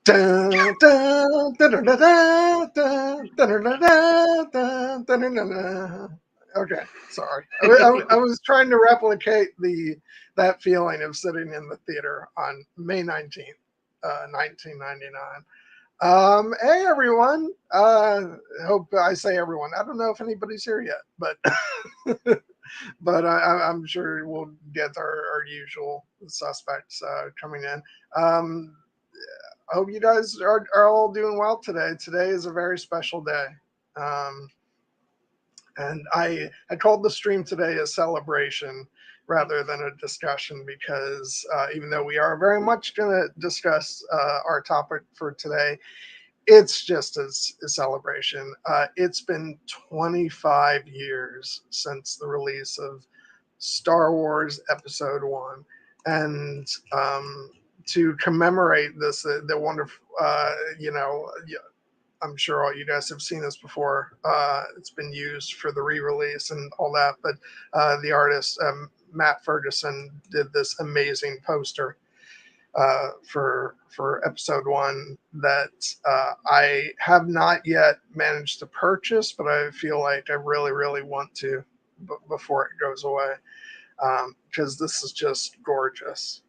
Dun, dun, dun, dun, dun, dun, dun, dun, dun, dun, dun, dun, dun, dun. Okay, sorry. I was trying to replicate that feeling of sitting in the theater on May 19th, 1999. Hey everyone. Hope I say everyone. I don't know if anybody's here yet, but I'm sure we'll get our usual suspects coming in. I hope you guys are all doing well today. Today is a very special day. Um, and I called the stream today a celebration rather than a discussion because even though we are very much going to discuss our topic for today, it's just a celebration. It's been 25 years since the release of Star Wars Episode 1. And to commemorate this, the wonderful, I'm sure all you guys have seen this before. It's been used for the re-release and all that. But the artist, Matt Ferguson, did this amazing poster for episode 1 that I have not yet managed to purchase, but I feel like I really, really want to before it goes away, because this is just gorgeous.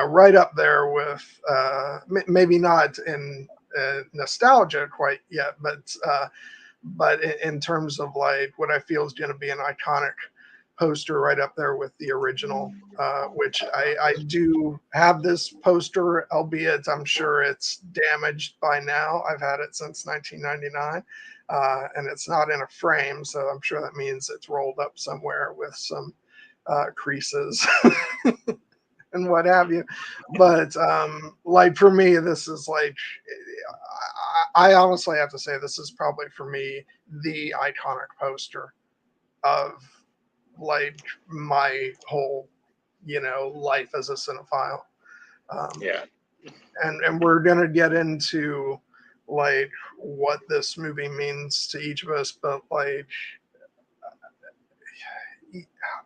Right up there with maybe not in nostalgia quite yet, but in terms of like what I feel is going to be an iconic poster, right up there with the original, which I do have this poster, albeit I'm sure it's damaged by now. I've had it since 1999, and it's not in a frame, so I'm sure that means it's rolled up somewhere with some creases and what have you. But like for me, this is like, I honestly have to say, this is probably for me the iconic poster of like my whole, life as a cinephile. Yeah. And we're gonna get into like what this movie means to each of us, but like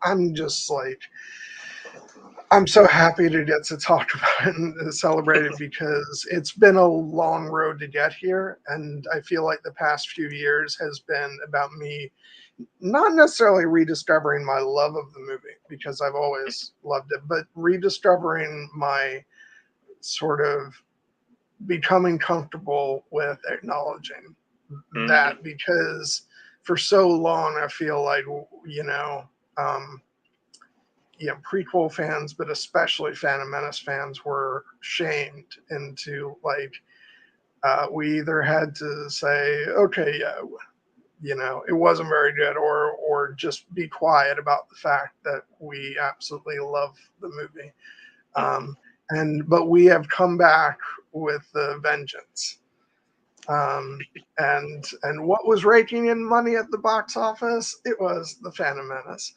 I'm just like, I'm so happy to get to talk about it and celebrate it because it's been a long road to get here. And I feel like the past few years has been about me not necessarily rediscovering my love of the movie, because I've always loved it, but rediscovering my sort of becoming comfortable with acknowledging that, because for so long I feel like, prequel fans, but especially Phantom Menace fans, were shamed into like, we either had to say, okay, yeah, it wasn't very good, or just be quiet about the fact that we absolutely love the movie. But we have come back with the vengeance. And what was raking in money at the box office? It was the Phantom Menace.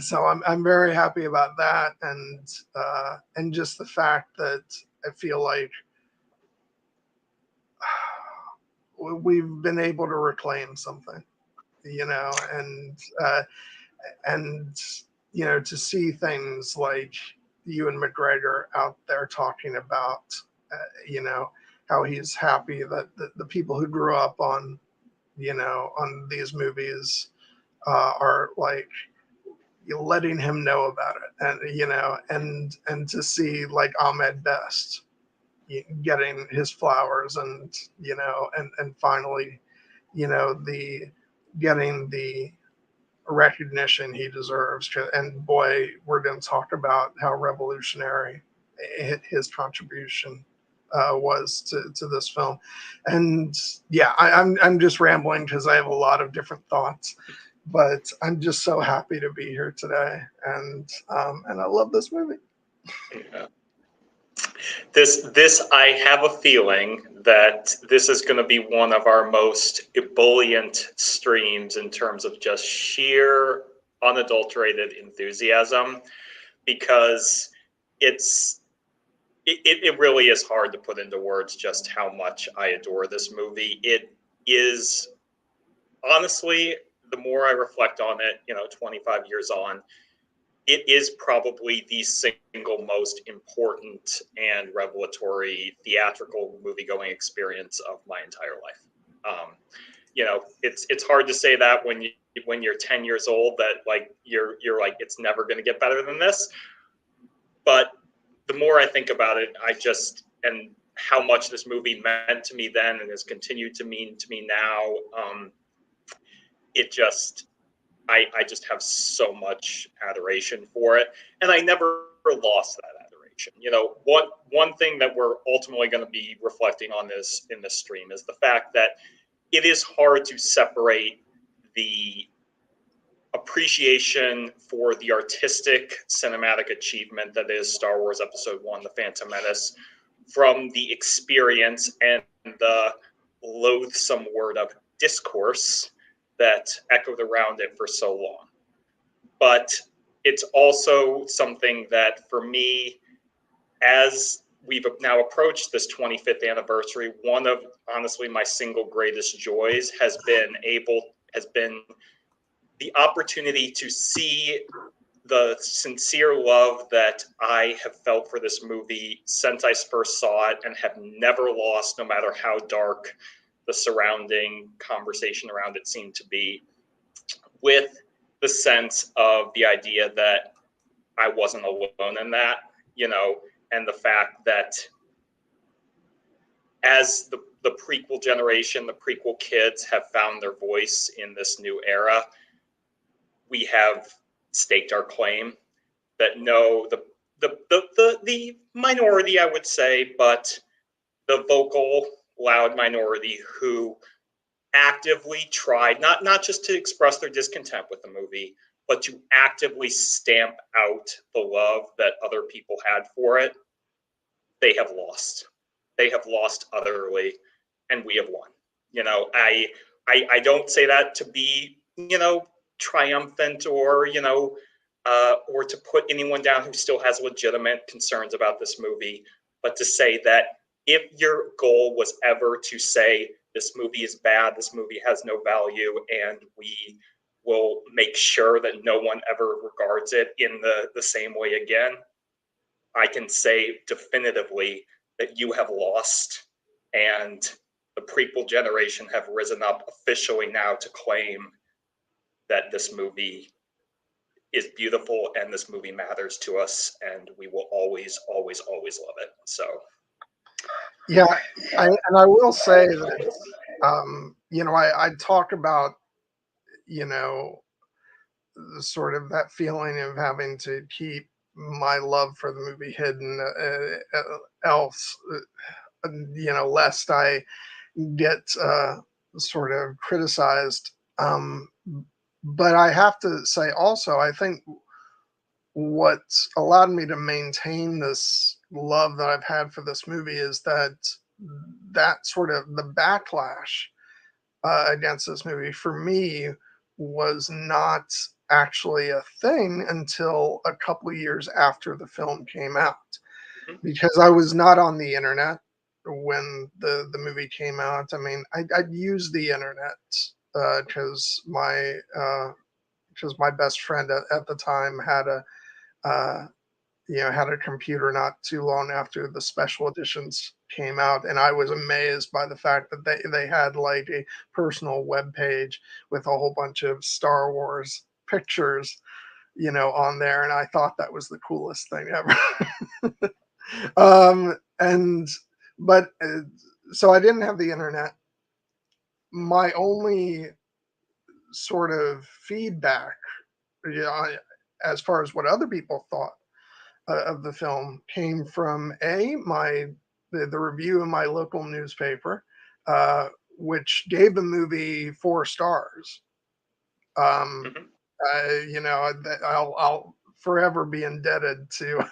So I'm very happy about that, and just the fact that I feel like we've been able to reclaim something, and to see things like Ewan McGregor out there talking about, how he's happy that the people who grew up on, on these movies are like letting him know about it, and to see like Ahmed Best getting his flowers, and and finally, the getting the recognition he deserves. And boy, we're going to talk about how revolutionary his contribution was to this film. And yeah, I'm just rambling because I have a lot of different thoughts, but I'm just so happy to be here today, and I love this movie. Yeah. This I have a feeling that this is going to be one of our most ebullient streams in terms of just sheer unadulterated enthusiasm, because it really is hard to put into words just how much I adore this movie. It is, honestly, the more I reflect on it, 25 years on, it is probably the single most important and revelatory theatrical movie-going experience of my entire life. It's hard to say that when you're 10 years old, that like you're like, it's never going to get better than this. But the more I think about it, and how much this movie meant to me then and has continued to mean to me now, it just I just have so much adoration for it, and I never lost that adoration. One thing that we're ultimately going to be reflecting on this in this stream is the fact that it is hard to separate the appreciation for the artistic cinematic achievement that is Star Wars Episode 1, The Phantom Menace, from the experience and the loathsome word of discourse that echoed around it for so long. But it's also something that, for me, as we've now approached this 25th anniversary, one of honestly my single greatest joys has been the opportunity to see the sincere love that I have felt for this movie since I first saw it, and have never lost, no matter how dark the surrounding conversation around it seemed to be, with the sense of the idea that I wasn't alone in that, and the fact that as the prequel generation, the prequel kids have found their voice in this new era, we have staked our claim that no, the minority, I would say, but the vocal, loud minority who actively tried not just to express their discontent with the movie, but to actively stamp out the love that other people had for it, they have lost. They have lost utterly, and we have won. I don't say that to be, triumphant, or to put anyone down who still has legitimate concerns about this movie, but to say that if your goal was ever to say this movie is bad, this movie has no value, and we will make sure that no one ever regards it in the same way again, I can say definitively that you have lost, and the prequel generation have risen up officially now to claim that this movie is beautiful and this movie matters to us, and we will always, always, always love it. So, Yeah, and I will say that, I talk about, sort of that feeling of having to keep my love for the movie hidden, else, lest I get sort of criticized. But I have to say also, I think what's allowed me to maintain this love that I've had for this movie is that sort of the backlash against this movie for me was not actually a thing until a couple of years after the film came out, because I was not on the internet when the movie came out. I mean, I'd use the internet because my best friend at the time had uh, had a computer not too long after the special editions came out, and I was amazed by the fact that they had like a personal web page with a whole bunch of Star Wars pictures, on there, and I thought that was the coolest thing ever. And but so I didn't have the internet. My only sort of feedback, as far as what other people thought of the film, came from the review in my local newspaper, which gave the movie 4 stars. Um, mhm. I'll forever be indebted to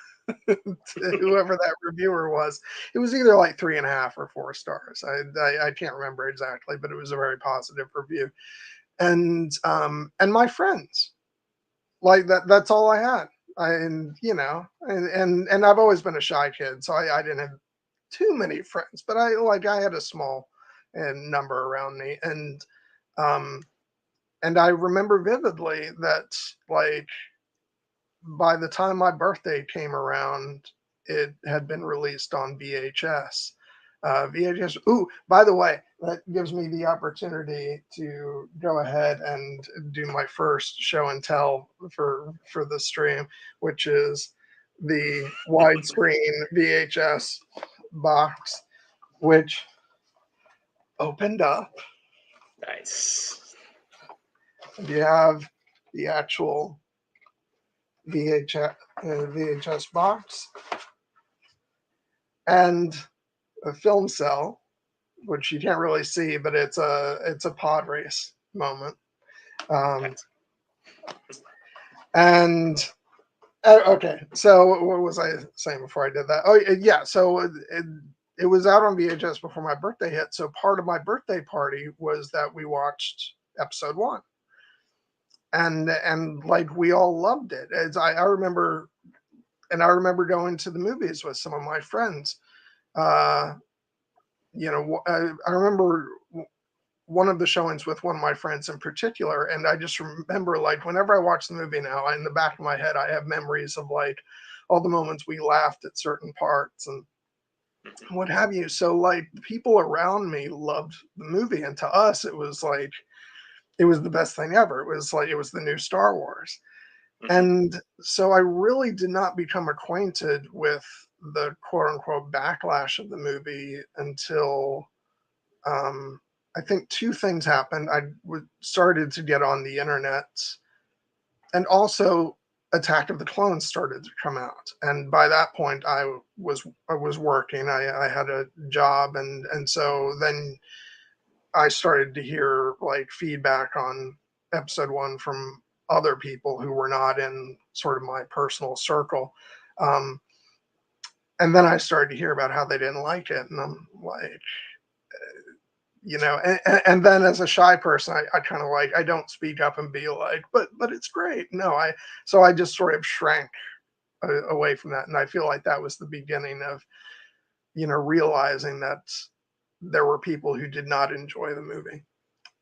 to whoever that reviewer was. It was either like 3.5 or 4 stars. I can't remember exactly, but it was a very positive review. And my friends, like that's all I had. And I've always been a shy kid, so I didn't have too many friends, but I had a small number around me, um and I remember vividly that, like, by the time my birthday came around, it had been released on VHS. VHS. Ooh, by the way, that gives me the opportunity to go ahead and do my first show and tell for the stream, which is the widescreen VHS box, which opened up. Nice. You have the actual VHS box and a film cell, which you can't really see, but it's a pod race moment. Um, Nice. and okay, so what was I saying before I did that? Oh yeah, so it was out on VHS before my birthday hit. So part of my birthday party was that we watched episode one, and like we all loved it. I remember, and I remember going to the movies with some of my friends. Uh, I remember one of the showings with one of my friends in particular, and I just remember like whenever I watch the movie now, in the back of my head, I have memories of like all the moments we laughed at certain parts and what have you. So like the people around me loved the movie, and to us, it was like it was the best thing ever. It was like it was the new Star Wars. Mm-hmm. And so I really did not become acquainted with the quote unquote backlash of the movie until I think two things happened. Started to get on the internet, and also Attack of the Clones started to come out. And by that point, I was working. I had a job, and so then I started to hear like feedback on episode one from other people who were not in sort of my personal circle. Um, and then I started to hear about how they didn't like it. And I'm like, and then as a shy person, I kind of like, I don't speak up and be like, but it's great. No, so I just sort of shrank away from that. And I feel like that was the beginning of, realizing that there were people who did not enjoy the movie.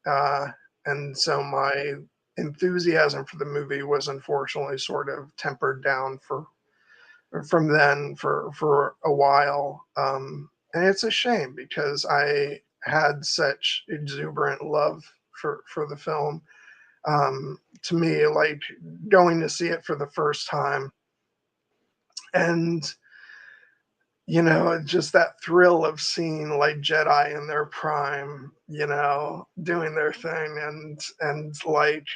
Uh, and so my enthusiasm for the movie was unfortunately sort of tempered down from then for a while. And it's a shame because I had such exuberant love for the film. To me, like going to see it for the first time and just that thrill of seeing like Jedi in their prime, doing their thing, and like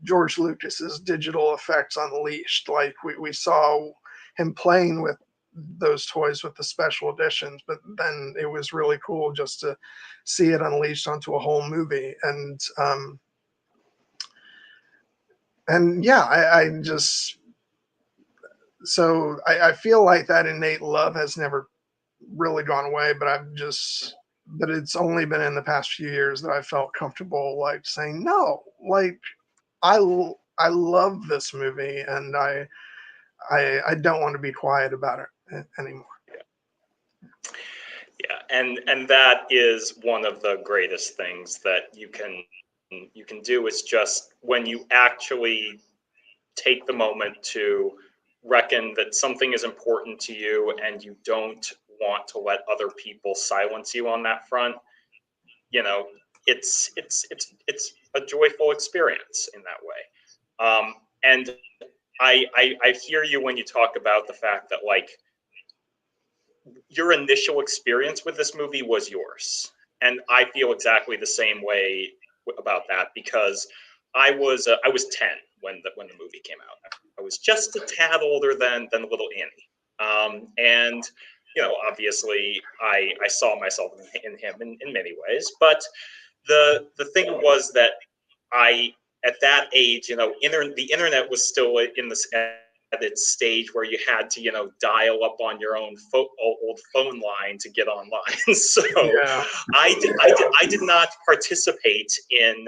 George Lucas's digital effects unleashed. Like we saw him playing with those toys with the special editions, but then it was really cool just to see it unleashed onto a whole movie. And yeah, I just so I feel like that innate love has never really gone away, but it's only been in the past few years that I felt comfortable like saying no, like I I love this movie, and I don't want to be quiet about it anymore. Yeah, and that is one of the greatest things that you can do is just when you actually take the moment to reckon that something is important to you and you don't want to let other people silence you on that front. You know, it's a joyful experience in that way. And I hear you when you talk about the fact that like your initial experience with this movie was yours, and I feel exactly the same way about that because I was 10 when the movie came out. I was just a tad older than little Annie, and obviously I saw myself in him in many ways, but the thing was that I at that age, the internet was still in this at its stage where you had to, dial up on your own old phone line to get online. So Yeah. I did not participate in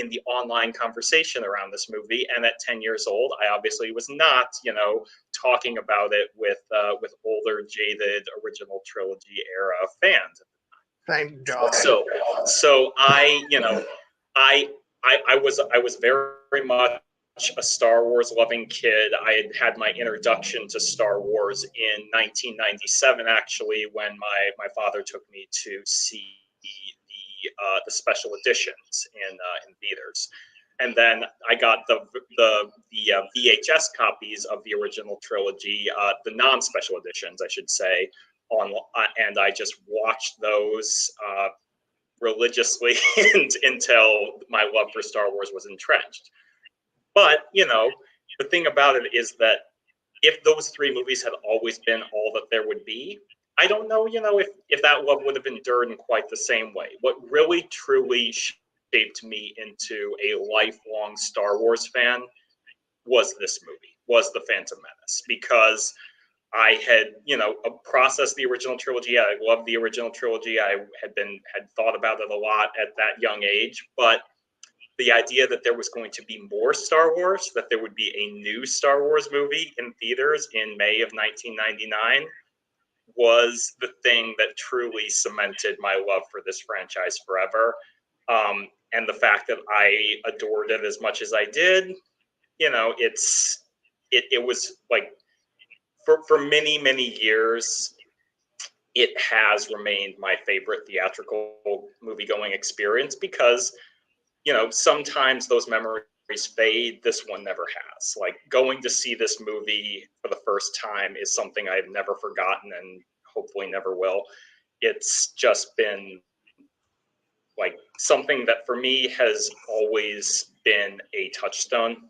the online conversation around this movie. And at 10 years old, I obviously was not, talking about it with older, jaded, original trilogy era fans. Thank God. So I, I was very much a Star Wars loving kid. I had had my introduction to Star Wars in 1997, actually, when my father took me to see the special editions in theaters, and then I got the VHS copies of the original trilogy, the non-special editions, I should say, on, and I just watched those religiously until my love for Star Wars was entrenched. But, you know, the thing about it is that if those three movies had always been all that there would be, I don't know, you know, if that love would have endured in quite the same way. What really, truly shaped me into a lifelong Star Wars fan was this movie, was The Phantom Menace, because I had, you know, processed the original trilogy. I loved the original trilogy. I had thought about it a lot at that young age, but the idea that there was going to be more Star Wars, that there would be a new Star Wars movie in theaters in May of 1999, was the thing that truly cemented my love for this franchise forever. And the fact that I adored it as much as I did, you know, it was like, for many, many years, it has remained my favorite theatrical movie-going experience because, you know, sometimes those memories fade. This one never has. Like, going to see this movie for the first time is something I've never forgotten and hopefully never will. It's just been like something that for me has always been a touchstone.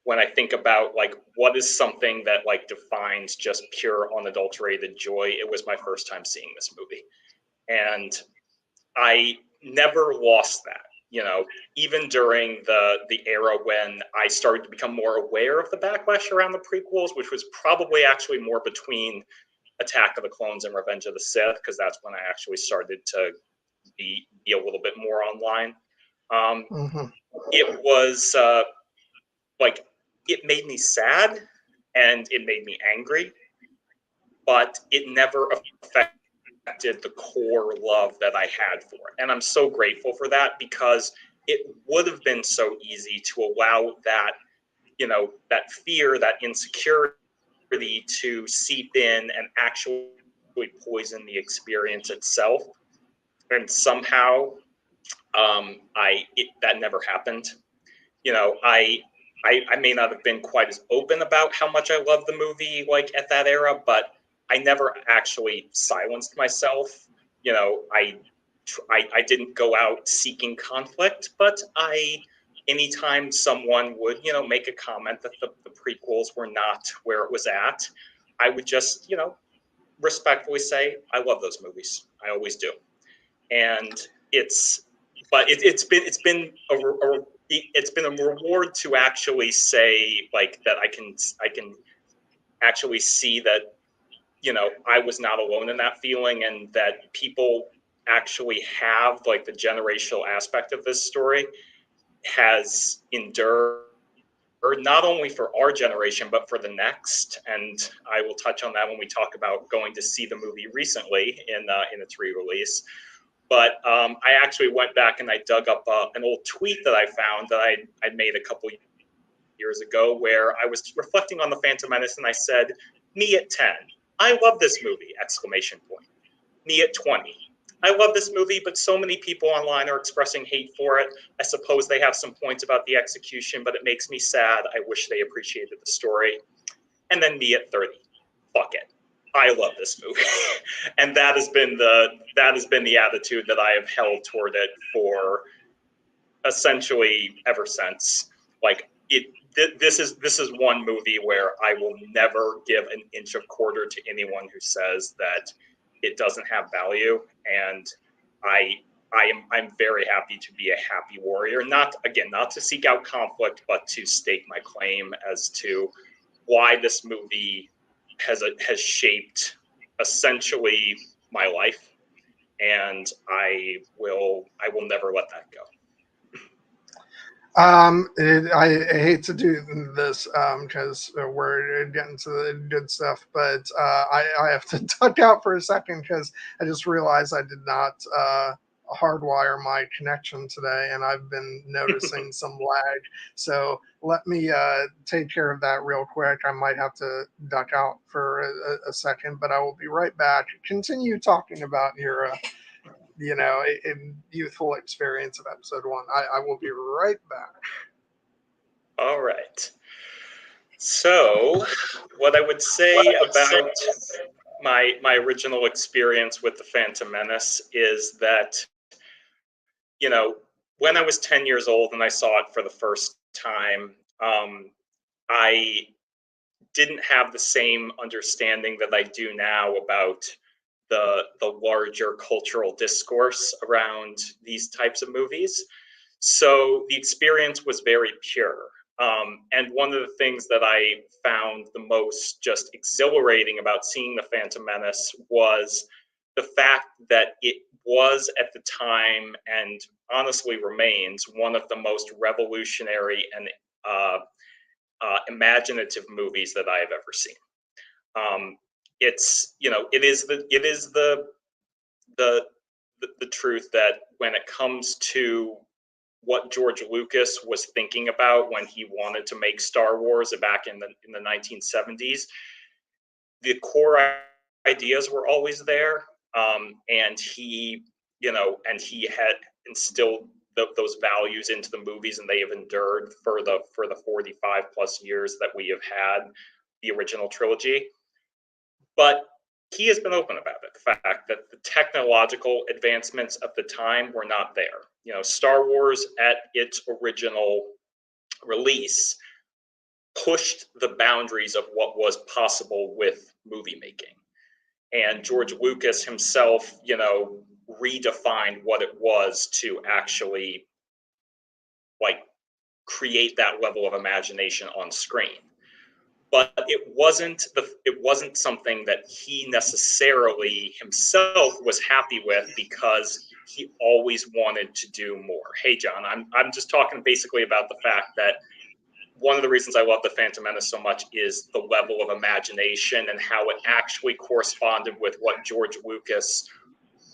When I think about like what is something that like defines just pure unadulterated joy, it was my first time seeing this movie. And I never lost that. You know, even during the era when I started to become more aware of the backlash around the prequels, which was probably actually more between Attack of the Clones and Revenge of the Sith, because that's when I actually started to be a little bit more online. Mm-hmm. It was like, it made me sad and it made me angry, but it never affected the core love that I had for it. And I'm so grateful for that, because it would have been so easy to allow that, you know, that fear, that insecurity to seep in and actually poison the experience itself. And somehow, that never happened. You know, I may not have been quite as open about how much I loved the movie like at that era, but I never actually silenced myself. You know, I didn't go out seeking conflict, but anytime someone would, you know, make a comment that the prequels were not where it was at, I would just, you know, respectfully say, I love those movies. I always do. And it's been it's been a reward to actually say like that I can actually see that, you know, I was not alone in that feeling, and that people actually have like the generational aspect of this story has endured not only for our generation but for the next. And I will touch on that when we talk about going to see the movie recently in its re-release. But I actually went back and I dug up an old tweet that I found that I'd made a couple years ago, where I was reflecting on the Phantom Menace, and I said, "Me at 10, I love this movie!" Exclamation point. Me at 20, I love this movie, but so many people online are expressing hate for it. I suppose they have some points about the execution, but it makes me sad. I wish they appreciated the story. And then me at 30, fuck it, I love this movie. And that has been the attitude that I have held toward it for essentially ever since. Like, this is one movie where I will never give an inch of quarter to anyone who says that it doesn't have value. And I'm very happy to be a happy warrior, not to seek out conflict, but to stake my claim as to why this movie has shaped essentially my life, and I will never let that go. I hate to do this because we're getting to the good stuff, but I have to duck out for a second because I just realized I did not hardwire my connection today, and I've been noticing some lag. So let me take care of that real quick. I might have to duck out for a second, but I will be right back. Continue talking about your, youthful experience of episode one. I will be right back. All right. So, what I would say about my original experience with the Phantom Menace is that, when I was 10 years old and I saw it for the first time, I didn't have the same understanding that I do now about the larger cultural discourse around these types of movies. So the experience was very pure. And one of the things that I found the most just exhilarating about seeing the Phantom Menace was the fact that it was at the time, and honestly remains, one of the most revolutionary and imaginative movies that I have ever seen. It is the truth that when it comes to what George Lucas was thinking about when he wanted to make Star Wars back in the 1970s, the core ideas were always there, and he had instilled those values into the movies, and they have endured for the 45 plus years that we have had the original trilogy. But he has been open about it, the fact that the technological advancements of the time were not there. Star Wars at its original release pushed the boundaries of what was possible with movie making. And George Lucas himself, redefined what it was to actually create that level of imagination on screen. But it wasn't something that he necessarily himself was happy with, because he always wanted to do more. Hey, John, I'm just talking basically about the fact that one of the reasons I love the Phantom Menace so much is the level of imagination and how it actually corresponded with what George Lucas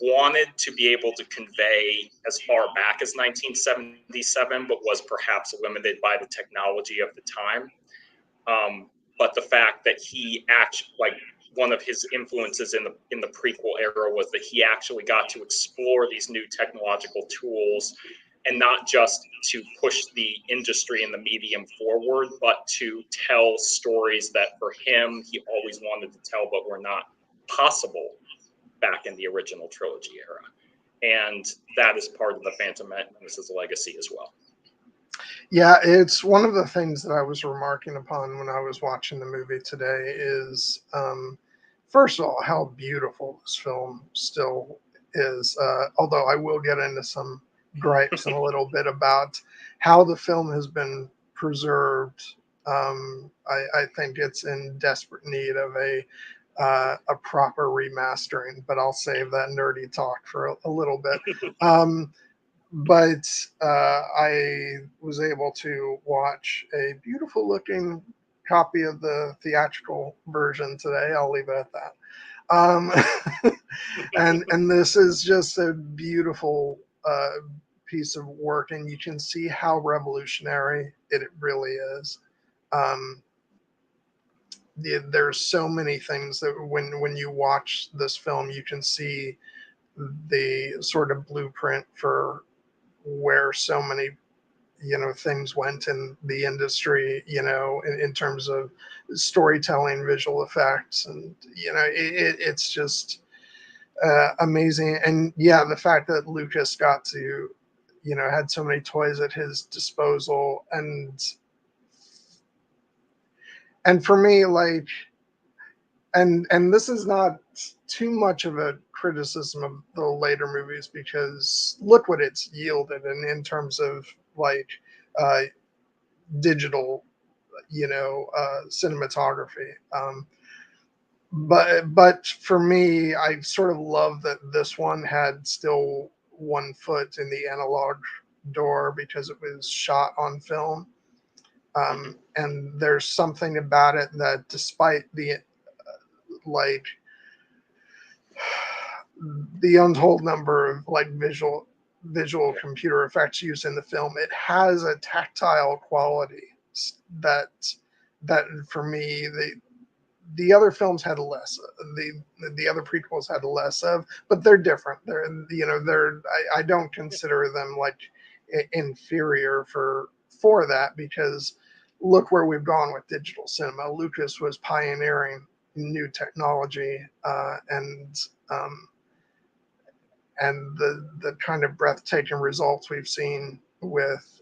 wanted to be able to convey as far back as 1977, but was perhaps limited by the technology of the time. But the fact that he actually, one of his influences in the prequel era was that he actually got to explore these new technological tools, and not just to push the industry and the medium forward, but to tell stories that for him he always wanted to tell, but were not possible back in the original trilogy era. And that is part of the Phantom Menace's legacy as well. Yeah, it's one of the things that I was remarking upon when I was watching the movie today is, first of all, how beautiful this film still is. Although I will get into some gripes in a little bit about how the film has been preserved. I think it's in desperate need of a proper remastering, but I'll save that nerdy talk for a little bit. But I was able to watch a beautiful looking copy of the theatrical version today. I'll leave it at that. And this is just a beautiful piece of work, and you can see how revolutionary it really is. There's so many things that when you watch this film, you can see the sort of blueprint for where so many things went in the industry, in terms of storytelling, visual effects, and it's just amazing. And yeah, the fact that Lucas got to had so many toys at his disposal, and for me, and this is not too much of a criticism of the later movies, because look what it's yielded in terms of uh, digital, cinematography. But for me, I sort of love that this one had still one foot in the analog door, because it was shot on film. And there's something about it that, despite like the untold number of visual visual computer effects used in the film, it has a tactile quality that for me the other films had less. The other prequels had less of, but they're different. I don't consider them like inferior for that, because look where we've gone with digital cinema. Lucas was pioneering new technology, um, and the kind of breathtaking results we've seen with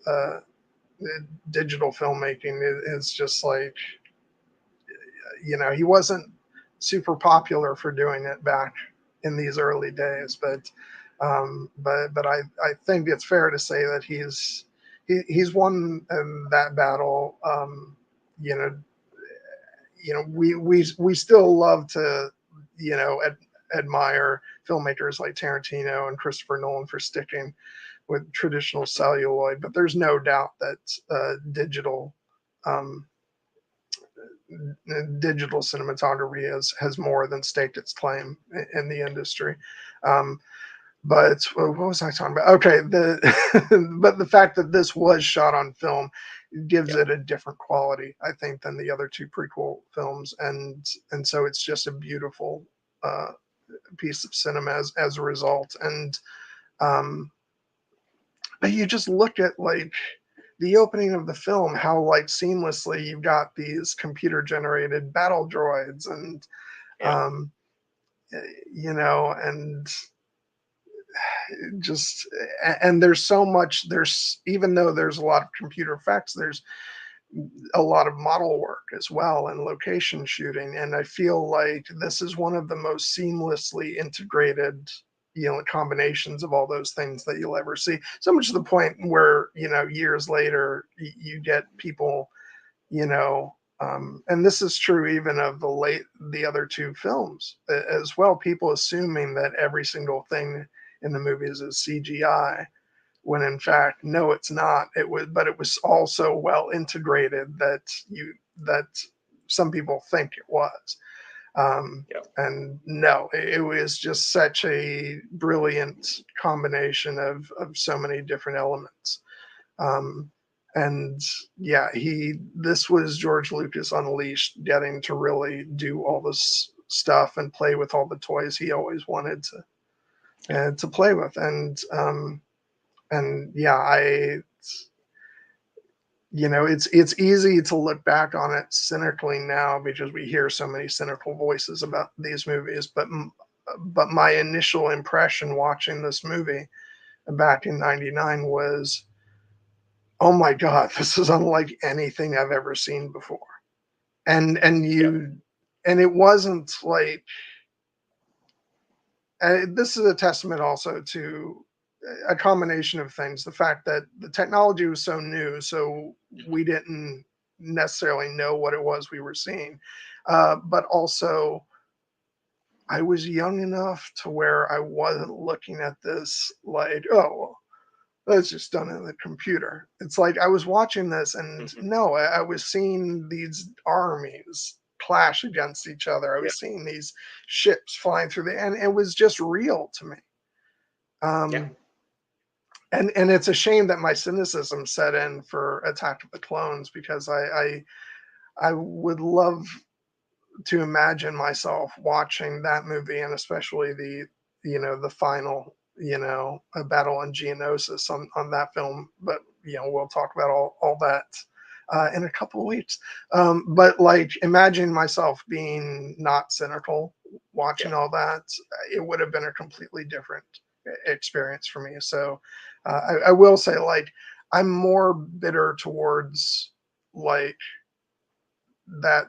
digital filmmaking is just like, he wasn't super popular for doing it back in these early days, but I think it's fair to say that he's won that battle. You know, we still love to admire filmmakers like Tarantino and Christopher Nolan for sticking with traditional celluloid, but there's no doubt that um, digital cinematography has more than staked its claim in the industry. Um, but what was I talking about? Okay, but the fact that this was shot on film gives Yeah. it a different quality, I think, than the other two prequel films, and so it's just a beautiful uh, piece of cinema as a result. And but you just look at like the opening of the film, how like seamlessly you've got these computer generated battle droids, and Yeah. um, and just and there's so much, there's, even though there's a lot of computer effects, there's a lot of model work as well and location shooting, and I feel like this is one of the most seamlessly integrated combinations of all those things that you'll ever see, so much to the point where years later you get people, and this is true even of the other two films as well, people assuming that every single thing in the movies is CGI, when in fact no, it's not. But it was also well integrated that some people think it was. Yeah. And no, it was just such a brilliant combination of so many different elements. um, and yeah, this was George Lucas unleashed, getting to really do all this stuff and play with all the toys he always wanted to play with. And yeah, it's easy to look back on it cynically now because we hear so many cynical voices about these movies, but my initial impression watching this movie back in 99 was, oh my god, this is unlike anything I've ever seen before. And Yeah. it wasn't like, this is a testament also to a combination of things. The fact that the technology was so new, so we didn't necessarily know what it was we were seeing. But also, I was young enough to where I wasn't looking at this like, oh, that's just done in the computer. It's like I was watching this, and Hmm. no, I was seeing these armies clash against each other. I Yeah. was seeing these ships flying through and it was just real to me. Yeah. Um, and it's a shame that my cynicism set in for Attack of the Clones, because I would love to imagine myself watching that movie, and especially the final battle on Geonosis on that film. But we'll talk about all that in a couple of weeks. But like, imagine myself being not cynical Yeah. watching all that, it would have been a completely different experience for me. So I will say, like, I'm more bitter towards like that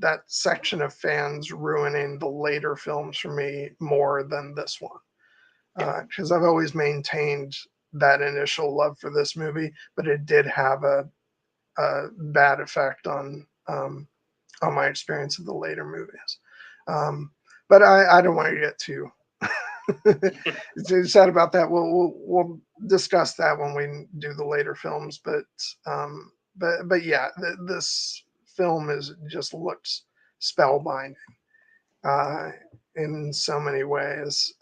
that section of fans ruining the later films for me more than this one, Yeah. because I've always maintained that initial love for this movie, but it did have a bad effect on my experience of the later movies. But I don't want to get too sad about that. We'll discuss that when we do the later films. But yeah, this film is just looks spellbinding in so many ways.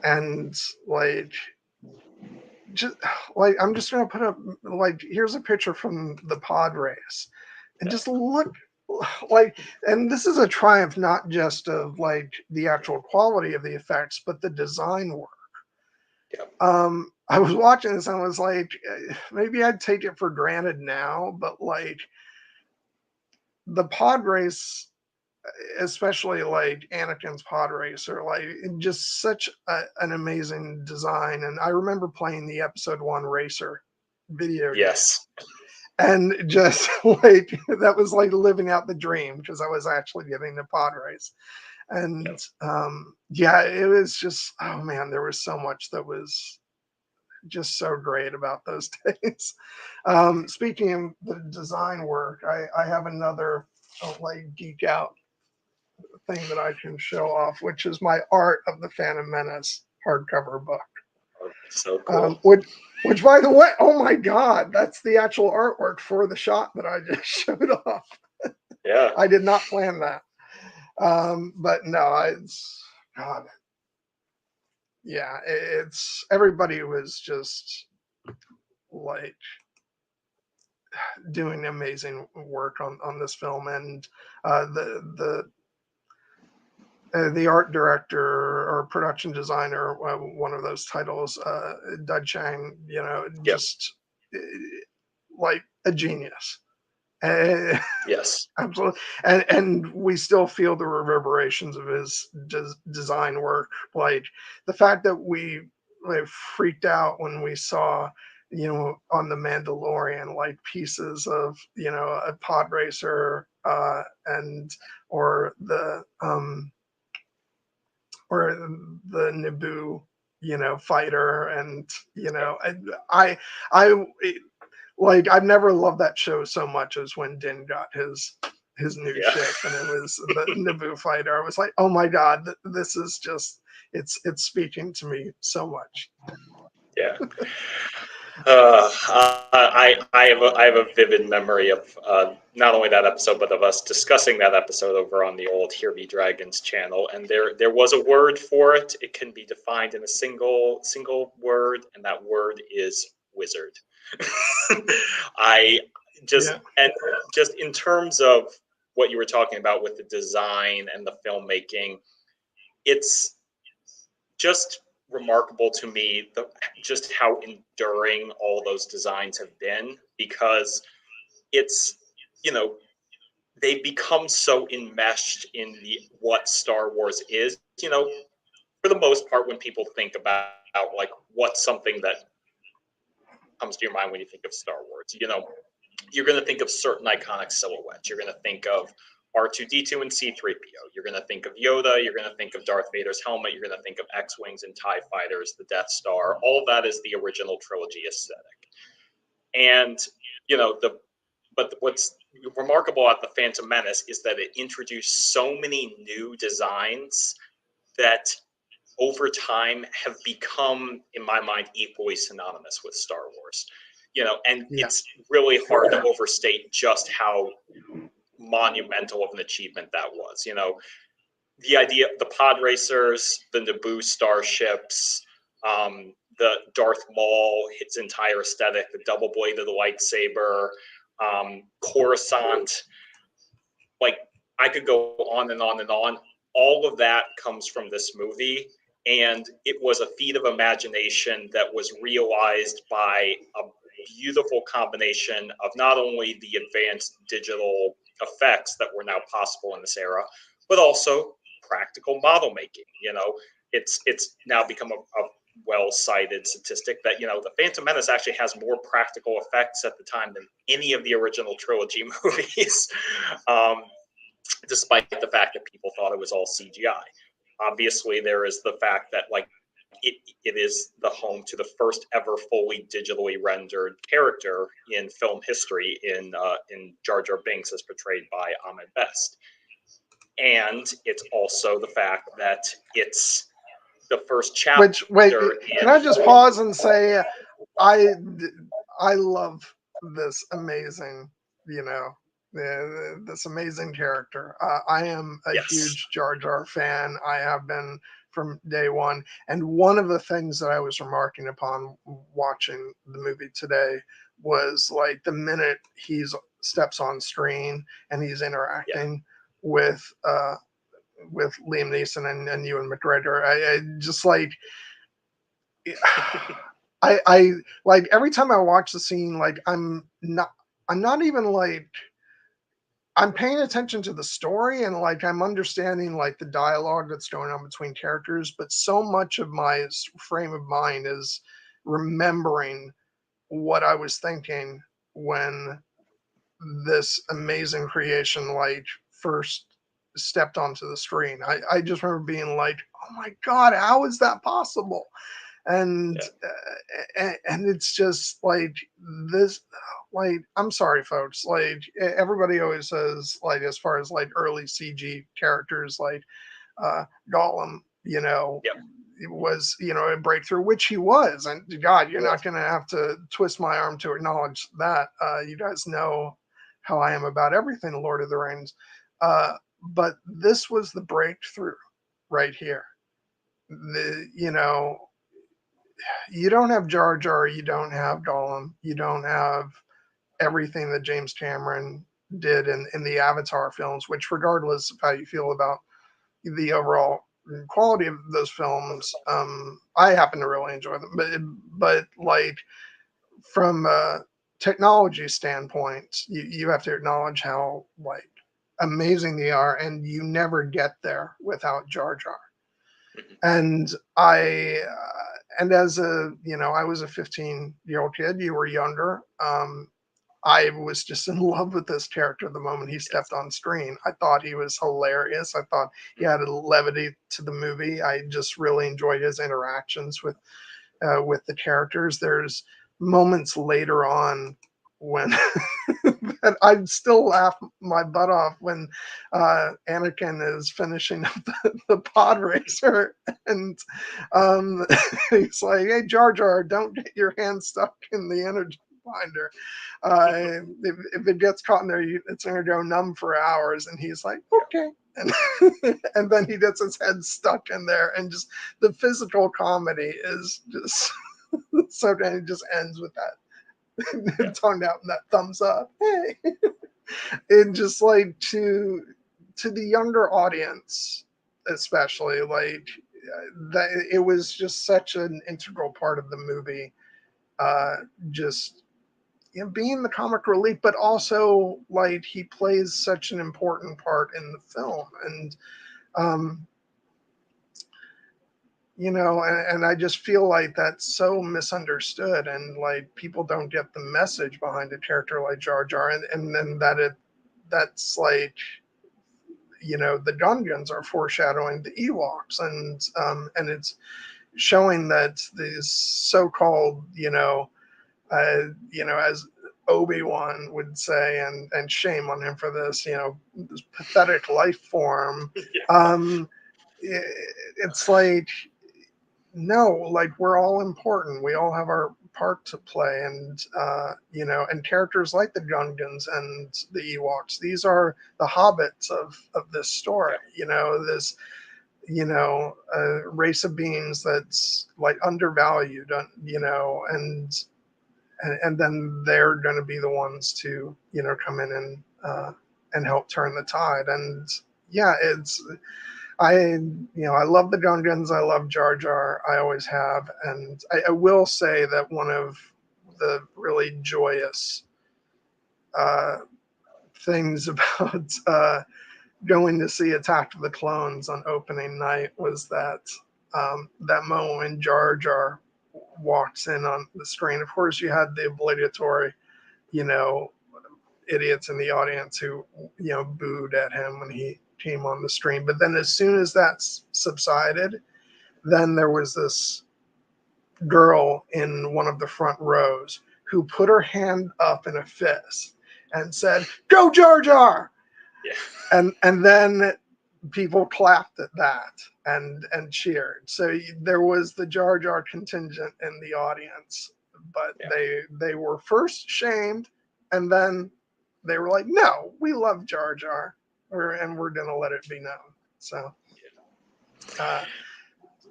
and like just like I'm just gonna put up like here's a picture from the pod race, and just look like, and this is a triumph not just of like the actual quality of the effects, but the design work. Yep. I was watching this and I was like, maybe I'd take it for granted now, but like the pod race, especially like Anakin's pod race, are like just such an amazing design. And I remember playing the episode 1 racer video game. Yes. And just like that was like living out the dream because I was actually getting the pod race. And yeah, it was just, oh man, there was so much that was just so great about those days. Speaking of the design work, I have another like geek out thing that I can show off, which is my art of the Phantom Menace hardcover book. So cool. Which, by the way, oh my God, that's the actual artwork for the shot that I just showed off. Yeah. I did not plan that. But no, it's God. Yeah, it's everybody was just like doing amazing work on this film, and the art director or production designer, one of those titles, Dud Chang, you know, just like a genius. Yes. Absolutely. And we still feel the reverberations of his design work. Like the fact that we like freaked out when we saw, you know, on the Mandalorian, like pieces of, you know, a pod racer and or the Naboo, you know, fighter, and you know, I like I've never loved that show so much as when Din got his new ship, and it was the Naboo fighter. I was like, oh my God, this is just it's speaking to me so much. Yeah. I have a vivid memory of not only that episode, but of us discussing that episode over on the old Here Be Dragons channel. And there was a word for it. It can be defined in a single word, and that word is wizard. I just and just in terms of what you were talking about with the design and the filmmaking, it's just remarkable to me just how enduring all those designs have been, because it's, you know, they become so enmeshed in what Star Wars is. You know, for the most part, when people think about like what's something that comes to your mind when you think of Star Wars, you know, you're going to think of certain iconic silhouettes. You're going to think of R2-D2 and C-3PO. You're going to think of Yoda. You're going to think of Darth Vader's helmet. You're going to think of X-Wings and TIE fighters, the Death Star. All of that is the original trilogy aesthetic. And, you know, but what's remarkable about the Phantom Menace is that it introduced so many new designs that over time have become, in my mind, equally synonymous with Star Wars. You know, and it's really hard to overstate just how monumental of an achievement that was. You know, the idea, the pod racers, the Naboo starships, the Darth Maul, its entire aesthetic, the double bladed lightsaber, Coruscant, like I could go on and on and on. All of that comes from this movie. And it was a feat of imagination that was realized by a beautiful combination of not only the advanced digital effects that were now possible in this era, but also practical model making. You know, it's now become a well-cited statistic that, you know, the Phantom Menace actually has more practical effects at the time than any of the original trilogy movies, despite the fact that people thought it was all CGI. Obviously, there is the fact that like it is the home to the first ever fully digitally rendered character in film history in Jar Jar Binks, as portrayed by Ahmed Best. And it's also the fact that it's the first chapter. Which wait, can I just pause and say, I love this amazing, you know, this amazing character. I am a huge Jar Jar fan. I have been from day one. And one of the things that I was remarking upon watching the movie today was like the minute he's steps on screen and he's interacting with Liam Neeson and Ewan McGregor, I just like I like every time I watch the scene, like I'm not even like I'm paying attention to the story and like I'm understanding like the dialogue that's going on between characters, but so much of my frame of mind is remembering what I was thinking when this amazing creation like first stepped onto the screen. I just remember being like, oh my God, how is that possible? And and it's just like this, like I'm sorry folks, like everybody always says like as far as like early CG characters like Gollum, you know, it was, you know, a breakthrough, which he was. And God, you're not going to have to twist my arm to acknowledge that. You guys know how I am about everything Lord of the Rings. But this was the breakthrough right here. You know, you don't have Jar Jar, you don't have Gollum, you don't have everything that James Cameron did in the Avatar films, which regardless of how you feel about the overall quality of those films, I happen to really enjoy them. But like from a technology standpoint, you have to acknowledge how like amazing they are, and you never get there without Jar Jar. And and as a, you know, I was a 15-year-old kid, you were younger. I was just in love with this character the moment he stepped on screen. I thought he was hilarious. I thought he had a levity to the movie. I just really enjoyed his interactions with the characters. There's moments later on when that I'd still laugh my butt off when Anakin is finishing up the pod racer and he's like, "Hey, Jar Jar, don't get your hand stuck in the energy binder. If it gets caught in there, it's going to go numb for hours." And he's like, "Okay." And, and then he gets his head stuck in there, and just the physical comedy is just so, and it just ends with that tongue out and that thumbs up. Hey, and just like to the younger audience, especially like that, it was just such an integral part of the movie. Just, you know, being the comic relief, but also like he plays such an important part in the film. And you know, and I just feel like that's so misunderstood, and like people don't get the message behind a character like Jar Jar, and then that's like, you know, the Gungans are foreshadowing the Ewoks, and it's showing that these so-called, you know, as Obi-Wan would say, and shame on him for this, you know, this pathetic life form. It's like, no, like we're all important. We all have our part to play, and you know, and characters like the Gungans and the Ewoks. These are the hobbits of this story. You know, this, you know, race of beings that's like undervalued. You know, and then they're going to be the ones to, you know, come in and help turn the tide. And yeah, I love the Gungans. I love Jar Jar. I always have. And I will say that one of the really joyous things about going to see Attack of the Clones on opening night was that that moment when Jar Jar walks in on the screen. Of course, you had the obligatory, you know, idiots in the audience who, you know, booed at him when he came on the screen. But then as soon as that subsided, then there was this girl in one of the front rows who put her hand up in a fist and said, "Go Jar Jar!" Yeah. And then people clapped at that and cheered. So there was the Jar Jar contingent in the audience, but they were first shamed, and then they were like, "No, we love Jar Jar, and we're gonna let it be known." So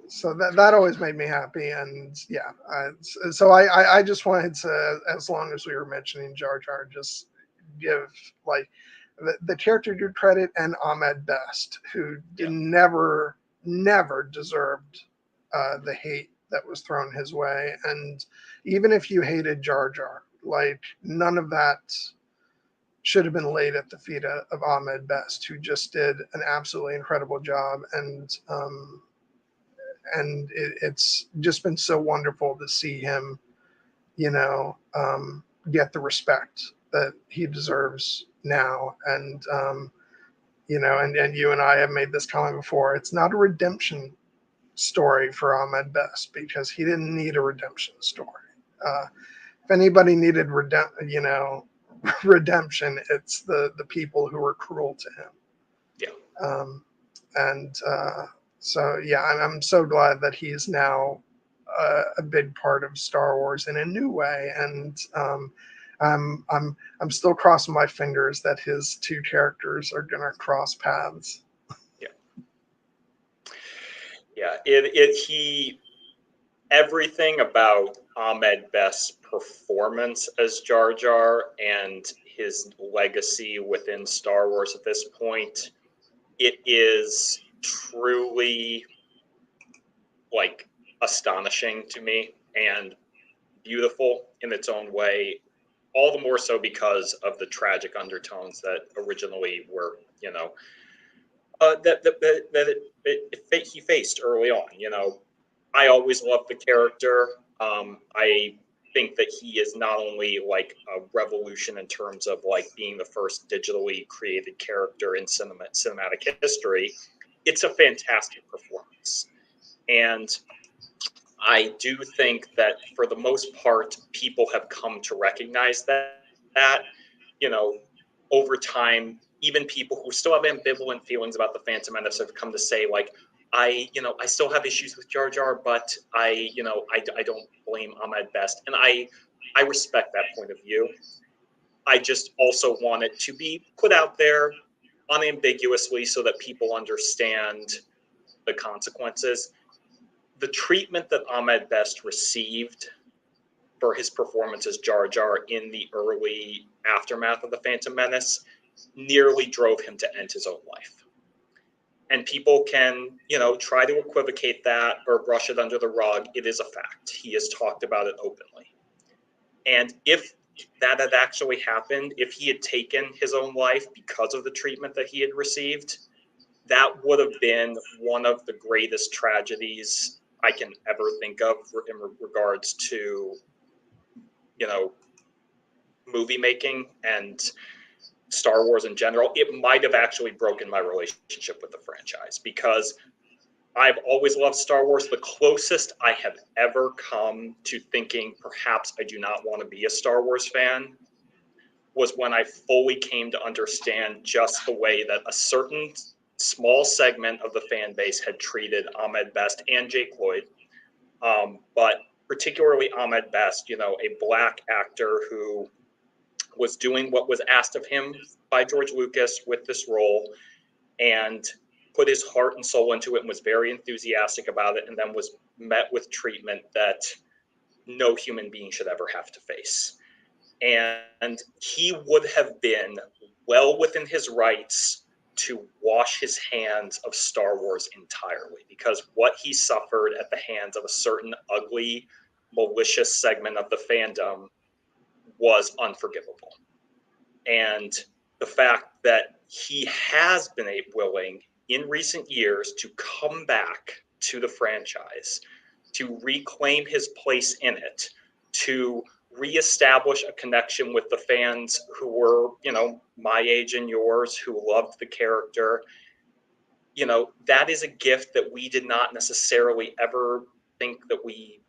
So that always made me happy, and yeah. So I just wanted to, as long as we were mentioning Jar Jar, just give like the character due credit, and Ahmed Best, who Yeah. never deserved the hate that was thrown his way. And even if you hated Jar Jar, like none of that should have been laid at the feet of Ahmed Best, who just did an absolutely incredible job. And it's just been so wonderful to see him, you know, get the respect that he deserves now. And you and I have made this comment before. It's not a redemption story for Ahmed Best because he didn't need a redemption story. Uh, if anybody needed redemption, it's the people who were cruel to him. Yeah. And so, yeah, I'm so glad that he's now a big part of Star Wars in a new way. And I'm still crossing my fingers that his two characters are gonna cross paths. Yeah. Yeah. He everything about Ahmed Best's performance as Jar Jar and his legacy within Star Wars at this point, it is truly like astonishing to me and beautiful in its own way. All the more so because of the tragic undertones that originally were, he faced early on. I always loved the character. I think that he is not only like a revolution in terms of like being the first digitally created character in cinematic history. It's a fantastic performance, and I do think that for the most part, people have come to recognize that, you know, over time, even people who still have ambivalent feelings about the Phantom Menace have come to say, like, I still have issues with Jar Jar, but I don't blame Ahmed Best, and I respect that point of view. I just also want it to be put out there unambiguously so that people understand the consequences. The treatment that Ahmed Best received for his performance as Jar Jar in the early aftermath of the Phantom Menace nearly drove him to end his own life. And people can, try to equivocate that or brush it under the rug. It is a fact. He has talked about it openly. And if that had actually happened, if he had taken his own life because of the treatment that he had received, that would have been one of the greatest tragedies I can ever think of in regards to, movie making and Star Wars in general. It might have actually broken my relationship with the franchise because I've always loved Star Wars. The closest I have ever come to thinking perhaps I do not want to be a Star Wars fan was when I fully came to understand just the way that a certain small segment of the fan base had treated Ahmed Best and Jake Lloyd, but particularly Ahmed Best, a black actor who was doing what was asked of him by George Lucas with this role and put his heart and soul into it and was very enthusiastic about it, and then was met with treatment that no human being should ever have to face. And he would have been well within his rights to wash his hands of Star Wars entirely, because what he suffered at the hands of a certain ugly, malicious segment of the fandom was unforgivable. And the fact that he has been willing in recent years to come back to the franchise, to reclaim his place in it, to reestablish a connection with the fans who were, my age and yours, who loved the character. That is a gift that we did not necessarily ever think that we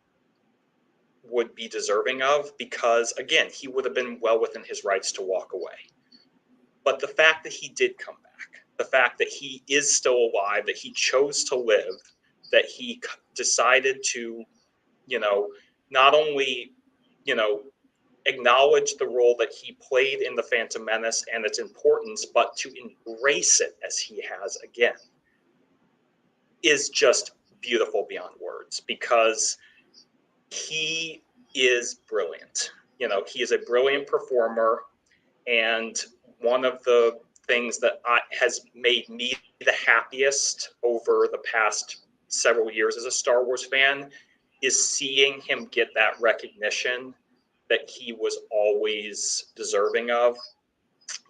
would be deserving of, because again, he would have been well within his rights to walk away. But the fact that he did come back, the fact that he is still alive, that he chose to live, that he decided to, not only, acknowledge the role that he played in the Phantom Menace and its importance, but to embrace it as he has again, is just beautiful beyond words, because he is brilliant. You know, he is a brilliant performer, and one of the things that has made me the happiest over the past several years as a Star Wars fan is seeing him get that recognition that he was always deserving of.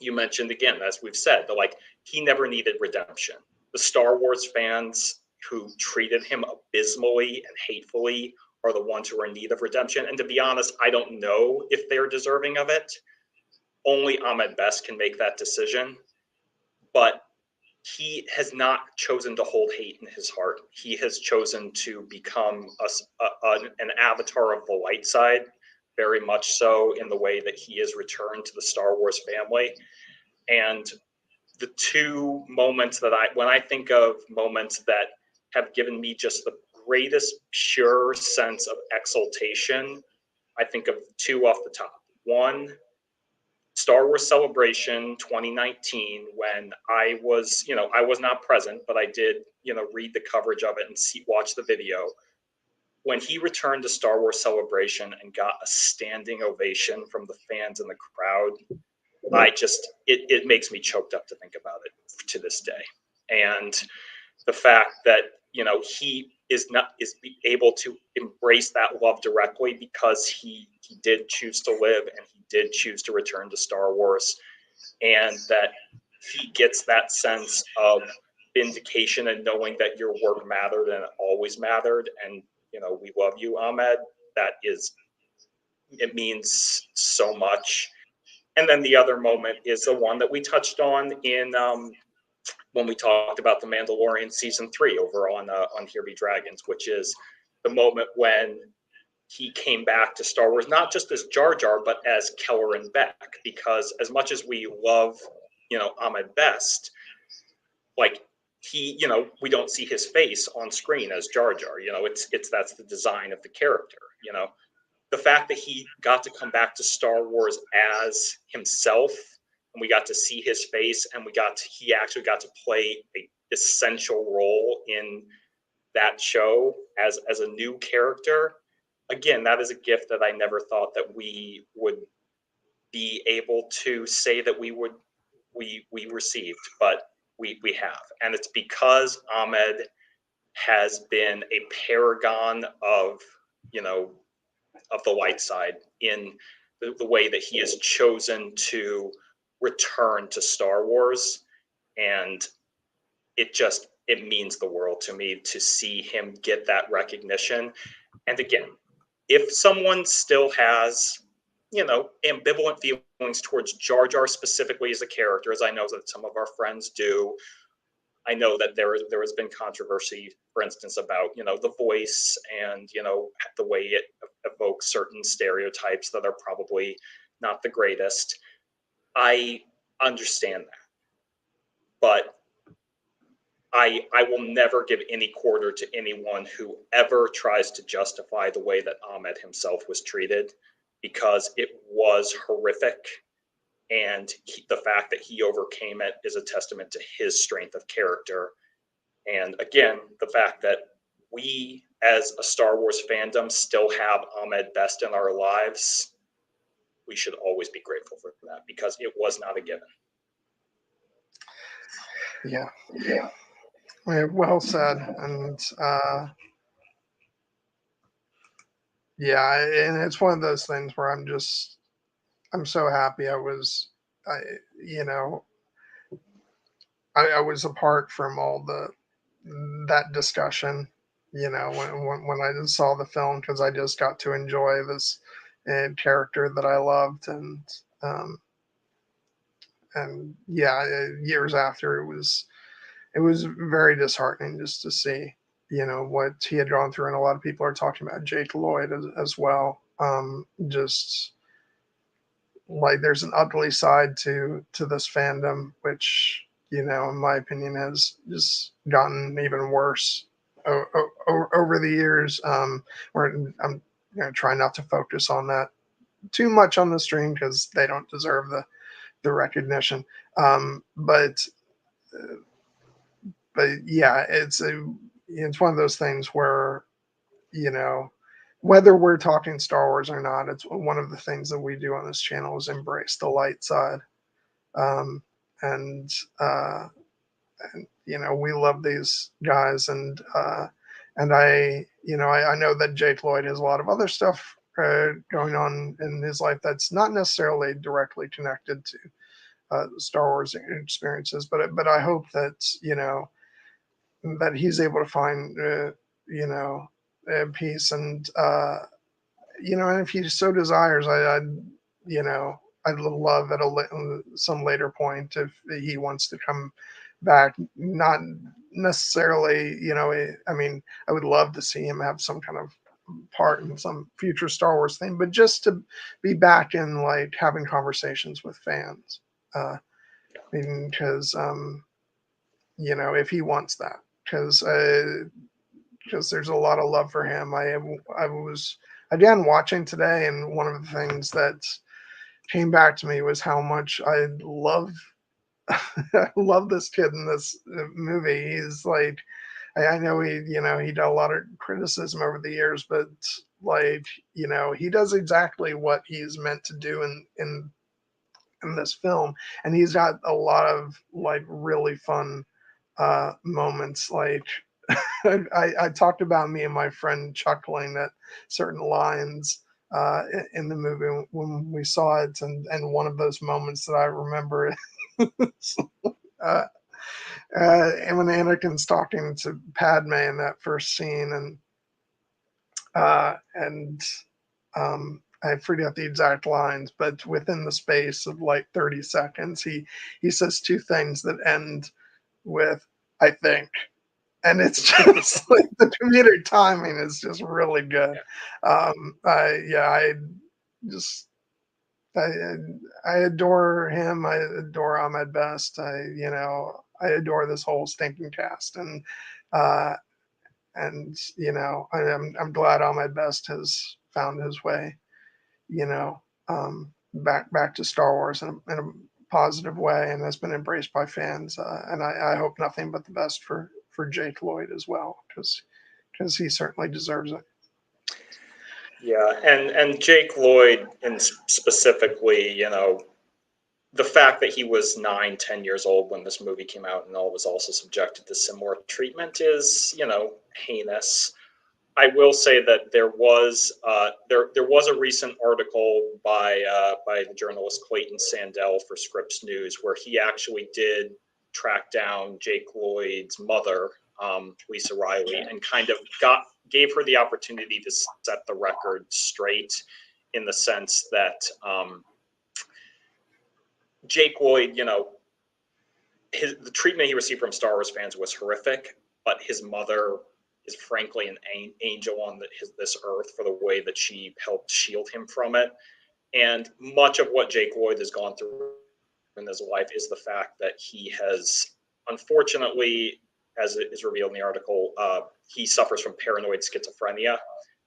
You mentioned again, as we've said, that like he never needed redemption. The Star Wars fans who treated him abysmally and hatefully are the ones who are in need of redemption. And to be honest, I don't know if they're deserving of it. Only Ahmed Best can make that decision. But he has not chosen to hold hate in his heart. He has chosen to become an avatar of the light side, very much so in the way that he is returned to the Star Wars family. And the two moments that when I think of moments that have given me just the greatest pure sense of exultation, I think of two off the top. One, Star Wars Celebration 2019, when I was, I was not present, but I did, read the coverage of it and watch the video. When he returned to Star Wars Celebration and got a standing ovation from the fans in the crowd, it makes me choked up to think about it to this day. And the fact that, he is able to embrace that love directly because he did choose to live and he did choose to return to Star Wars, and that he gets that sense of vindication and knowing that your work mattered and it always mattered. And, we love you, Ahmed. It means so much. And then the other moment is the one that we touched on in when we talked about The Mandalorian season 3 over on Here Be Dragons, which is the moment when he came back to Star Wars, not just as Jar Jar, but as Kelleran Beck. Because as much as we love, Ahmed Best, like he, we don't see his face on screen as Jar Jar. That's the design of the character. The fact that he got to come back to Star Wars as himself, and we got to see his face, and he actually got to play a essential role in that show as a new character. Again, that is a gift that I never thought that we would be able to say that we received, but we have. And it's because Ahmed has been a paragon of, of the light side in the way that he has chosen to return to Star Wars. And it means the world to me to see him get that recognition. And again, if someone still has, ambivalent feelings towards Jar Jar specifically as a character, as I know that some of our friends do, I know that there has been controversy, for instance, about, the voice and, the way it evokes certain stereotypes that are probably not the greatest. I understand that. But I will never give any quarter to anyone who ever tries to justify the way that Ahmed himself was treated, because it was horrific. And the fact that he overcame it is a testament to his strength of character. And again, the fact that we as a Star Wars fandom still have Ahmed Best in our lives, we should always be grateful for that, because it was not a given. Yeah. Well said. And and it's one of those things where I'm so happy I was apart from all that discussion, when I just saw the film, because I just got to enjoy this character that I loved. And years after, it was very disheartening just to see, what he had gone through. And a lot of people are talking about Jake Lloyd as well. Just like there's an ugly side to this fandom, which, in my opinion, has just gotten even worse over the years. Where I'm trying not to focus on that too much on the stream, because they don't deserve the recognition. But yeah, it's it's one of those things where, you know, whether we're talking Star Wars or not, it's one of the things that we do on this channel is embrace the light side. Um, and, uh, and, you know, we love these guys, and I know that Jake Lloyd has a lot of other stuff going on in his life that's not necessarily directly connected to Star Wars experiences, but I hope that, that he's able to find you know peace, and and if he so desires, you know I'd love at some later point if he wants to come back. Not necessarily, I mean, I would love to see him have some kind of part in some future Star Wars thing, but just to be back in like having conversations with fans. Uh, because if he wants that, because there's a lot of love for him. I was again watching today, and one of the things that came back to me was how much I love I love this kid in this movie. He's like, I know he did a lot of criticism over the years, but like, he does exactly what he's meant to do in this film, and he's got a lot of like really fun moments. Like I talked about me and my friend chuckling at certain lines in the movie when we saw it, and one of those moments that I remember is, uh, and when Anakin's talking to Padme in that first scene, and I forget the exact lines, but within the space of like 30 seconds, he says two things that end with "I think," and it's just like the comedic timing is just really good. I just I I adore him. I adore Ahmed Best. I adore this whole stinking cast, uh, I'm glad Ahmed Best has found his way, back to Star Wars in a positive way, and has been embraced by fans. And I hope nothing but the best for Jake Lloyd as well, because he certainly deserves it. Yeah, and Jake Lloyd, in specifically, the fact that he was 9, 10 years old when this movie came out and all was also subjected to similar treatment is, heinous. I will say that there was a recent article by the journalist Clayton Sandell for Scripps News where he actually did track down Jake Lloyd's mother, Lisa Riley, and kind of gave her the opportunity to set the record straight, in the sense that Jake Lloyd, the treatment he received from Star Wars fans was horrific, but his mother is frankly an angel on this earth for the way that she helped shield him from it. And much of what Jake Lloyd has gone through in his life is the fact that he has, unfortunately, as it is revealed in the article, he suffers from paranoid schizophrenia,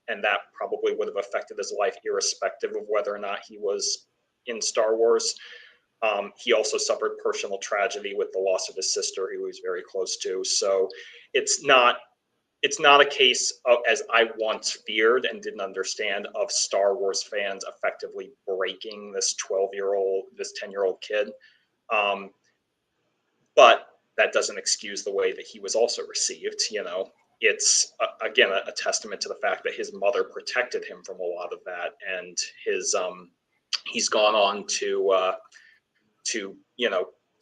and that probably would have affected his life irrespective of whether or not he was in Star Wars. He also suffered personal tragedy with the loss of his sister, who he was very close to. So it's not a case of, as I once feared and didn't understand, of Star Wars fans effectively breaking this 10-year-old kid. But that doesn't excuse the way that he was also received. It's again a testament to the fact that his mother protected him from a lot of that, and he's gone on to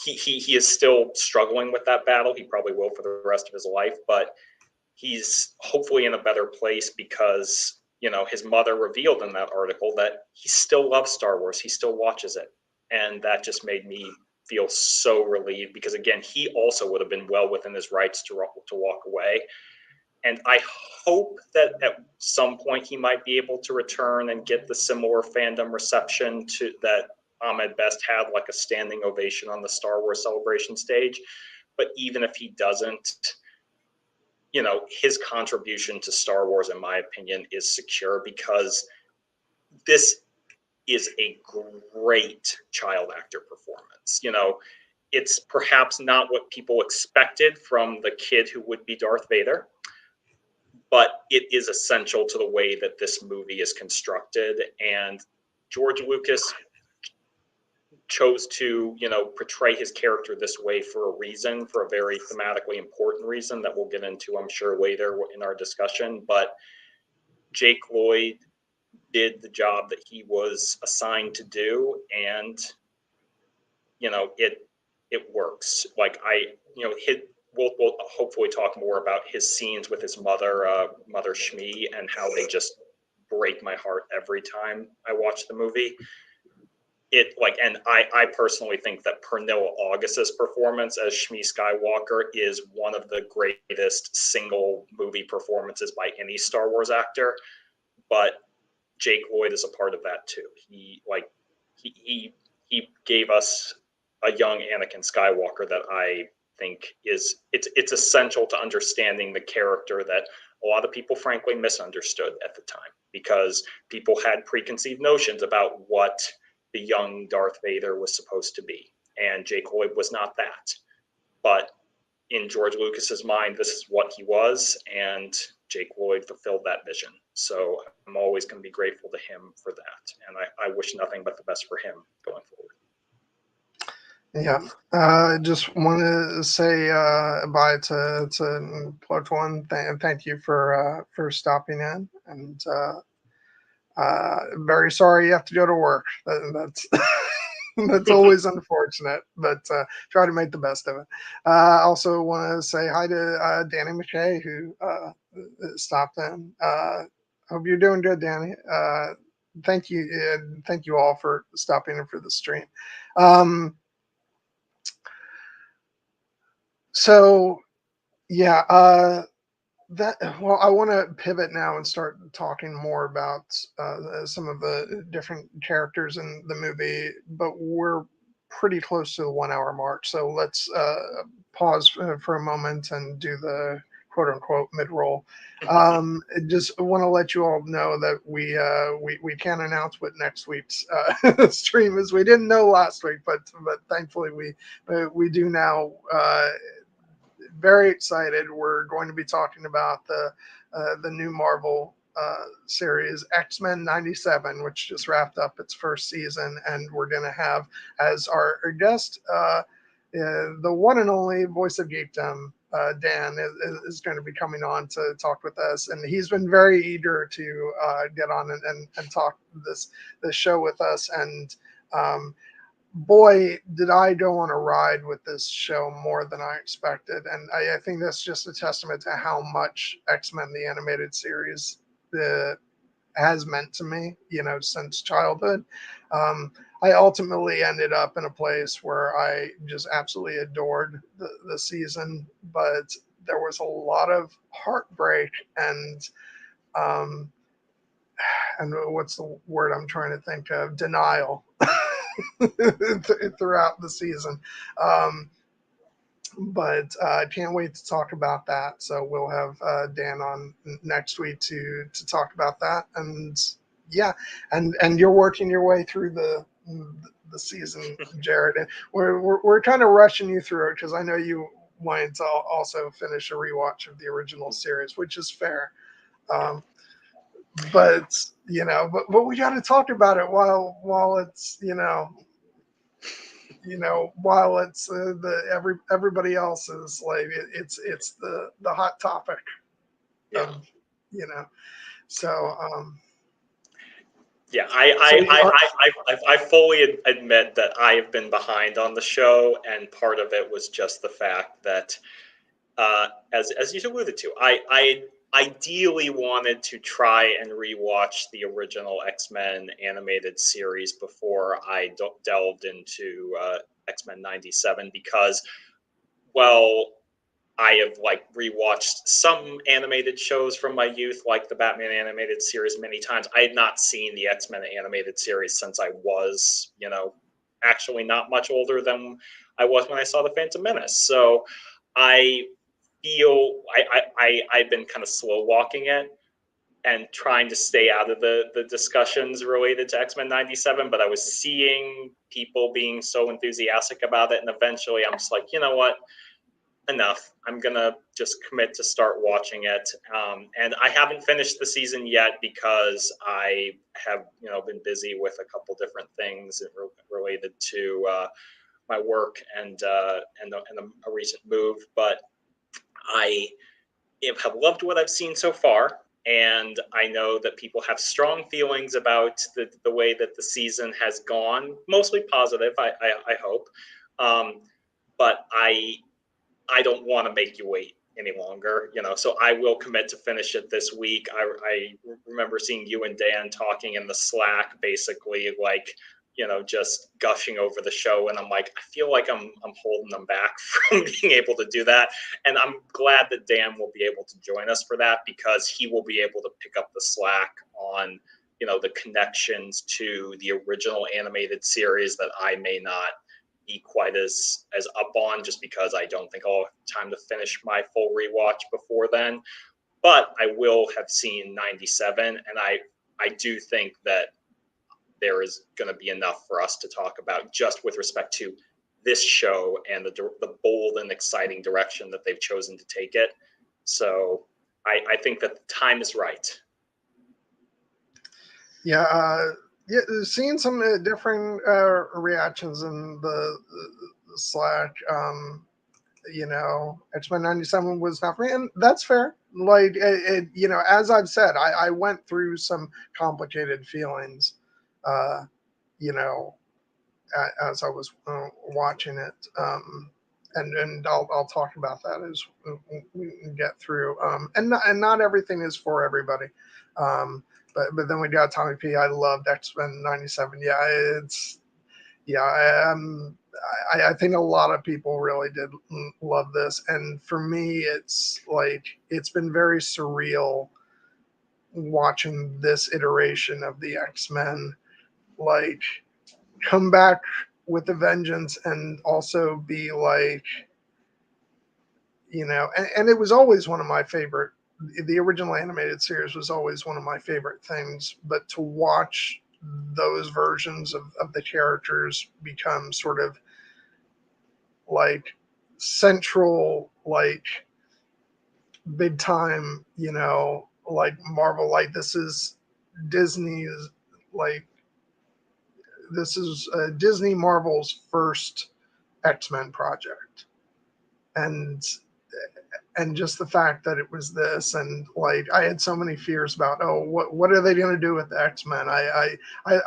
he is still struggling with that battle. He probably will for the rest of his life, but he's hopefully in a better place because his mother revealed in that article that he still loves Star Wars. He still watches it, and that just made me feel so relieved, because again, he also would have been well within his rights to walk away. And I hope that at some point he might be able to return and get the similar fandom reception to that Ahmed Best had, like a standing ovation on the Star Wars Celebration stage. But even if he doesn't, his contribution to Star Wars, in my opinion, is secure, because this is a great child actor performance. It's perhaps not what people expected from the kid who would be Darth Vader, but it is essential to the way that this movie is constructed. And George Lucas chose to, portray his character this way for a reason, for a very thematically important reason that we'll get into, I'm sure, later in our discussion. But Jake Lloyd did the job that he was assigned to do, and it works. Like we'll hopefully talk more about his scenes with his mother Shmi, and how they just break my heart every time I watch the movie. And I personally think that Pernilla August's performance as Shmi Skywalker is one of the greatest single movie performances by any Star Wars actor. But Jake Lloyd is a part of that too. He gave us a young Anakin Skywalker that I think it's essential to understanding the character that a lot of people frankly misunderstood at the time, because people had preconceived notions about what the young Darth Vader was supposed to be, and Jake Lloyd was not that. But in George Lucas's mind, this is what he was, and Jake Lloyd fulfilled that vision. So I'm always going to be grateful to him for that, and I wish nothing but the best for him going forward. Yeah, I just want to say bye to Plot One. Thank you for stopping in, and very sorry you have to go to work. That's that's always unfortunate, but try to make the best of it. I also want to say hi to Danny McKay, who stopped in. Hope you're doing good, Danny. Thank you all for stopping in for the stream. So yeah, I want to pivot now and start talking more about some of the different characters in the movie, but we're pretty close to the 1 hour mark. So let's pause for a moment and do the quote unquote mid roll. Just want to let you all know that we can't announce what next week's stream is. We didn't know last week, but thankfully we do now. Very excited. We're going to be talking about the new Marvel series X-Men 97, which just wrapped up its first season, and we're going to have as our guest the one and only voice of geekdom. Dan is going to be coming on to talk with us, and he's been very eager to get on and talk this show with us. And boy, did I go on a ride with this show more than I expected. And I think that's just a testament to how much X-Men, the animated series, has meant to me, since childhood. I ultimately ended up in a place where I just absolutely adored the season, but there was a lot of heartbreak and what's the word I'm trying to think of? Denial. Throughout the season. But I can't wait to talk about that. So we'll have Dan on next week to talk about that. And yeah, and you're working your way through the season, Jared. And we're kind of rushing you through it because I know you wanted to also finish a rewatch of the original series, which is fair. But we got to talk about it while it's while it's everybody else is like it's the hot topic. Yeah. So yeah, I fully admit that I have been behind on the show, and part of it was just the fact that as you alluded to, I ideally wanted to try and rewatch the original X-Men animated series before I delved into X-Men 97, because, well, I have rewatched some animated shows from my youth, like the Batman animated series, many times. I had not seen the X-Men animated series since I was, actually not much older than I was when I saw the Phantom Menace. So I feel I've been kind of slow walking it and trying to stay out of the discussions related to X-Men 97, but I was seeing people being so enthusiastic about it, and eventually I'm just like, you know what? enough. I'm gonna just commit to start watching it. And I haven't finished the season yet because I have, been busy with a couple different things related to my work and a recent move. But I have loved what I've seen so far, and I know that people have strong feelings about the way that the season has gone, mostly positive. I hope, but I don't want to make you wait any longer, so I will commit to finish it this week. I remember seeing you and Dan talking in the Slack, basically like, just gushing over the show. And I'm like, I feel like I'm holding them back from being able to do that. And I'm glad that Dan will be able to join us for that, because he will be able to pick up the slack on, the connections to the original animated series that I may not be quite as up on, just because I don't think I'll have time to finish my full rewatch before then. But I will have seen 97, and I do think that there is going to be enough for us to talk about just with respect to this show and the bold and exciting direction that they've chosen to take it. So I think that the time is right. Yeah, yeah, seeing some different reactions in the Slack. X-Men 97 was not for me, and that's fair. Like, as I've said, I went through some complicated feelings, uh, you know, as I was watching it. And I'll talk about that as we get through. And not everything is for everybody. But then we got Tommy P. I loved X-Men 97. Yeah, I think a lot of people really did love this, and for me, it's like it's been very surreal watching this iteration of the X-Men, like, come back with a vengeance, and also be like, and it was always one of my favorite. The original animated series was always one of my favorite things, but to watch those versions of the characters become sort of like central, like big time, like Marvel, like this is Disney's, like this is Disney Marvel's first X-Men project. And just the fact that it was this, and like I had so many fears about, what are they going to do with the X-Men. I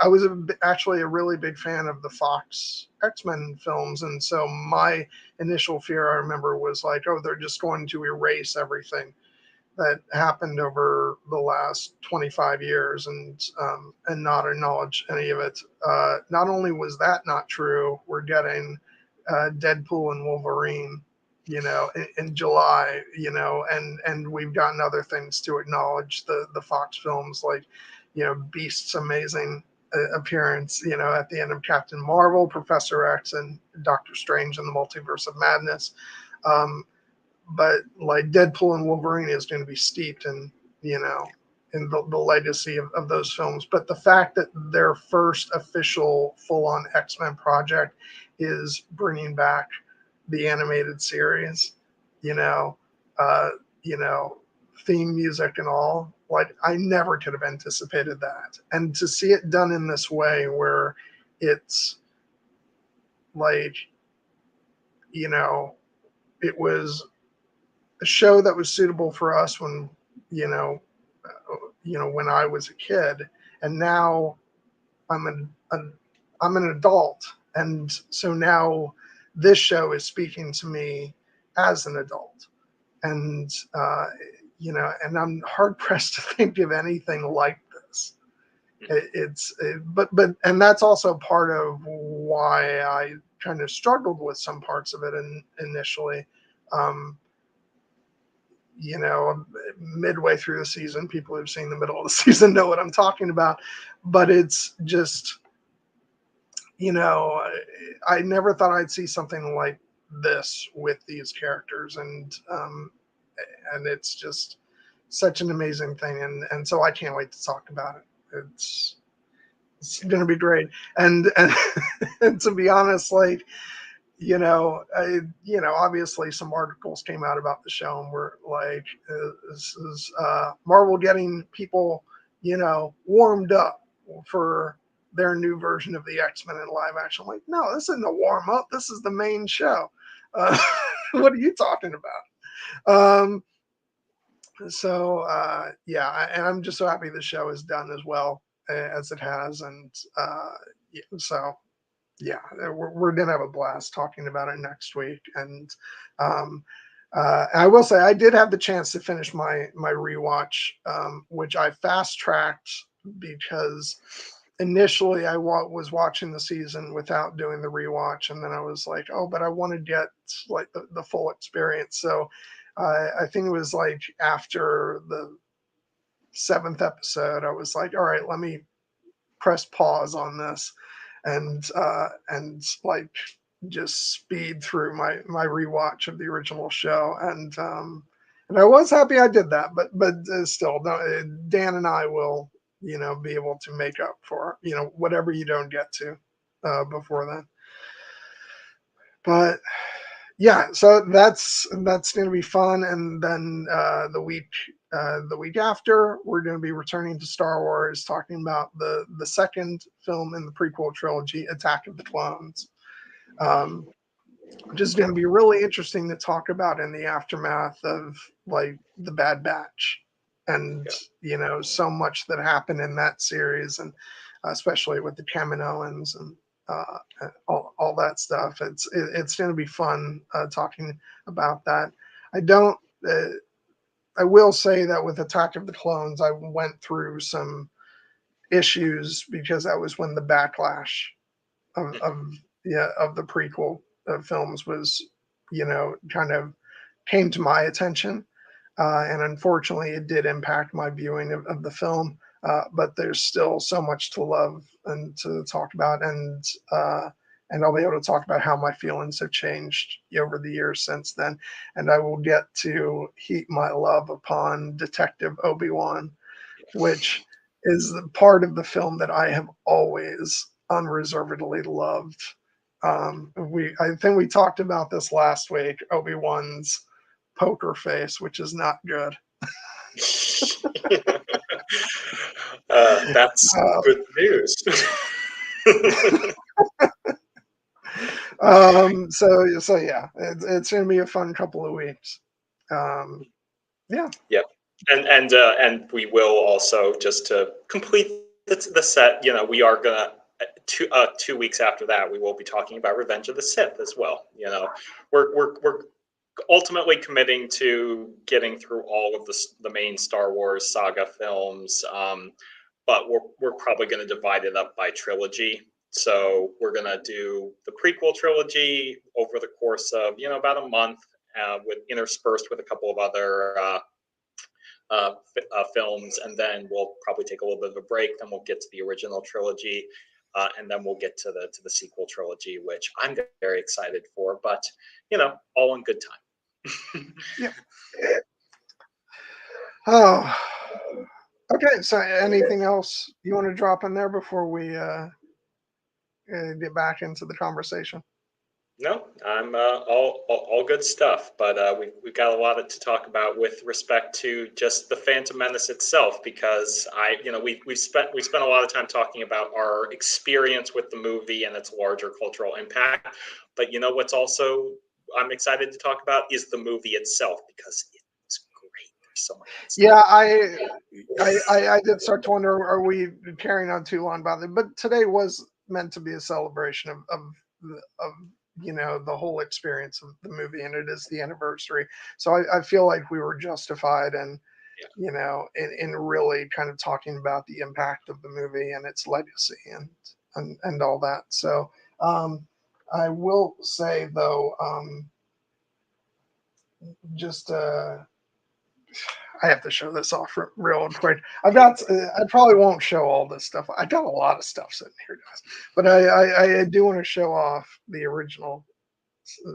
was actually a really big fan of the Fox X-Men films, and so my initial fear, I remember, was like, they're just going to erase everything that happened over the last 25 years, and not acknowledge any of it. Not only was that not true, we're getting Deadpool and Wolverine, in July, and we've gotten other things to acknowledge the Fox films, like, Beast's amazing appearance, at the end of Captain Marvel, Professor X, and Doctor Strange and the Multiverse of Madness. But like Deadpool and Wolverine is going to be steeped in, in the legacy of those films. But the fact that their first official full-on X-Men project is bringing back the animated series, uh, theme music and all, like I never could have anticipated that. And to see it done in this way, where it's like, it was a show that was suitable for us when, when I was a kid, and now I'm an adult, and so now this show is speaking to me as an adult, and and I'm hard pressed to think of anything like this. But and that's also part of why I kind of struggled with some parts of it initially. Um, midway through the season, people who've seen the middle of the season know what I'm talking about. But it's just, I never thought I'd see something like this with these characters, and it's just such an amazing thing, and so I can't wait to talk about it. It's going to be great, and and to be honest, like, Obviously some articles came out about the show and were like, this is Marvel getting people, warmed up for their new version of the X-Men in live action. I'm like, no, this isn't a warm up. This is the main show. What are you talking about? And I'm just so happy the show is done as well as it has. And we're gonna have a blast talking about it next week. And I will say I did have the chance to finish my rewatch, which I fast tracked because initially I was watching the season without doing the rewatch, and then I was like, oh, but I want to get like the full experience. So I think it was like after the 7th episode, I was like, all right, let me press pause on this and like just speed through my rewatch of the original show. And I was happy I did that, but still, no, Dan and I will be able to make up for whatever you don't get to before then. But yeah, so that's going to be fun. And then the week after, we're going to be returning to Star Wars, talking about the second film in the prequel trilogy, Attack of the Clones, which is going to be really interesting to talk about in the aftermath of like the Bad Batch, and so much that happened in that series, and especially with the Kaminoans and all that stuff. It's going to be fun talking about that. I will say that with Attack of the Clones, I went through some issues because that was when the backlash of the prequel films was, kind of came to my attention. And unfortunately, it did impact my viewing of the film. But there's still so much to love and to talk about, and I'll be able to talk about how my feelings have changed over the years since then. And I will get to heap my love upon Detective Obi-Wan, which is the part of the film that I have always unreservedly loved. I think we talked about this last week, Obi-Wan's poker face, which is not good. That's good news. So yeah, it's gonna be a fun couple of weeks. Yeah. Yep. And we will also, just to complete the set, we are gonna 2 weeks after that, we will be talking about Revenge of the Sith as well. We're ultimately committing to getting through all of the main Star Wars saga films, but we're probably going to divide it up by trilogy. So we're going to do the prequel trilogy over the course of about a month, with interspersed with a couple of other films, and then we'll probably take a little bit of a break. Then we'll get to the original trilogy, and then we'll get to the sequel trilogy, which I'm very excited for. But all in good time. Yeah. Oh. Okay. So, anything else you want to drop in there before we get back into the conversation? No, I'm all good stuff, but we've got a lot to talk about with respect to just the Phantom Menace itself, because we spent a lot of time talking about our experience with the movie and its larger cultural impact, but what's also I'm excited to talk about is the movie itself, because it's great. There's so much. Yeah, I did start to wonder, are we carrying on too long about it? But today was meant to be a celebration of the whole experience of the movie, and it is the anniversary. So I feel like we were justified in in really kind of talking about the impact of the movie and its legacy and all that. So I will say though, just I have to show this off real quick. I probably won't show all this stuff. I got a lot of stuff sitting here, guys, but I do want to show off the original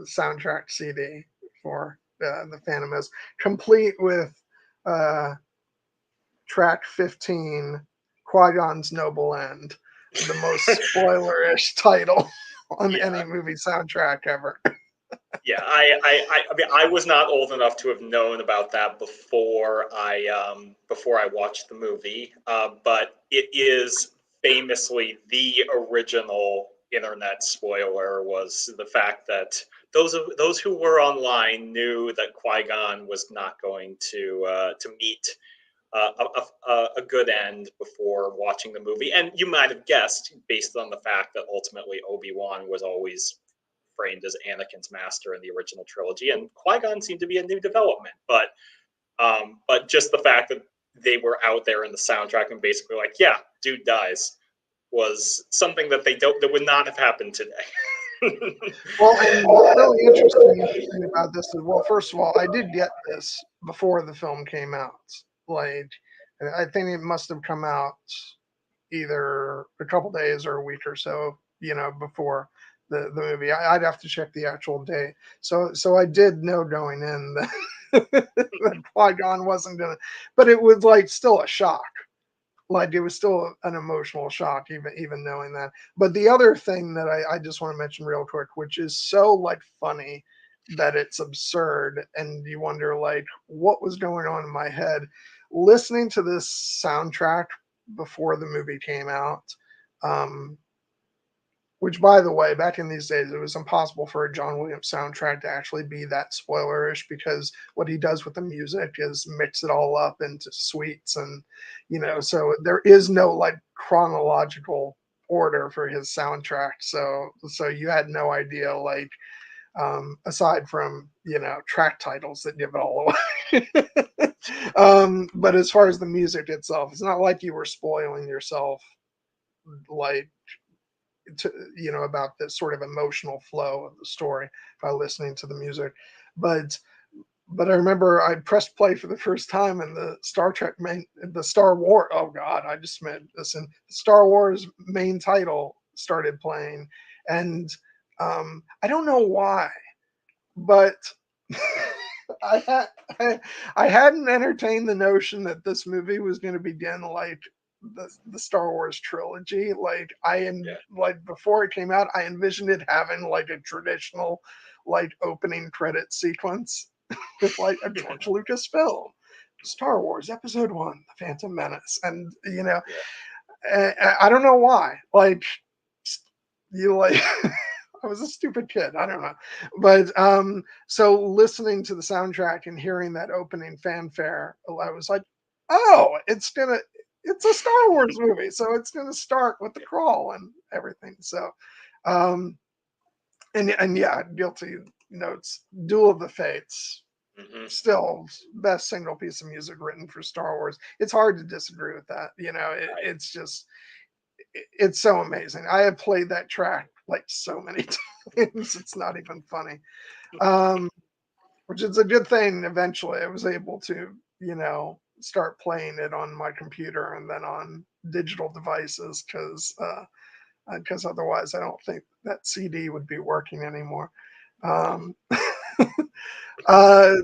soundtrack CD for the Phantom Menace, complete with track 15, Qui-Gon's Noble End, the most spoilerish title. on Yeah, any movie soundtrack ever. yeah. I mean, I was not old enough to have known about that before I watched the movie. But it is famously the original internet spoiler was the fact that those who were online knew that Qui-Gon was not going to meet a good end before watching the movie. And you might have guessed, based on the fact that ultimately Obi-Wan was always framed as Anakin's master in the original trilogy, and Qui-Gon seemed to be a new development. But just the fact that they were out there in the soundtrack and basically like, yeah, dude dies, was something that that would not have happened today. Well, and the really interesting thing about this is, well, first of all, I did get this before the film came out. Like, I think it must have come out either a couple days or a week or so, before the movie. I'd have to check the actual date. So I did know going in that, that Qui-Gon wasn't gonna, but it was like still a shock. Like it was still an emotional shock, even knowing that. But the other thing that I just want to mention real quick, which is so like funny that it's absurd, and you wonder like what was going on in my head listening to this soundtrack before the movie came out. Um, which, by the way, back in these days, it was impossible for a John Williams soundtrack to actually be that spoilerish because what he does with the music is mix it all up into suites, and Yeah. so there is no like chronological order for his soundtrack. So you had no idea, like aside from track titles that give it all away. But as far as the music itself, it's not like you were spoiling yourself, like about this sort of emotional flow of the story by listening to the music. But I remember I pressed play for the first time and the Star Wars. Oh God, I just meant listen. The Star Wars main title started playing, and I don't know why, but I had I hadn't entertained the notion that this movie was going to begin like the Star Wars trilogy. Like Yeah. like before it came out, I envisioned it having like a traditional like opening credit sequence with like a George Lucas film. Star Wars Episode One: The Phantom Menace, and Yeah. I don't know why. Like you like I was a stupid kid. I don't know. But so listening to the soundtrack and hearing that opening fanfare, I was like, oh, it's a Star Wars movie. So it's gonna start with the crawl and everything. So um and yeah, guilty notes. Duel of the Fates. Hmm. Still best single piece of music written for Star Wars. It's hard to disagree with that. Right. It's just it's so amazing. I have played that track like so many times. It's not even funny. Um, which is a good thing. Eventually, I was able to, start playing it on my computer and then on digital devices because otherwise, I don't think that CD would be working anymore. Um, uh,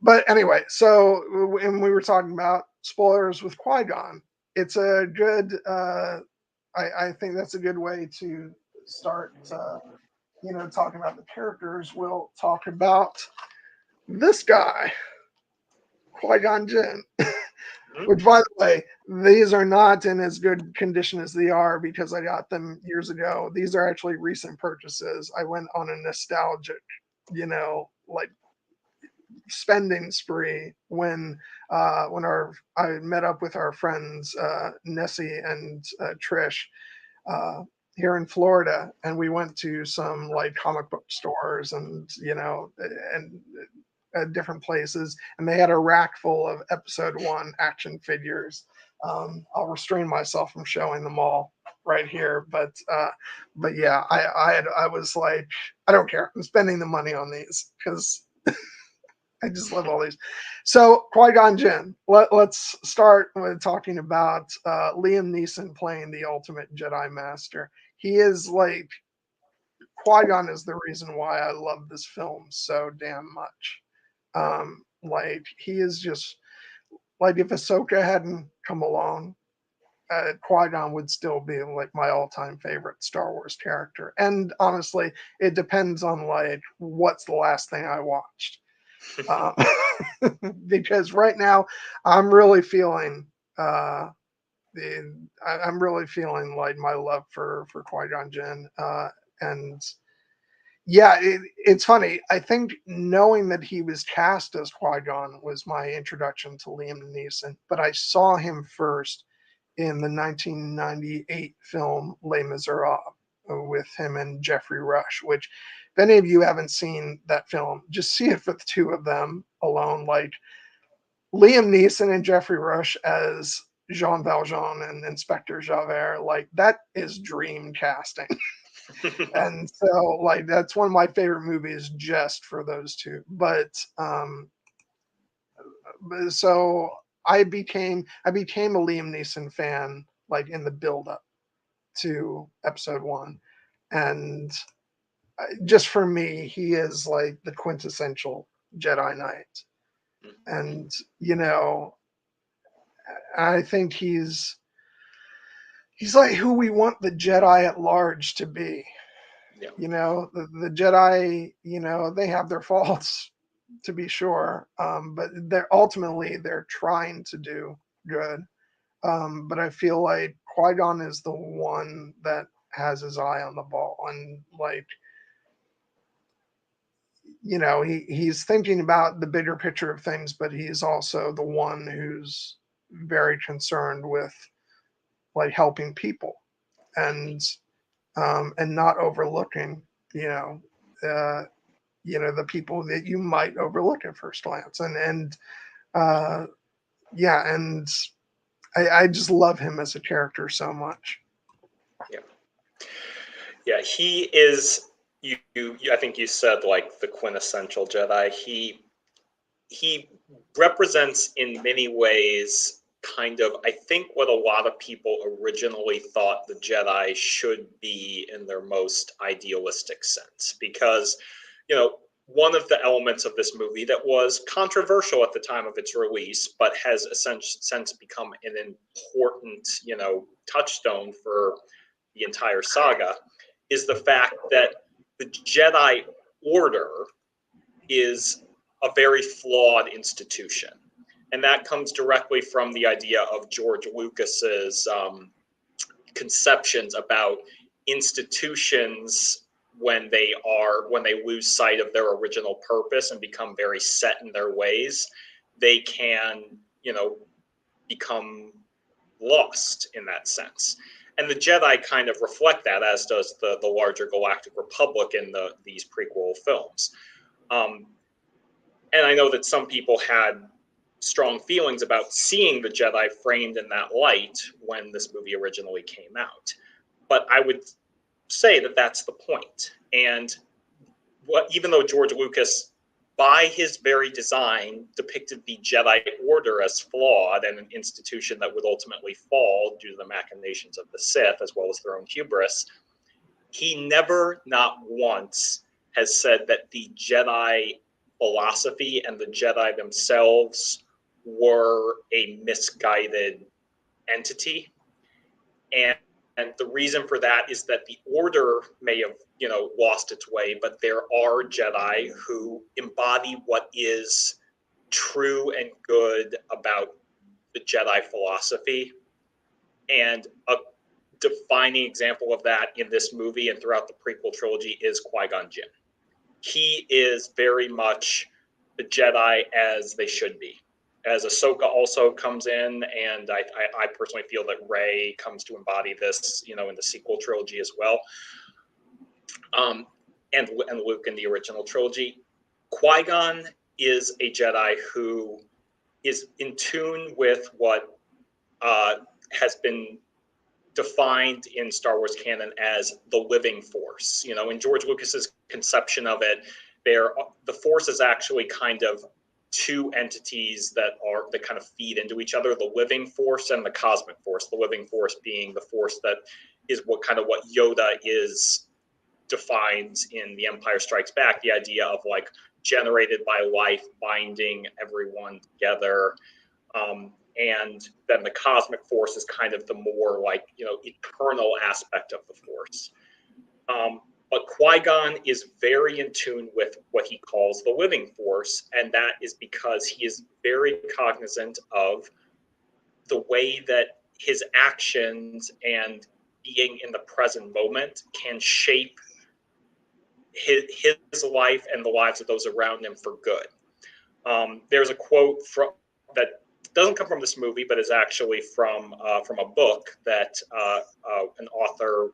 but anyway, so when we were talking about spoilers with Qui Gon, it's a good. I think that's a good way to start. Talking about the characters. We'll talk about this guy, Qui Gon Jinn. Hmm. Which, by the way, these are not in as good condition as they are because I got them years ago. These are actually recent purchases. I went on a nostalgic, like spending spree when our I met up with our friends Nessie and Trish uh, here in Florida, and we went to some like comic book stores and different places, and they had a rack full of Episode One action figures. I'll restrain myself from showing them all right here, but yeah, I was like, I don't care. I'm spending the money on these because I just love all these. So Qui Gon Jinn. Let's start with talking about Liam Neeson playing the ultimate Jedi Master. He is like Qui Gon is the reason why I love this film so damn much. Like he is just like if Ahsoka hadn't come along, Qui-Gon would still be like my all-time favorite Star Wars character. And honestly, it depends on like what's the last thing I watched. Um, because right now I'm really feeling I'm really feeling like my love for Qui-Gon Jinn. And yeah, it's funny. I think knowing that he was cast as Qui-Gon was my introduction to Liam Neeson, but I saw him first in the 1998 film Les Miserables with him and Jeffrey Rush, which, if any of you haven't seen that film, just see it for the two of them alone. Like Liam Neeson and Jeffrey Rush as Jean Valjean and Inspector Javert, like that is dream casting. And so like that's one of my favorite movies just for those two. So I became a Liam Neeson fan like in the build up to episode 1, and just for me he is like the quintessential Jedi Knight. And I think he's like who we want the Jedi at large to be. Yeah. The Jedi, they have their faults, to be sure, but they're trying to do good. But I feel like Qui-Gon is the one that has his eye on the ball, and like he's thinking about the bigger picture of things, but he's also the one who's very concerned with like helping people, and not overlooking you know uh, the people that you might overlook at first glance. And uh, yeah, and I just love him as a character so much. Yeah. Yeah, he is. I think you said like the quintessential Jedi. He represents in many ways kind of I think what a lot of people originally thought the Jedi should be in their most idealistic sense, because one of the elements of this movie that was controversial at the time of its release but has since become an important touchstone for the entire saga is the fact that the Jedi Order is a very flawed institution. And that comes directly from the idea of George Lucas's conceptions about institutions when they lose sight of their original purpose and become very set in their ways, they can become lost in that sense. And the Jedi kind of reflect that, as does the larger Galactic Republic in these prequel films. And I know that some people had strong feelings about seeing the Jedi framed in that light when this movie originally came out. But I would say that that's the point. And even though George Lucas, by his very design, depicted the Jedi Order as flawed and an institution that would ultimately fall due to the machinations of the Sith, as well as their own hubris, he never, not once, has said that the Jedi philosophy and the Jedi themselves were a misguided entity. And the reason for that is that the Order may have, lost its way, but there are Jedi who embody what is true and good about the Jedi philosophy. And a defining example of that in this movie and throughout the prequel trilogy is Qui-Gon Jinn. He is very much the Jedi as they should be. As Ahsoka also comes in, and I personally feel that Rey comes to embody this, in the sequel trilogy as well, and Luke in the original trilogy. Qui-Gon is a Jedi who is in tune with what has been defined in Star Wars canon as the living force. In George Lucas's conception of it, the force is actually kind of two entities that kind of feed into each other: the living force and the cosmic force. The living force being the force that is what Yoda is defined in The Empire Strikes Back, the idea of like generated by life, binding everyone together. and then the cosmic force is kind of the more like, eternal aspect of the force. But Qui-Gon is very in tune with what he calls the living force, and that is because he is very cognizant of the way that his actions and being in the present moment can shape his life and the lives of those around him for good. There's a quote that doesn't come from this movie, but is actually from a book that an author,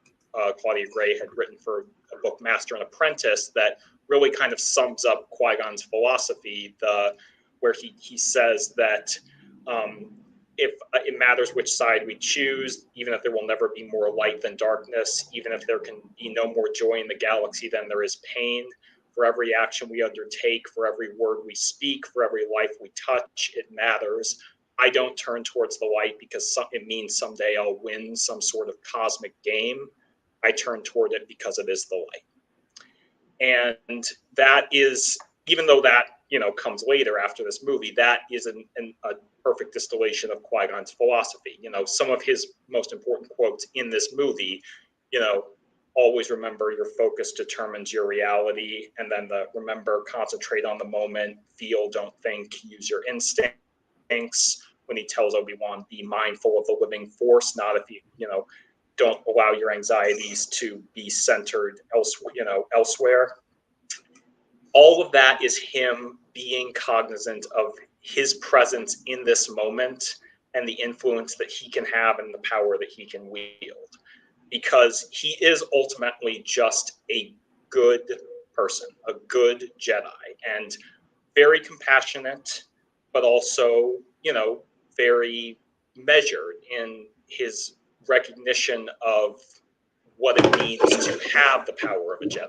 Claudia Gray, had written for a book, Master and Apprentice, that really kind of sums up Qui-Gon's philosophy, where he says that if it matters which side we choose, even if there will never be more light than darkness, even if there can be no more joy in the galaxy than there is pain, for every action we undertake, for every word we speak, for every life we touch, it matters. I don't turn towards the light because it means someday I'll win some sort of cosmic game. I turn toward it because it is the light. And that is, even though that, comes later after this movie, that is a perfect distillation of Qui-Gon's philosophy. Some of his most important quotes in this movie, always remember your focus determines your reality. And then remember, concentrate on the moment, feel, don't think, use your instincts. When he tells Obi-Wan, be mindful of the living force, not if you don't allow your anxieties to be centered elsewhere. All of that is him being cognizant of his presence in this moment and the influence that he can have and the power that he can wield. Because he is ultimately just a good person, a good Jedi, and very compassionate, but also, very measured in his recognition of what it means to have the power of a Jedi.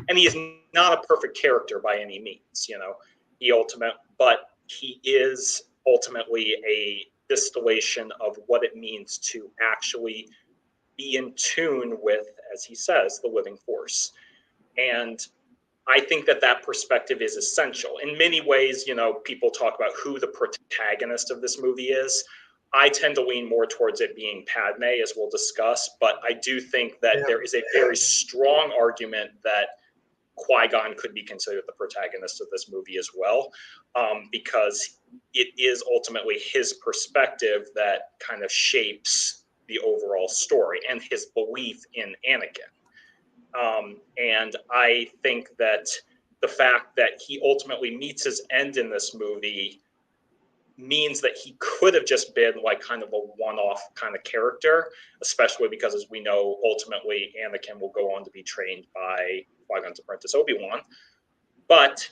And he is not a perfect character by any means, but he is ultimately a distillation of what it means to actually be in tune with, as he says, the living force. And I think that perspective is essential. In many ways, people talk about who the protagonist of this movie is. I tend to lean more towards it being Padme, as we'll discuss, but I do think that there is a very strong argument that Qui-Gon could be considered the protagonist of this movie as well, because it is ultimately his perspective that kind of shapes the overall story and his belief in Anakin. And I think that the fact that he ultimately meets his end in this movie means that he could have just been like kind of a one-off kind of character, especially because, as we know, ultimately Anakin will go on to be trained by Qui-Gon's apprentice Obi-Wan. But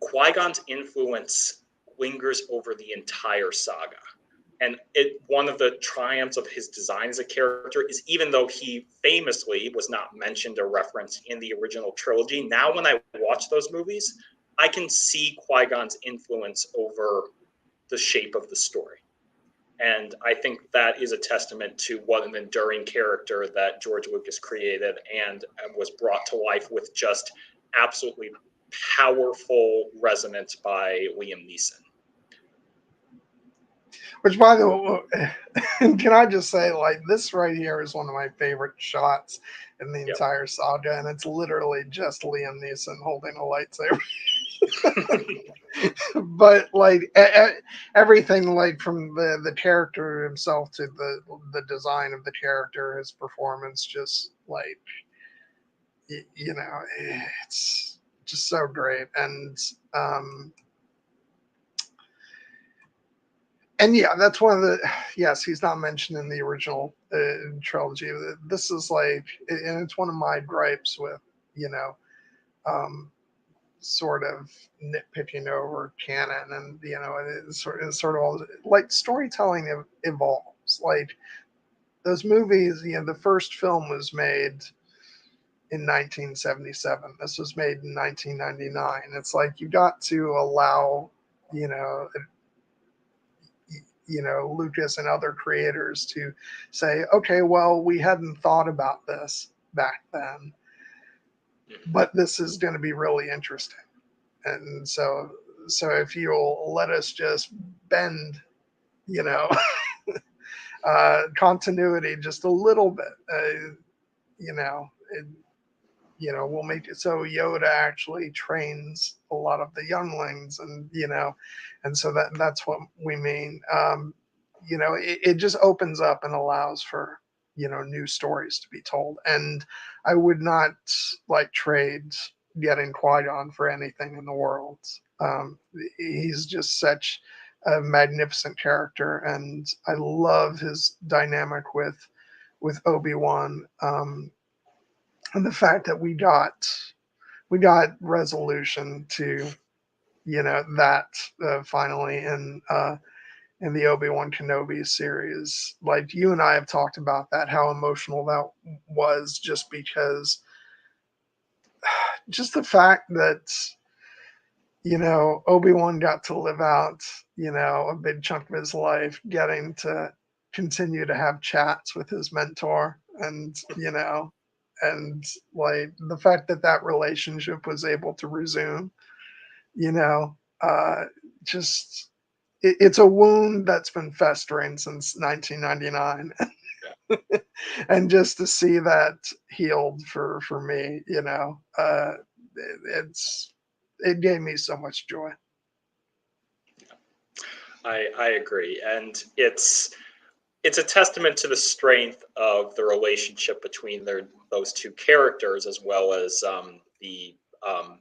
Qui-Gon's influence lingers over the entire saga. And one of the triumphs of his design as a character is, even though he famously was not mentioned or referenced in the original trilogy, now when I watch those movies, I can see Qui-Gon's influence over the shape of the story. And I think that is a testament to what an enduring character that George Lucas created and was brought to life with just absolutely powerful resonance by Liam Neeson. Which, by the way, can I just say, like, this right here is one of my favorite shots in the entire saga, and it's literally just Liam Neeson holding a lightsaber. But like everything, like from the character himself to the design of the character, his performance, just like it's just so great. And yeah, that's one of the, yes, he's not mentioned in the original trilogy. This is like, and it's one of my gripes with, sort of nitpicking over canon, and it's sort of all, like, storytelling evolves. Like those movies, the first film was made in 1977. This was made in 1999. It's like you got to allow, Lucas and other creators to say, okay, well, we hadn't thought about this back then, but this is going to be really interesting. And so if you'll let us just bend you know, continuity just a little bit. You know, it, we'll make it so Yoda actually trains a lot of the younglings, and and so that's what we mean. It just opens up and allows for new stories to be told, and I would not like trade getting Qui-Gon for anything in the world. He's just such a magnificent character, and I love his dynamic with Obi-Wan. And the fact that we got resolution to that finally in the Obi-Wan Kenobi series. Like you and I have talked about that, how emotional that was, just because just the fact that Obi-Wan got to live out a big chunk of his life getting to continue to have chats with his mentor, and and like the fact that that relationship was able to resume, you know, uh, just it's a wound that's been festering since 1999, and just to see that healed for me, it gave me so much joy. I agree, and it's a testament to the strength of the relationship between those two characters, the um,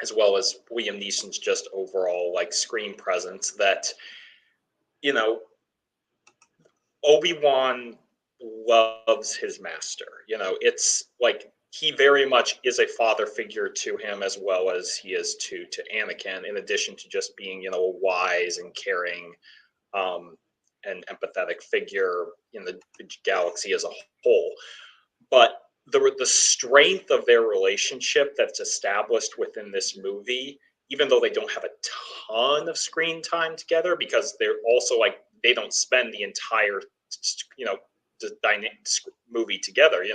as well as Liam Neeson's just overall like screen presence, that you know Obi-Wan loves his master. It's like he very much is a father figure to him, as well as he is to Anakin, in addition to just being a wise and caring um, and empathetic figure in the galaxy as a whole. But the strength of their relationship that's established within this movie, even though they don't have a ton of screen time together, because they're also like they don't spend the entire you know the movie together.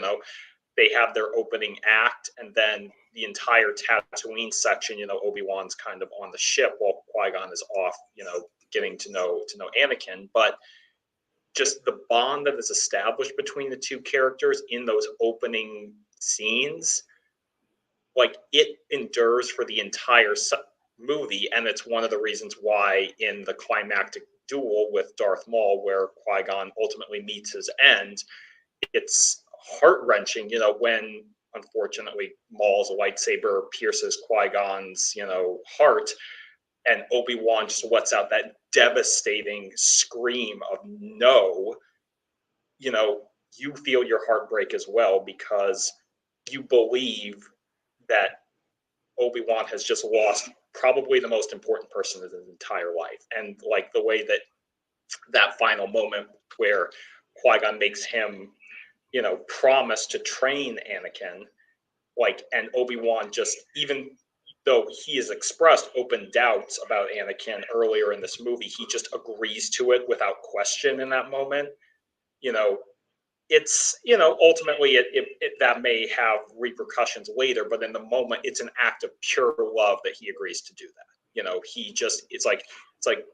They have their opening act, and then the entire Tatooine section. Obi-Wan's kind of on the ship while Qui-Gon is off. Getting to know Anakin, but just the bond that is established between the two characters in those opening scenes, like it endures for the entire movie, and it's one of the reasons why in the climactic duel with Darth Maul, where Qui-Gon ultimately meets his end, it's heart-wrenching, when unfortunately Maul's lightsaber pierces Qui-Gon's, heart, and Obi-Wan just lets out that devastating scream of no. you know, you feel your heartbreak as well, because you believe that Obi-Wan has just lost probably the most important person in his entire life. And like the way that final moment where Qui-Gon makes him, promise to train Anakin, and Obi-Wan just, even though he has expressed open doubts about Anakin earlier in this movie, he just agrees to it without question in that moment. You know, it's ultimately that may have repercussions later, but in the moment it's an act of pure love that he agrees to do that. He just it's like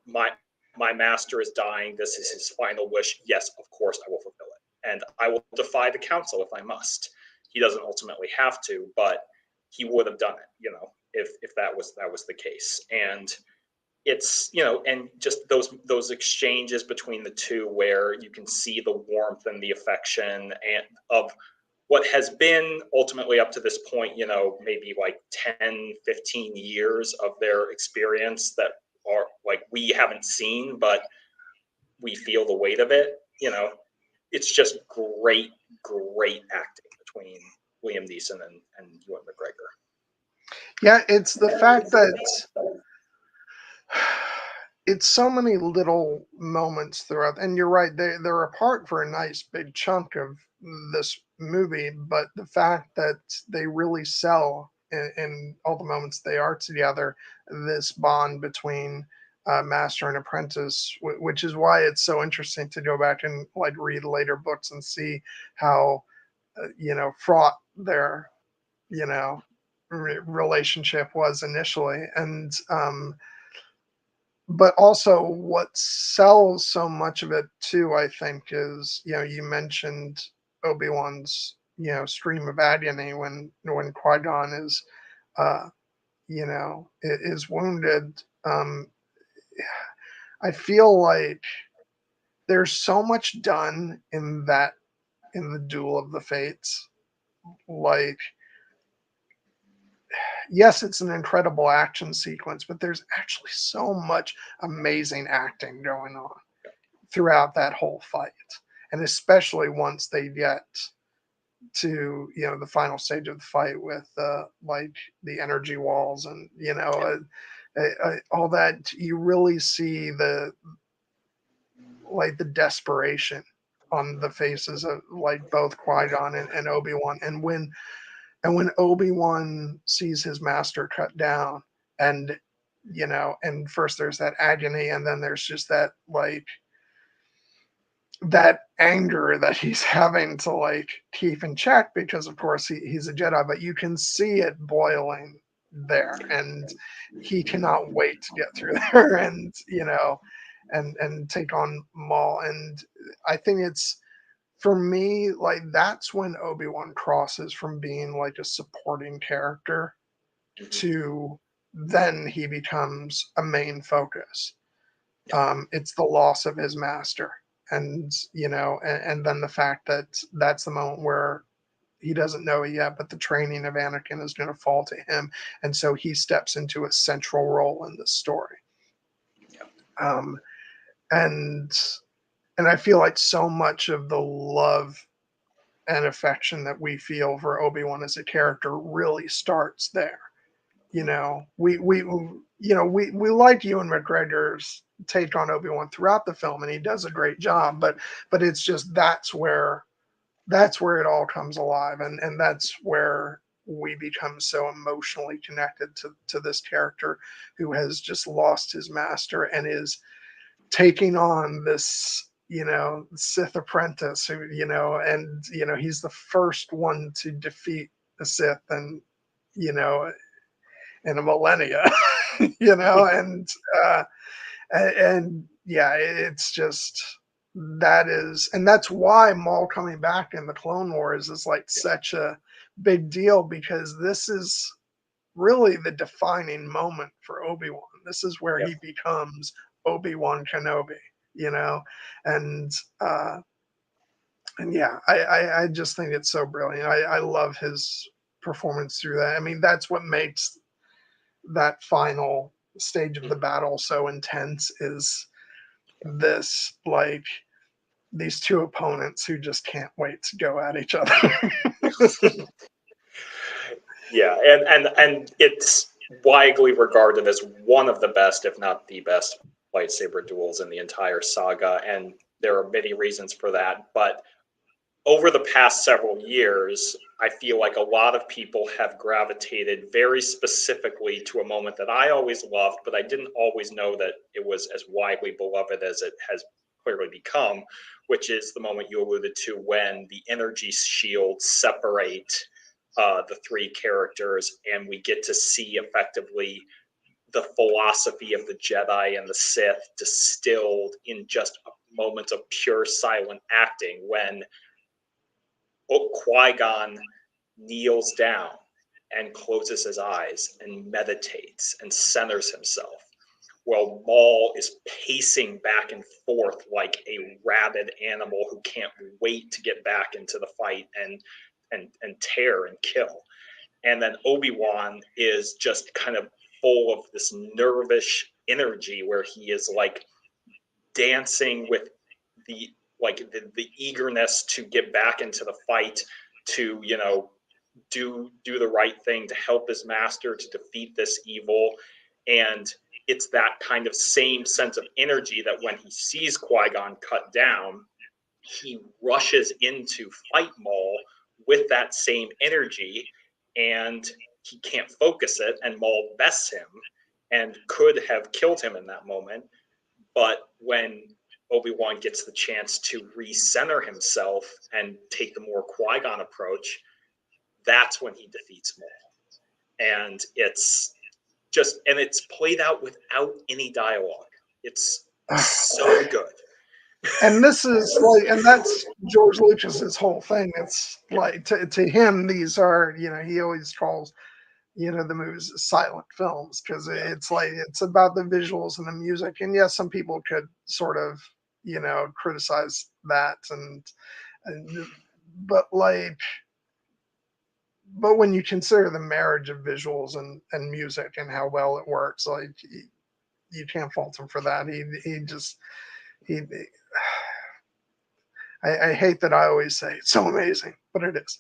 my master is dying, this is his final wish, yes, of course I will fulfill it, and I will defy the council if I must. He doesn't ultimately have to, but he would have done it, if that was the case. And it's and just those exchanges between the two, where you can see the warmth and the affection and of what has been ultimately up to this point, maybe like 10-15 years of their experience, that are like we haven't seen, but we feel the weight of it. It's just great acting between Liam Neeson and Ewan McGregor. Yeah, it's the fact that it's so many little moments throughout, and you're right, they're apart for a nice big chunk of this movie, but the fact that they really sell in all the moments they are together, this bond between master and apprentice, which is why it's so interesting to go back and like read later books and see how fraught their you know relationship was initially. And but also what sells so much of it too, I think, is, you mentioned Obi-Wan's, stream of agony when Qui-Gon uh is wounded. I feel like there's so much done in the duel of the fates. Like, yes, it's an incredible action sequence, but there's actually so much amazing acting going on throughout that whole fight. And especially once they get to, the final stage of the fight with like the energy walls and, all that, you really see the desperation on the faces of like both Qui-Gon and Obi-Wan. And when Obi-Wan sees his master cut down, and and first there's that agony, and then there's just that anger that he's having to like keep in check, because of course he's a Jedi, but you can see it boiling there, and he cannot wait to get through there, and and take on Maul. And I think it's, for me, like, that's when Obi-Wan crosses from being like a supporting character Mhm. to then he becomes a main focus. Yeah. It's the loss of his master, and and then the fact that that's the moment where he doesn't know it yet, but the training of Anakin is going to fall to him, and so he steps into a central role in this story. Yeah. Um, and I feel like so much of the love and affection that we feel for Obi-Wan as a character really starts there. We like Ewan McGregor's take on Obi-Wan throughout the film, and he does a great job, but it's just that's where it all comes alive, and that's where we become so emotionally connected to this character who has just lost his master and is taking on this, Sith apprentice who, and he's the first one to defeat the Sith, and you know in a millennia. And uh and yeah, it's just, that's why Maul coming back in the Clone Wars is like Yeah. such a big deal, because this is really the defining moment for Obi-Wan. This is where Yeah. he becomes Obi-Wan Kenobi, you know, and uh, and yeah, I just think it's so brilliant. I love his performance through that. I mean, that's what makes that final stage of the Mhm. battle so intense, is this, like, these two opponents who just can't wait to go at each other. Yeah, and it's widely regarded as one of the best, if not the best, lightsaber duels in the entire saga, and there are many reasons for that. But over the past several years, I feel like a lot of people have gravitated very specifically to a moment that I always loved, but I didn't always know that it was as widely beloved as it has clearly become, which is the moment you alluded to when the energy shields separate the three characters, and we get to see effectively the philosophy of the Jedi and the Sith distilled in just a moment of pure silent acting when Qui-Gon kneels down and closes his eyes and meditates and centers himself, while Maul is pacing back and forth like a rabid animal who can't wait to get back into the fight and tear and kill. And then Obi-Wan is just kind of full of this nervous energy where he is like dancing with the the eagerness to get back into the fight, to do the right thing, to help his master to defeat this evil. And it's that kind of same sense of energy that when he sees Qui-Gon cut down, he rushes into fight Maul with that same energy, and he can't focus it, and Maul bests him and could have killed him in that moment. But when Obi-Wan gets the chance to recenter himself and take the more Qui-Gon approach, that's when he defeats Maul. And it's played out without any dialogue. It's so good. And this is like, and that's George Lucas's whole thing. It's Yeah, like to him, these are, you know, he always calls, you know, the movies silent films because yeah, it's like it's about the visuals and the music. And yes, some people could sort of, you know, criticize that, and but like, but when you consider the marriage of visuals and music and how well it works, like you can't fault him for that. He just he I hate that I always say it's so amazing, but it is.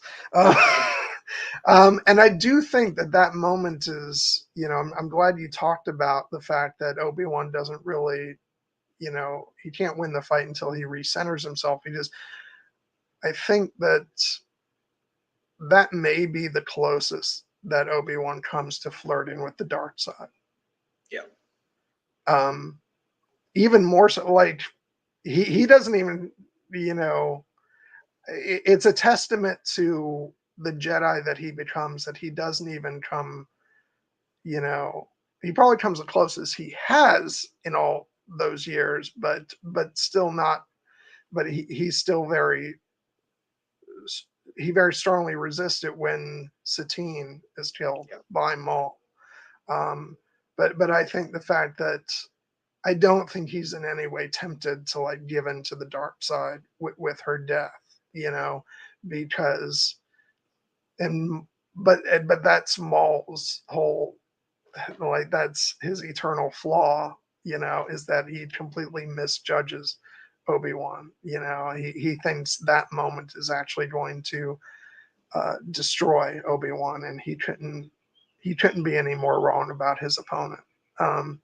And I do think that that moment is, you know, I'm glad you talked about the fact that Obi-Wan doesn't really, you know, he can't win the fight until he recenters himself. He just, I think that that may be the closest that Obi-Wan comes to flirting with the dark side. yeah, Um, Even more so, like he doesn't even, you know, it's a testament to the Jedi that he becomes that he doesn't even come, you know, he probably comes the closest he has in all those years, but still not. But he's still very he very strongly resists it when Satine is killed yeah. by Maul. Um, but I think the fact that I don't think he's in any way tempted to like give in to the dark side with her death, you know, because and but that's Maul's whole, like that's his eternal flaw, you know, is that he completely misjudges Obi-Wan. You know, he thinks that moment is actually going to destroy Obi-Wan, and he couldn't be any more wrong about his opponent. Um,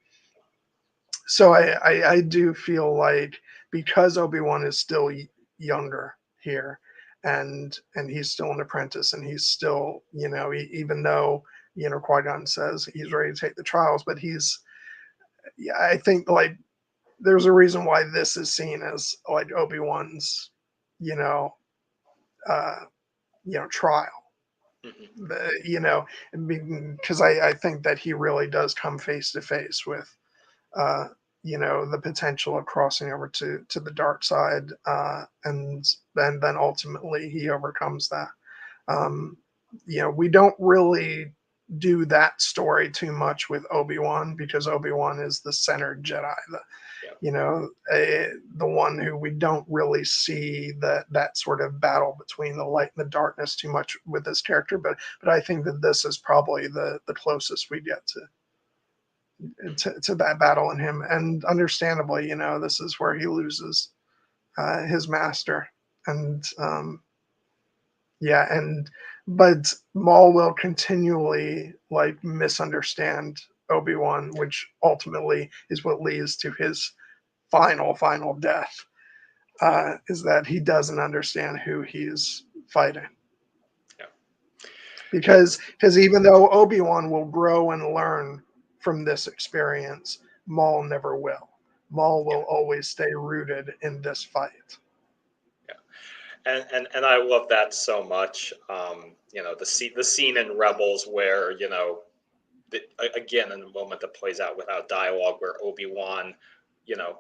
so I do feel like because Obi-Wan is still younger here, and he's still an apprentice, and he's still, you know, even though, you know, Qui-Gon says he's ready to take the trials, but he's, yeah, I think like there's a reason why this is seen as like Obi-Wan's, you know, uh, trial. Hmm. You know, because I think that he really does come face to face with, uh, you know, the potential of crossing over to the dark side, and then ultimately he overcomes that. Um, you know, we don't really do that story too much with Obi-Wan because Obi-Wan is the centered Jedi, Yeah. you know, the one who we don't really see that sort of battle between the light and the darkness too much with this character. But I think that this is probably the closest we get to that battle in him. And understandably, you know, this is where he loses his master. And yeah, and but Maul will continually like misunderstand Obi-Wan, which ultimately is what leads to his final death. Is that he doesn't understand who he's fighting, Yeah. And because even though Obi-Wan will grow and learn from this experience, Maul never will. Maul yeah, will always stay rooted in this fight. yeah. And I love that so much. You know, the scene in Rebels where, you know, again in the moment that plays out without dialogue, where Obi-Wan, you know,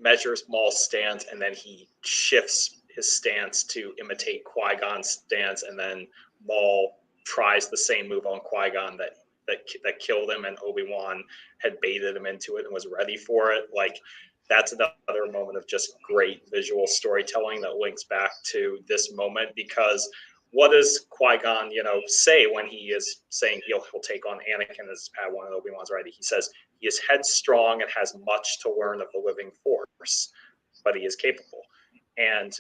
measures Maul's stance, and then he shifts his stance to imitate Qui-Gon's stance, and then Maul tries the same move on Qui-Gon that killed him, and Obi-Wan had baited him into it and was ready for it. Like, that's another moment of just great visual storytelling that links back to this moment, because what does Qui-Gon, you know, say when he is saying he'll take on Anakin as Padawan and Obi-Wan's ready? He says he is headstrong and has much to learn of the living force, but he is capable. And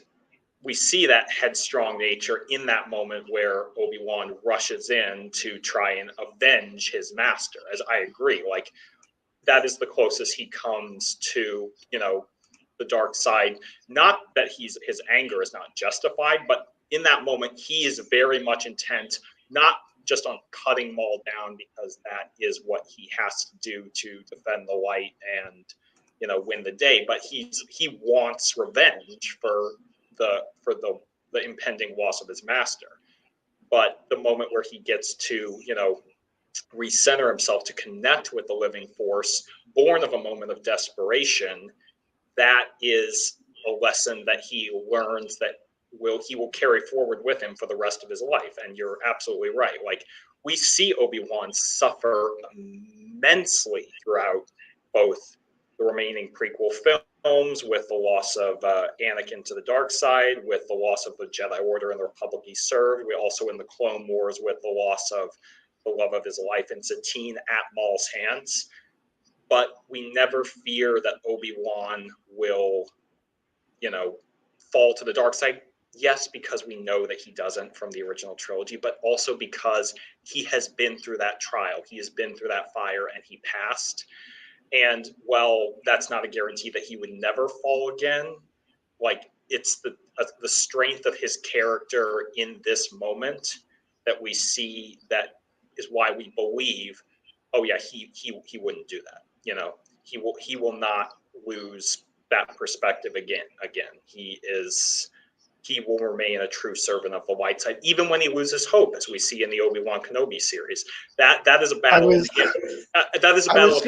we see that headstrong nature in that moment where Obi-Wan rushes in to try and avenge his master. As I agree, like that is the closest he comes to, you know, the dark side. Not that his anger is not justified, but in that moment he is very much intent not just on cutting Maul down because that is what he has to do to defend the light and, you know, win the day, but he wants revenge for the impending loss of his master. But the moment where he gets to, you know, recenter himself, to connect with the living force, born of a moment of desperation, that is a lesson that he learns that he will carry forward with him for the rest of his life. And you're absolutely right. Like, we see Obi-Wan suffer immensely throughout both the remaining prequel films, with the loss of Anakin to the dark side, with the loss of the Jedi Order and the Republic he served. We also, in the Clone Wars, with the loss of the love of his life in Satine at Maul's hands. But we never fear that Obi-Wan will, fall to the dark side. Yes, because we know that he doesn't from the original trilogy, but also because he has been through that trial. He has been through that fire and he passed. And while that's not a guarantee that he would never fall again, like, it's the strength of his character in this moment that we see, that is why we believe, oh yeah, he wouldn't do that. He will not lose that perspective again. He will remain a true servant of the light side, even when he loses hope, as we see in the Obi-Wan Kenobi series. That is a battle. That is a battle.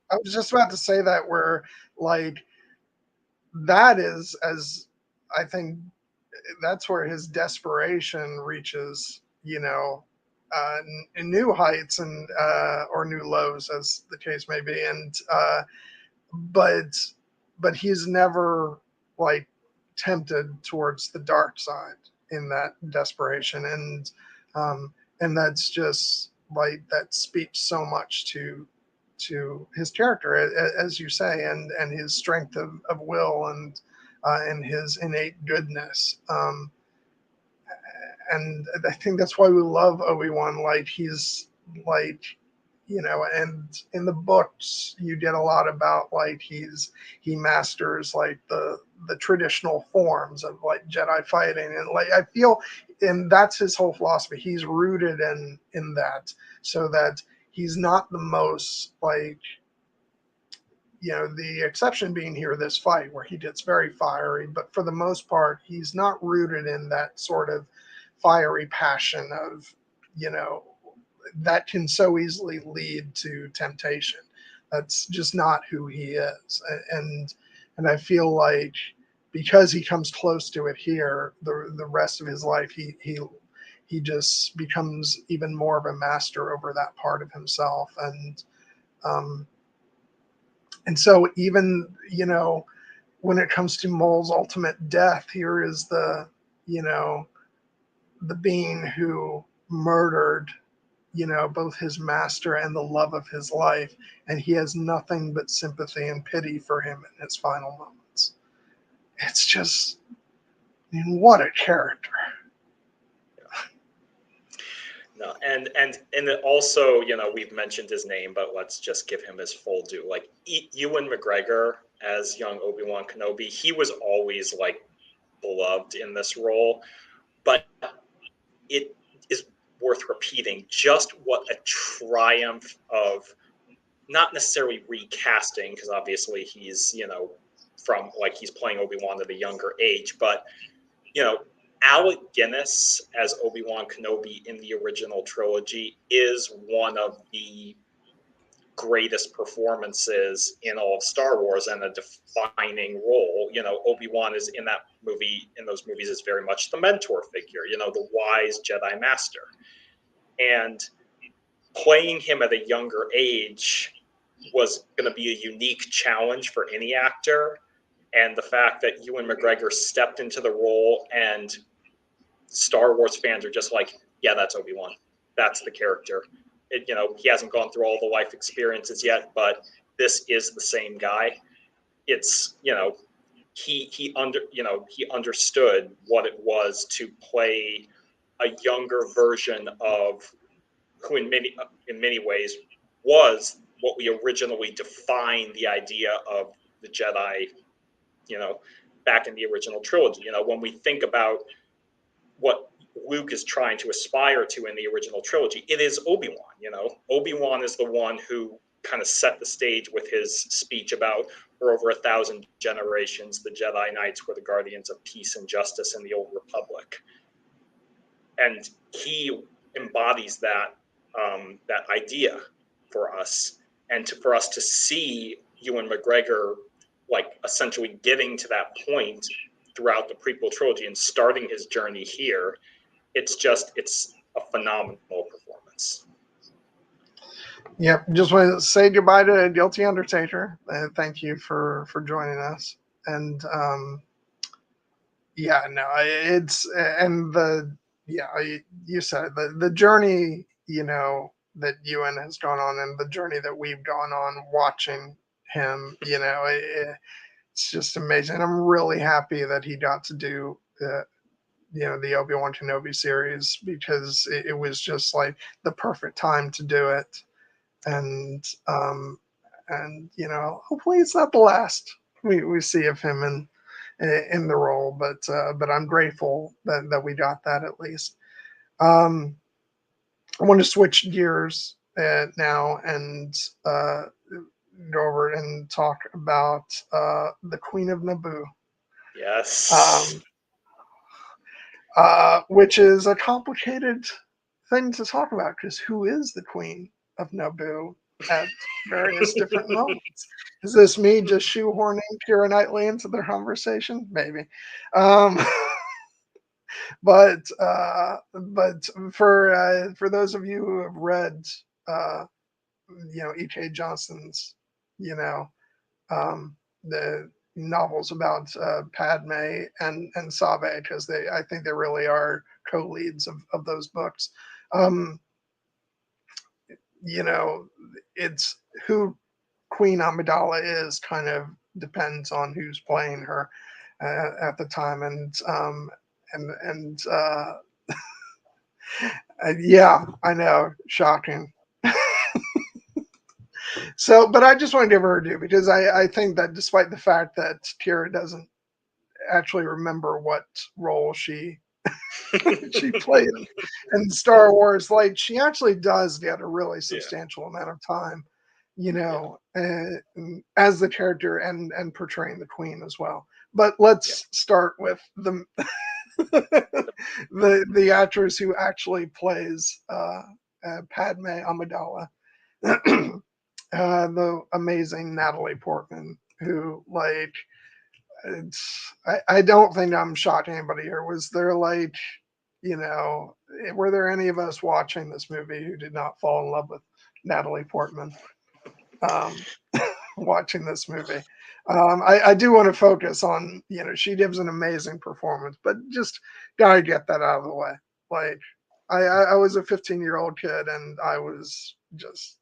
I was just about to say that, where, like, that is, as I think, that's where his desperation reaches, new heights, and or new lows, as the case may be. And but he's never, like, tempted towards the dark side in that desperation. And that's just, like, that speaks so much to his character, as you say, and his strength of will, and his innate goodness. And I think that's why we love Obi-Wan. Like, he's, like, and in the books you get a lot about, like, he masters, like, the traditional forms of, like, Jedi fighting, and, like, I feel, and that's his whole philosophy. He's rooted in that, so that he's not the most, like, the exception being here, this fight where he gets very fiery, but for the most part he's not rooted in that sort of fiery passion of, that can so easily lead to temptation. That's just not who he is. And I feel like, because he comes close to it here, the rest of his life, he just becomes even more of a master over that part of himself. And so, even, when it comes to Maul's ultimate death, here is the being who murdered, both his master and the love of his life, and he has nothing but sympathy and pity for him in his final moments. It's just, I mean, what a character. No, and also, we've mentioned his name, but let's just give him his full due. Like, Ewan McGregor as young Obi-Wan Kenobi, he was always, like, beloved in this role, but it is worth repeating just what a triumph of, not necessarily recasting, because obviously he's, from, like, he's playing Obi-Wan at a younger age, but, Alec Guinness as Obi-Wan Kenobi in the original trilogy is one of the greatest performances in all of Star Wars, and a defining role. Obi-Wan is in those movies is very much the mentor figure, the wise Jedi Master. And playing him at a younger age was going to be a unique challenge for any actor. And the fact that Ewan McGregor stepped into the role, and Star Wars fans are just like, yeah, that's Obi-Wan. That's the character. He hasn't gone through all the life experiences yet, but this is the same guy. It's, he understood what it was to play a younger version of who in many ways was what we originally defined the idea of the Jedi, back in the original trilogy. When we think about what Luke is trying to aspire to in the original trilogy, it is Obi-Wan. Obi-Wan is the one who kind of set the stage with his speech about, for over 1,000 generations, the Jedi Knights were the guardians of peace and justice in the Old Republic. And he embodies that that idea for us, and for us to see Ewan McGregor like essentially getting to that point throughout the prequel trilogy and starting his journey here. It's a phenomenal performance. Yep. Just want to say goodbye to Guilty Undertaker. Thank you for joining us. And yeah, no, it's and the yeah, you said it, the journey, you know, that Ewan has gone on, and the journey that we've gone on watching him, you know, it's just amazing. I'm really happy that he got to do you know, the Obi-Wan Kenobi series, because it was just like the perfect time to do it. And you know, hopefully it's not the last we see of him in the role, but I'm grateful that we got that at least. I want to switch gears now and go over and talk about the Queen of Naboo. Yes. Um, which is a complicated thing to talk about, because who is the Queen of Naboo at various different moments? Is this me just shoehorning Keira Knightley into their conversation? Maybe. Um, but for those of you who have read, uh, you know, E.K. Johnson's, you know, the novels about Padme and Sabe, because I think they really are co-leads of those books. Um, you know, it's who Queen Amidala is kind of depends on who's playing her at the time, and yeah, I know, shocking. So, but I just want to give her a due, because I think that despite the fact that Kira doesn't actually remember what role she played in Star Wars, like she actually does get a really Yeah. substantial amount of time, you Yeah. know, as the character and portraying the Queen as well. But let's start with the the actress who actually plays Padme Amidala, the amazing Natalie Portman, who like I don't think I'm shocking anybody here. Was there like, you know, were there any of us watching this movie who did not fall in love with Natalie Portman um, watching this movie? I do want to focus on, you know, she gives an amazing performance, but just gotta get that out of the way. Like, I was a 15-year-old kid, and I was just,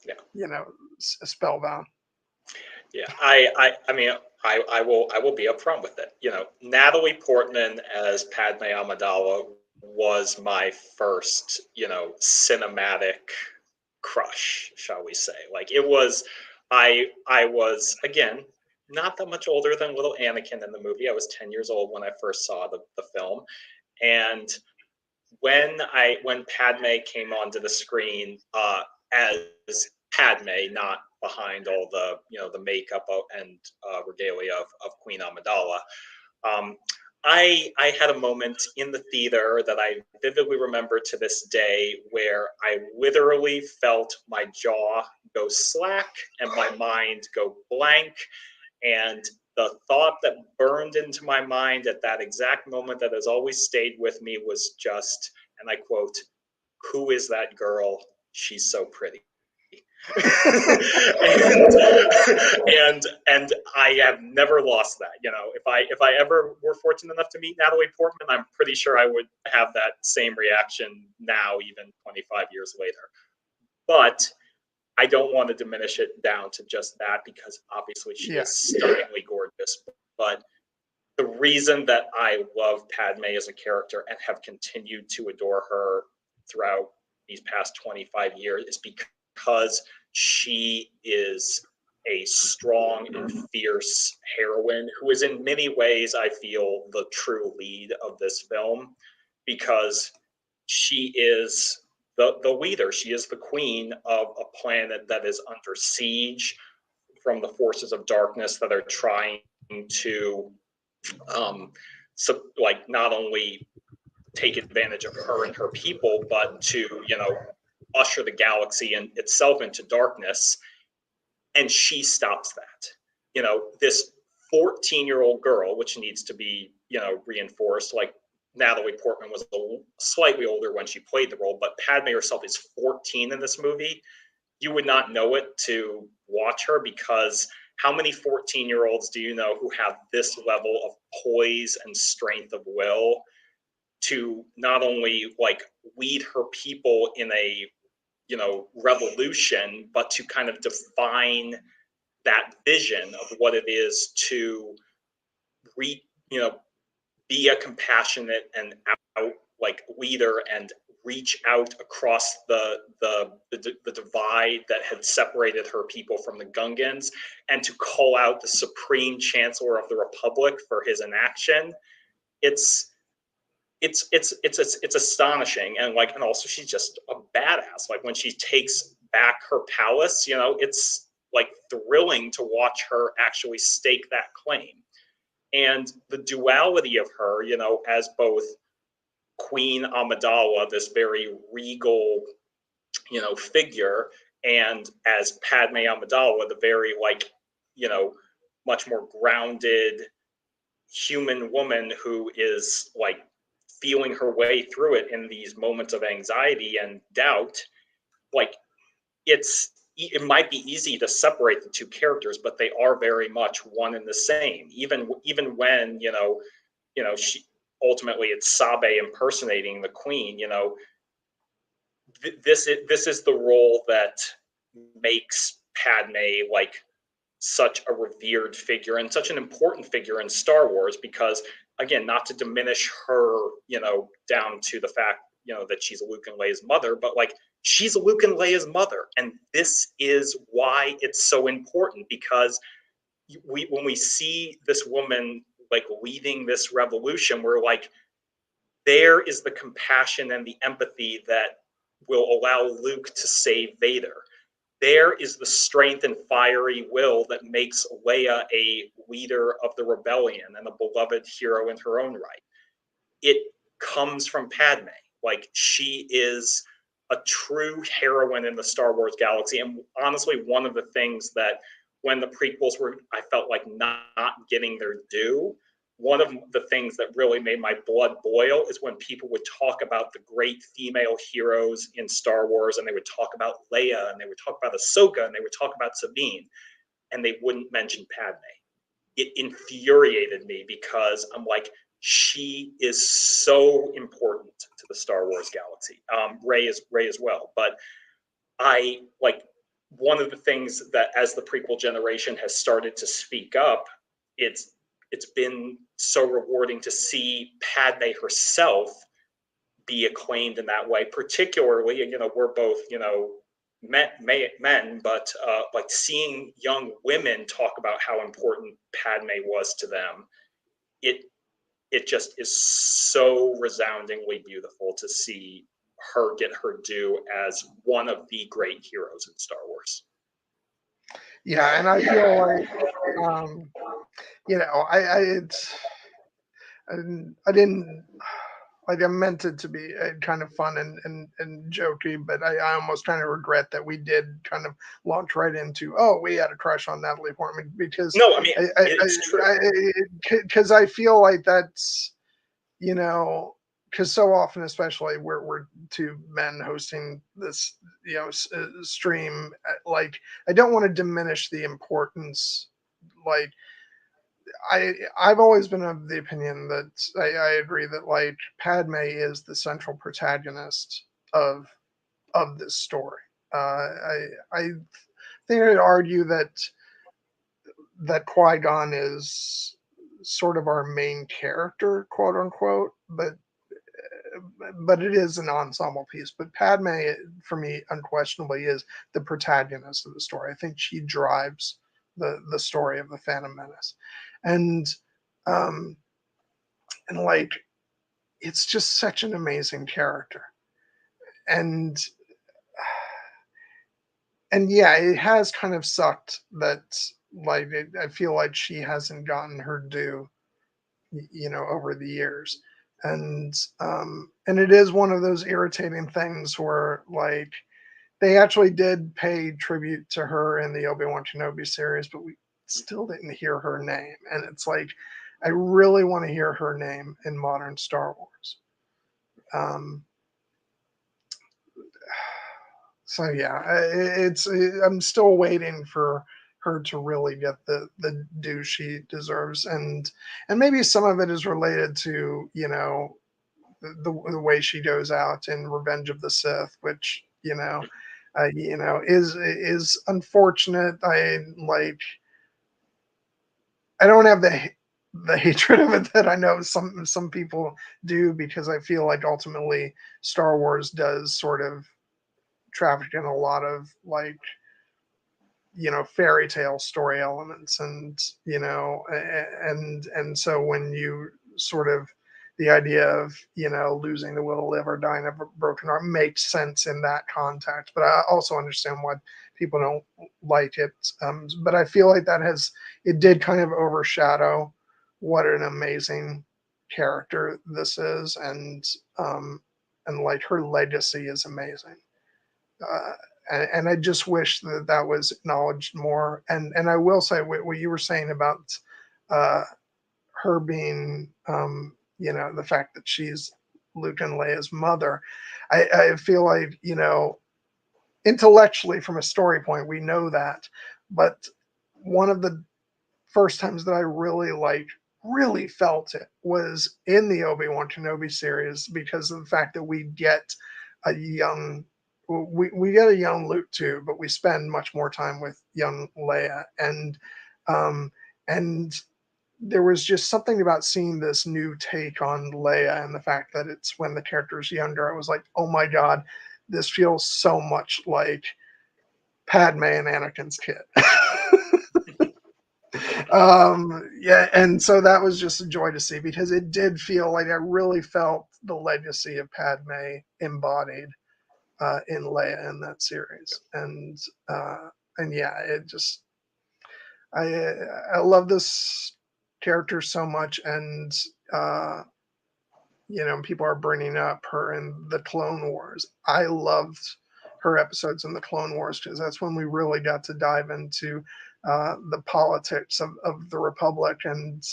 Yeah. you know, spellbound. Yeah. I mean, I will be upfront with it. You know, Natalie Portman as Padme Amidala was my first, you know, cinematic crush, shall we say. Like it was I was again not that much older than little Anakin in the movie. I was 10 years old when I first saw the film. And when Padme came onto the screen as Padme, not behind all the, you know, the makeup and regalia of Queen Amidala, um, I had a moment in the theater that I vividly remember to this day, where I literally felt my jaw go slack and my mind go blank, and the thought that burned into my mind at that exact moment that has always stayed with me was just, and I quote, "Who is that girl? She's so pretty." and I have never lost that. You know, if I ever were fortunate enough to meet Natalie Portman, I'm pretty sure I would have that same reaction now, even 25 years later. But I don't want to diminish it down to just that, because obviously she Yeah, is stunningly gorgeous. But the reason that I love Padme as a character and have continued to adore her throughout these past 25 years is because she is a strong and fierce heroine who is in many ways, I feel, the true lead of this film, because she is the leader. She is the queen of a planet that is under siege from the forces of darkness that are trying to so like not only take advantage of her and her people, but to, you know, usher the galaxy and itself into darkness, and she stops that. This 14-year-old girl, which needs to be, reinforced. Like, Natalie Portman was slightly older when she played the role, but Padme herself is 14 in this movie. You would not know it to watch her, because how many 14-year-olds do you know who have this level of poise and strength of will to not only like lead her people in a revolution, but to kind of define that vision of what it is to re, you know, be a compassionate and out like leader and reach out across the divide that had separated her people from the Gungans, and to call out the supreme chancellor of the Republic for his inaction. It's astonishing. And also she's just a badass. Like, when she takes back her palace, it's like thrilling to watch her actually stake that claim. And the duality of her, as both Queen Amidala, this very regal, figure, and as Padme Amidala, the very much more grounded human woman who is like feeling her way through it in these moments of anxiety and doubt. Like, it might be easy to separate the two characters, but they are very much one and the same. Even when she ultimately, it's Sabe impersonating the queen. This is the role that makes Padme like such a revered figure and such an important figure in Star Wars, because, again, not to diminish her, down to the fact, that she's Luke and Leia's mother, but like, she's Luke and Leia's mother. And this is why it's so important, because when we see this woman like leading this revolution, we're like, there is the compassion and the empathy that will allow Luke to save Vader. There is the strength and fiery will that makes Leia a leader of the rebellion and a beloved hero in her own right. It comes from Padme. Like, she is a true heroine in the Star Wars galaxy. And honestly, one of the things that, when the prequels were, I felt like not getting their due, one of the things that really made my blood boil is when people would talk about the great female heroes in Star Wars, and they would talk about Leia, and they would talk about Ahsoka, and they would talk about Sabine, and they wouldn't mention Padme. It infuriated me, because I'm like, she is so important to the Star Wars galaxy. Rey as well, but I like, one of the things that, as the prequel generation has started to speak up, it's been so rewarding to see Padme herself be acclaimed in that way. Particularly, we're both men, but like, seeing young women talk about how important Padme was to them, it just is so resoundingly beautiful to see her get her due as one of the great heroes in Star Wars. Yeah, and I feel like, I didn't like, I meant it to be kind of fun and jokey, but I almost kind of regret that we did kind of launch right into, oh, we had a crush on Natalie Portman, because No, I mean, it's true. Because I feel like that's, because so often, especially we're two men hosting this, stream, like, I don't want to diminish the importance. Like, I've always been of the opinion that I agree that, like, Padme is the central protagonist of this story. I think I'd argue that Qui-Gon is sort of our main character, quote unquote, but it is an ensemble piece. But Padme, for me, unquestionably is the protagonist of the story. I think she drives the story of the Phantom Menace, and um, and like, it's just such an amazing character, and yeah, it has kind of sucked that, like, I feel like she hasn't gotten her due, over the years. And it is one of those irritating things where, like, they actually did pay tribute to her in the Obi-Wan Kenobi series, but we still didn't hear her name. And it's like, I really want to hear her name in modern Star Wars. Um, so yeah, I'm still waiting for her to really get the due she deserves, and maybe some of it is related to, you know, the way she goes out in Revenge of the Sith, which, you know, is unfortunate. I don't have the hatred of it that I know some people do, because I feel like ultimately Star Wars does sort of traffic in a lot of, like, you know, fairy tale story elements, and, you know, and so when you sort of, the idea of, you know, losing the will to live or dying of a broken arm makes sense in that context, but I also understand why people don't like it. But I feel like it did kind of overshadow what an amazing character this is, and like her legacy is amazing. uh, and I just wish that that was acknowledged more. And I will say what you were saying about uh, her being, you know, the fact that she's Luke and Leia's mother. I feel like, you know, intellectually from a story point, we know that, but one of the first times that I really felt it was in the Obi-Wan Kenobi series, because of the fact that a young we get a young Luke too, but we spend much more time with young Leia, um and there was just something about seeing this new take on Leia, and the fact that it's when the character's younger. I was like, oh my god, this feels so much like Padme and Anakin's kid. Yeah, and so that was just a joy to see, because it did feel like I really felt the legacy of Padme embodied in Leia in that series. And yeah, it just, I love this character so much. And uh you know, people are bringing up her in the Clone Wars. I loved her episodes in the Clone Wars, because that's when we really got to dive into the politics of the Republic. And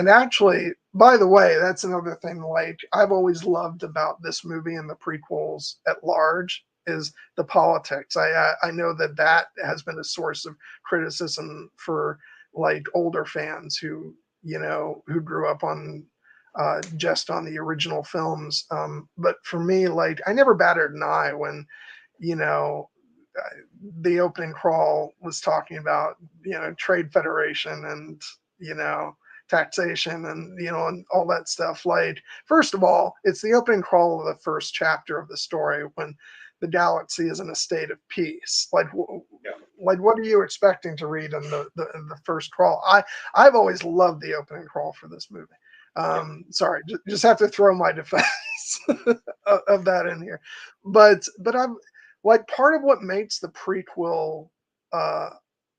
actually, by the way, that's another thing, like, I've always loved about this movie and the prequels at large is the politics. I know that that has been a source of criticism for, like, older fans who, you know, who grew up on just on the original films. But for me, like, I never batted an eye when, you know, the opening crawl was talking about, you know, trade federation and, you know, taxation and, you know, and all that stuff. Like, first of all, it's the opening crawl of the first chapter of the story when the galaxy is in a state of peace. Like, Yeah. like, what are you expecting to read in in the first crawl? I've always loved the opening crawl for this movie. Yeah. Sorry, just have to throw my defense of that in here. But I'm like, part of what makes the prequel uh,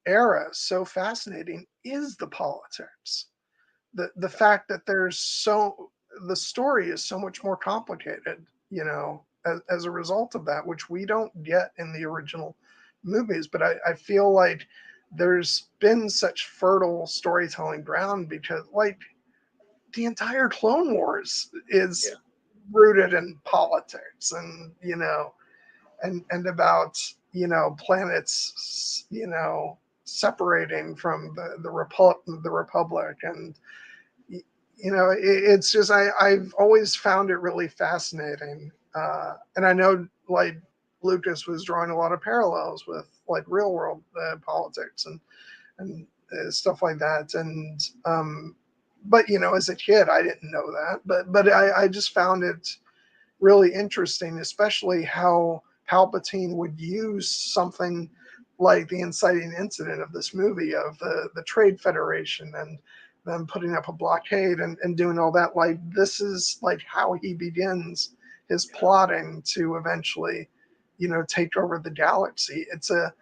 era so fascinating is the politics. The fact that the story is so much more complicated, you know, as a result of that, which we don't get in the original movies. But I feel like there's been such fertile storytelling ground, because, like, the entire Clone Wars Yeah. is rooted in politics, and, you know, and about, you know, planets, you know, separating from the Republic. And, you know, it's just, I've always found it really fascinating. And I know, like, Lucas was drawing a lot of parallels with, like, real world politics and stuff like that. And but, you know, as a kid, I didn't know that, but I just found it really interesting, especially how Palpatine would use something like the inciting incident of this movie, of the Trade Federation, and them putting up a blockade and doing all that. Like, this is like how he begins his plotting to eventually, you know, take over the galaxy. It's a,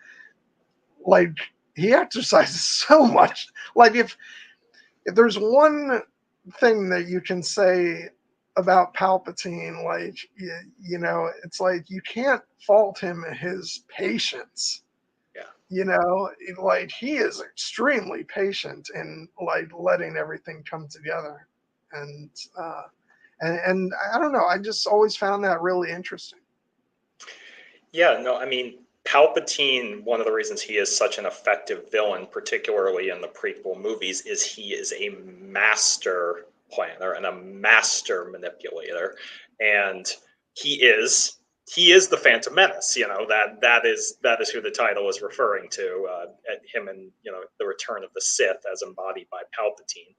like, he exercises so much. Like, if there's one thing that you can say about Palpatine, like you know, it's like you can't fault him his patience. Yeah. You know, like he is extremely patient in like letting everything come together, and and I don't know, I just always found that really interesting. Yeah, no, I mean, Palpatine, one of the reasons he is such an effective villain, particularly in the prequel movies, is he is a master planner and a master manipulator. And he is he is the Phantom Menace, you know, that is who the title is referring to, at him and, you know, the return of the Sith as embodied by Palpatine.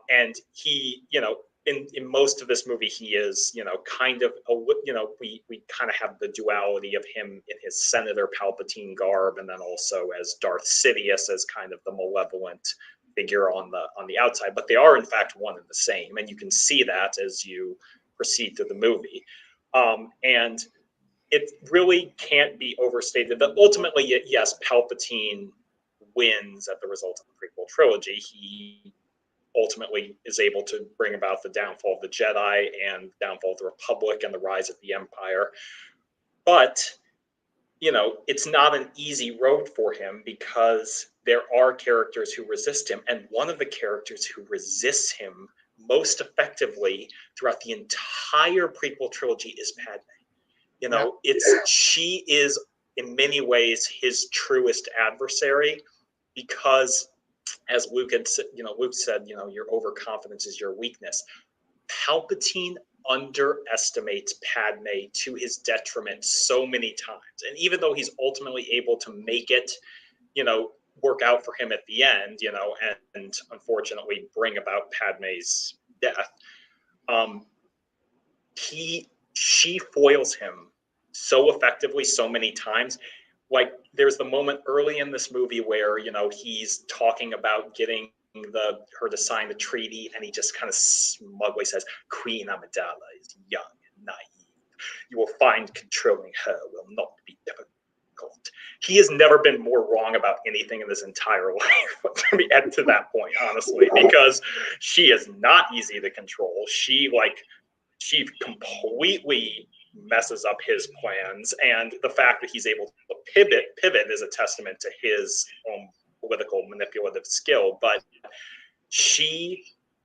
And he, you know, in most of this movie, he is, you know, kind of, you know, we kind of have the duality of him in his Senator Palpatine garb, and then also as Darth Sidious as kind of the malevolent figure on the outside. But they are in fact one and the same, and you can see that as you proceed through the movie. And it really can't be overstated that ultimately, yes, Palpatine wins at the result of the prequel trilogy. He ultimately is able to bring about the downfall of the Jedi and downfall of the Republic and the rise of the Empire. But, you know, it's not an easy road for him because there are characters who resist him. And one of the characters who resists him most effectively throughout the entire prequel trilogy is Padme. You Yeah. know, she is in many ways his truest adversary because, as Luke had said, you know, Luke said, you know, your overconfidence is your weakness. Palpatine underestimates Padme to his detriment so many times. And even though he's ultimately able to make it, you know, work out for him at the end, you know, and unfortunately bring about Padme's death, um, she foils him so effectively so many times. Like there's the moment early in this movie where, you know, he's talking about getting her to sign the treaty, and he just kind of smugly says, Queen Amidala is young and naive. You will find controlling her will not be difficult. He has never been more wrong about anything in his entire life. Let me add to that point, honestly, because she is not easy to control. She completely messes up his plans, and the fact that he's able to pivot is a testament to his own political manipulative skill. But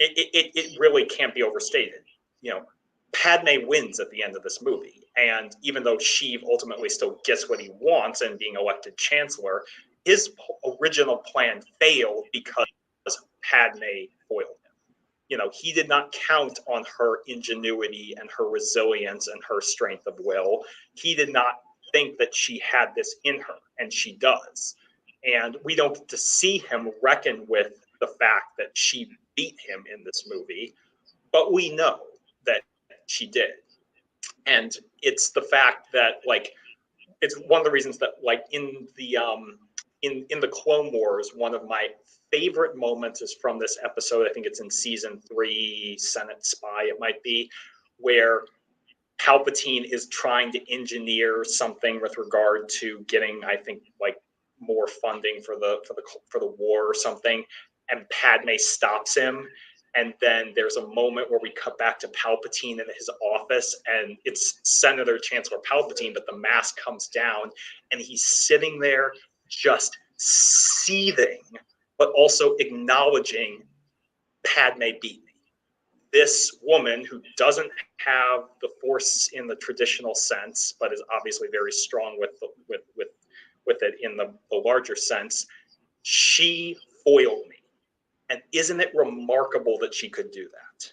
it really can't be overstated. You know, Padme wins at the end of this movie, and even though Sheev ultimately still gets what he wants and being elected chancellor, his original plan failed because Padme foiled him. You know, he did not count on her ingenuity and her resilience and her strength of will. He did not think that she had this in her, and she does. And we don't get to see him reckon with the fact that she beat him in this movie, but we know that she did. And it's the fact that, like, it's one of the reasons that, like, in the Clone Wars, one of my favorite moments is from this episode. I think it's in season 3, Senate Spy, it might be, where Palpatine is trying to engineer something with regard to getting, I think, like more funding for the war or something, and Padme stops him. And then there's a moment where we cut back to Palpatine in his office, and it's Senator Chancellor Palpatine, but the mask comes down, and he's sitting there just seething, but also acknowledging Padme beat me. This woman who doesn't have the force in the traditional sense, but is obviously very strong with it in the larger sense, she foiled me. And isn't it remarkable that she could do that?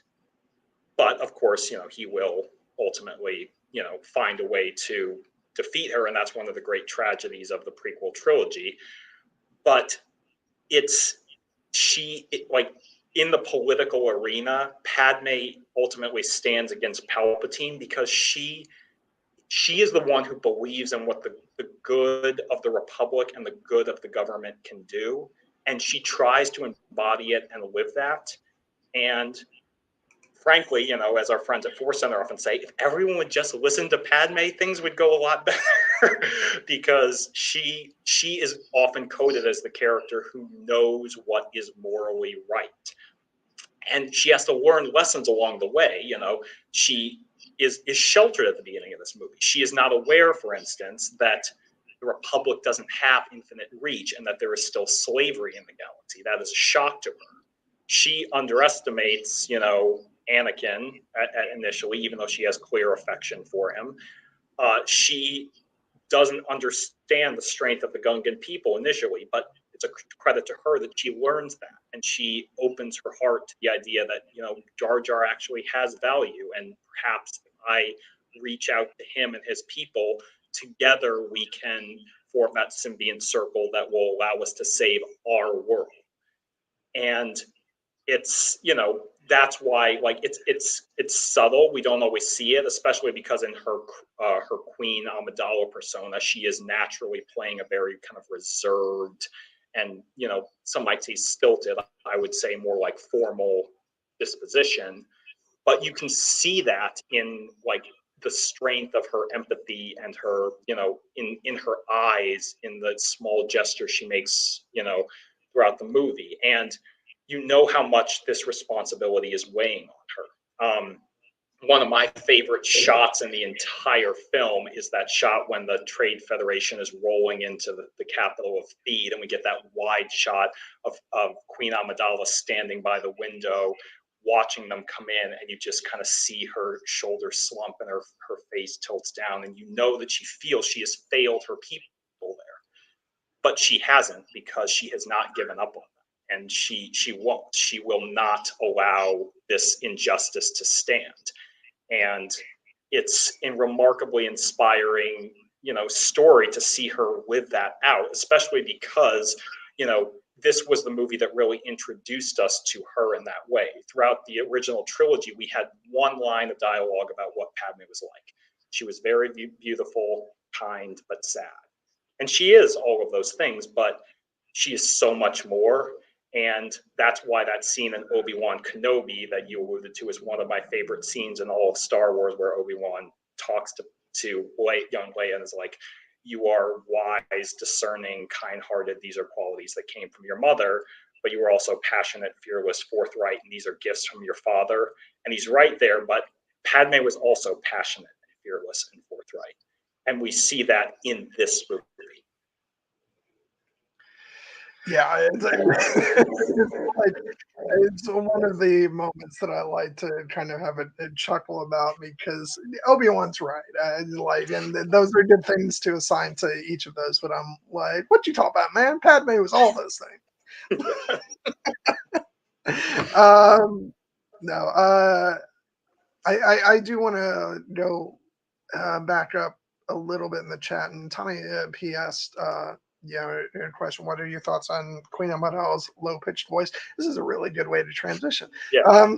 But of course, you know, he will ultimately, you know, find a way to defeat her, and that's one of the great tragedies of the prequel trilogy. But it's like in the political arena, Padme ultimately stands against Palpatine because she is the one who believes in what the good of the Republic and the good of the government can do, and she tries to embody it and live that. And frankly, you know, as our friends at Force Center often say, if everyone would just listen to Padme, things would go a lot better. Because she is often coded as the character who knows what is morally right. and she has to learn lessons along the way. You know, she is sheltered at the beginning of this movie. She is not aware, for instance, that the Republic doesn't have infinite reach and that there is still slavery in the galaxy. That is a shock to her. She underestimates, you know, Anakin initially, even though she has clear affection for him. She doesn't understand the strength of the Gungan people initially, but it's a credit to her that she learns that, and she opens her heart to the idea that, you know, Jar Jar actually has value, and perhaps if I reach out to him and his people, together we can form that symbiont circle that will allow us to save our world. And it's, you know, that's why, like, it's subtle. We don't always see it, especially because in her Queen Amidala persona, she is naturally playing a very kind of reserved and, you know, some might say stilted, I would say more like formal disposition. But you can see that in like the strength of her empathy and her, you know, in her eyes, in the small gesture she makes, you know, throughout the movie. And you know how much this responsibility is weighing on her. One of my favorite shots in the entire film is that shot when the Trade Federation is rolling into the capital of Theed, and we get that wide shot of Queen Amidala standing by the window, watching them come in, and you just kind of see her shoulders slump and her face tilts down, and you know that she feels she has failed her people there. But she hasn't, because she has not given up on them. And she won't. She will not allow this injustice to stand. And it's a remarkably inspiring, you know, story to see her live that out, especially because, you know, this was the movie that really introduced us to her in that way. Throughout the original trilogy, we had one line of dialogue about what Padme was like. She was very beautiful, kind, but sad. And she is all of those things, but she is so much more. And that's why that scene in Obi-Wan Kenobi that you alluded to is one of my favorite scenes in all of Star Wars, where Obi-Wan talks to young Leia and is like, you are wise, discerning, kind-hearted. These are qualities that came from your mother, but you were also passionate, fearless, forthright, and these are gifts from your father. And he's right there, but Padme was also passionate, fearless, and forthright. And we see that in this movie. Yeah, it's one of the moments that I like to kind of have a chuckle about, because Obi-Wan's right. And those are good things to assign to each of those. But I'm like, what you talk about, man? Padme was all those things. No, I do want to go back up a little bit in the chat, and Tommy P asked, a question. What are your thoughts on Queen Amidala's low-pitched voice? This is a really good way to transition. Yeah.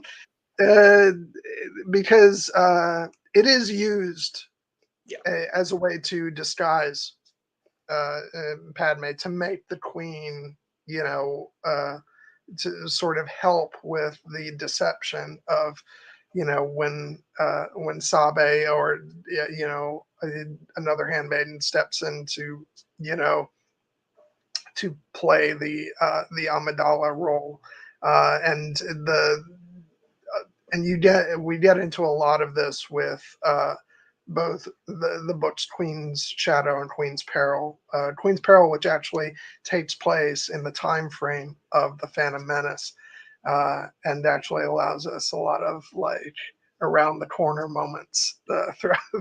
Because it is used as a way to disguise Padme, to make the Queen, to sort of help with the deception of, when Sabe or another handmaiden steps in to to play the Amidala role, and we get into a lot of this with both the books Queen's Shadow and Queen's Peril. Queen's Peril, which actually takes place in the time frame of the Phantom Menace, and actually allows us a lot of like around the corner moments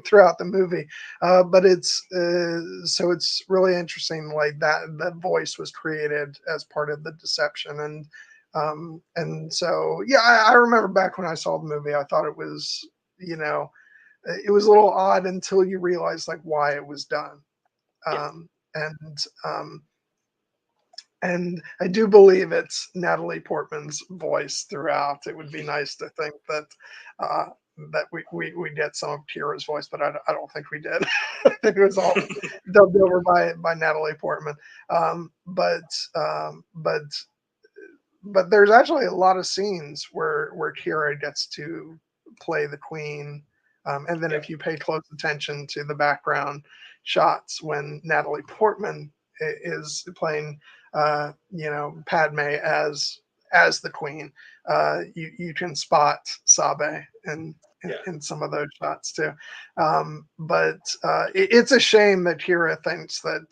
throughout the movie. But it's so it's really interesting, like that voice was created as part of the deception. And so I remember back when I saw the movie, I thought it was, it was a little odd until you realize like why it was done. And I do believe it's Natalie Portman's voice throughout. It would be nice to think that that we get some of Kira's voice, but I don't think we did. I think it was all dubbed over by Natalie Portman. But there's actually a lot of scenes where Kira gets to play the Queen. And then if you pay close attention to the background shots when Natalie Portman is playing, Padme as as the queen. You can spot Sabe Yeah. in some of those shots too. But it's a shame that Kira thinks that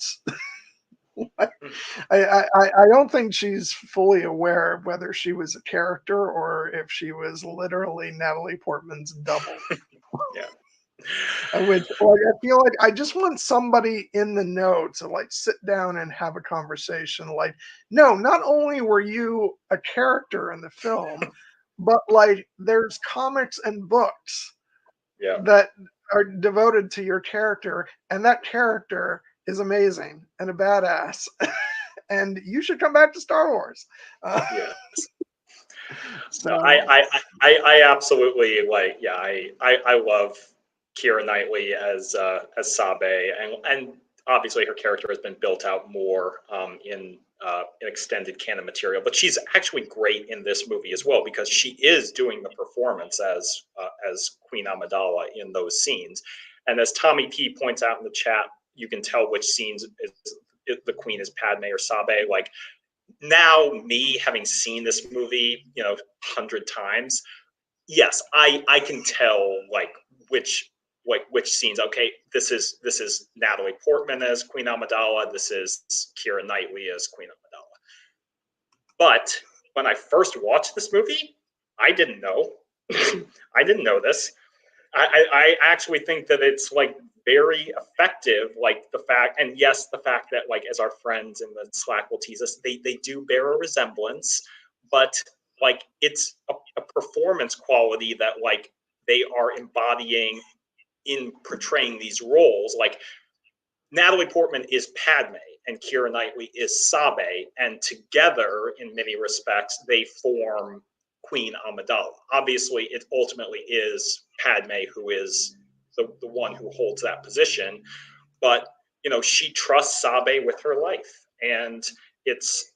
I don't think she's fully aware of whether she was a character or if she was literally Natalie Portman's double. Yeah. Which, like, I feel like I just want somebody in the know to like sit down and have a conversation. Like, no, not only were you a character in the film, but like there's comics and books Yeah. that are devoted to your character, and that character is amazing and a badass. And you should come back to Star Wars. Yes. So No, I absolutely like. Yeah, I love Keira Knightley as Sabe, and obviously her character has been built out more in extended canon material. But she's actually great in this movie as well because she is doing the performance as Queen Amidala in those scenes. And as Tommy P points out in the chat, you can tell which scenes the Queen is Padme or Sabe. Like now, me having seen this movie, 100 times, yes, I can tell which scenes. Okay, this is Natalie Portman as Queen Amidala. This is Keira Knightley as Queen Amidala. But when I first watched this movie, I didn't know. I didn't know this. I actually think that it's like very effective, like the fact, and yes, the fact that like as our friends in the Slack will tease us, they do bear a resemblance, but like it's a performance quality that like they are embodying in portraying these roles. Like Natalie Portman is Padme and Keira Knightley is Sabe, and together, in many respects, they form Queen Amidala. Obviously, it ultimately is Padme who is the one who holds that position, but she trusts Sabe with her life, and it's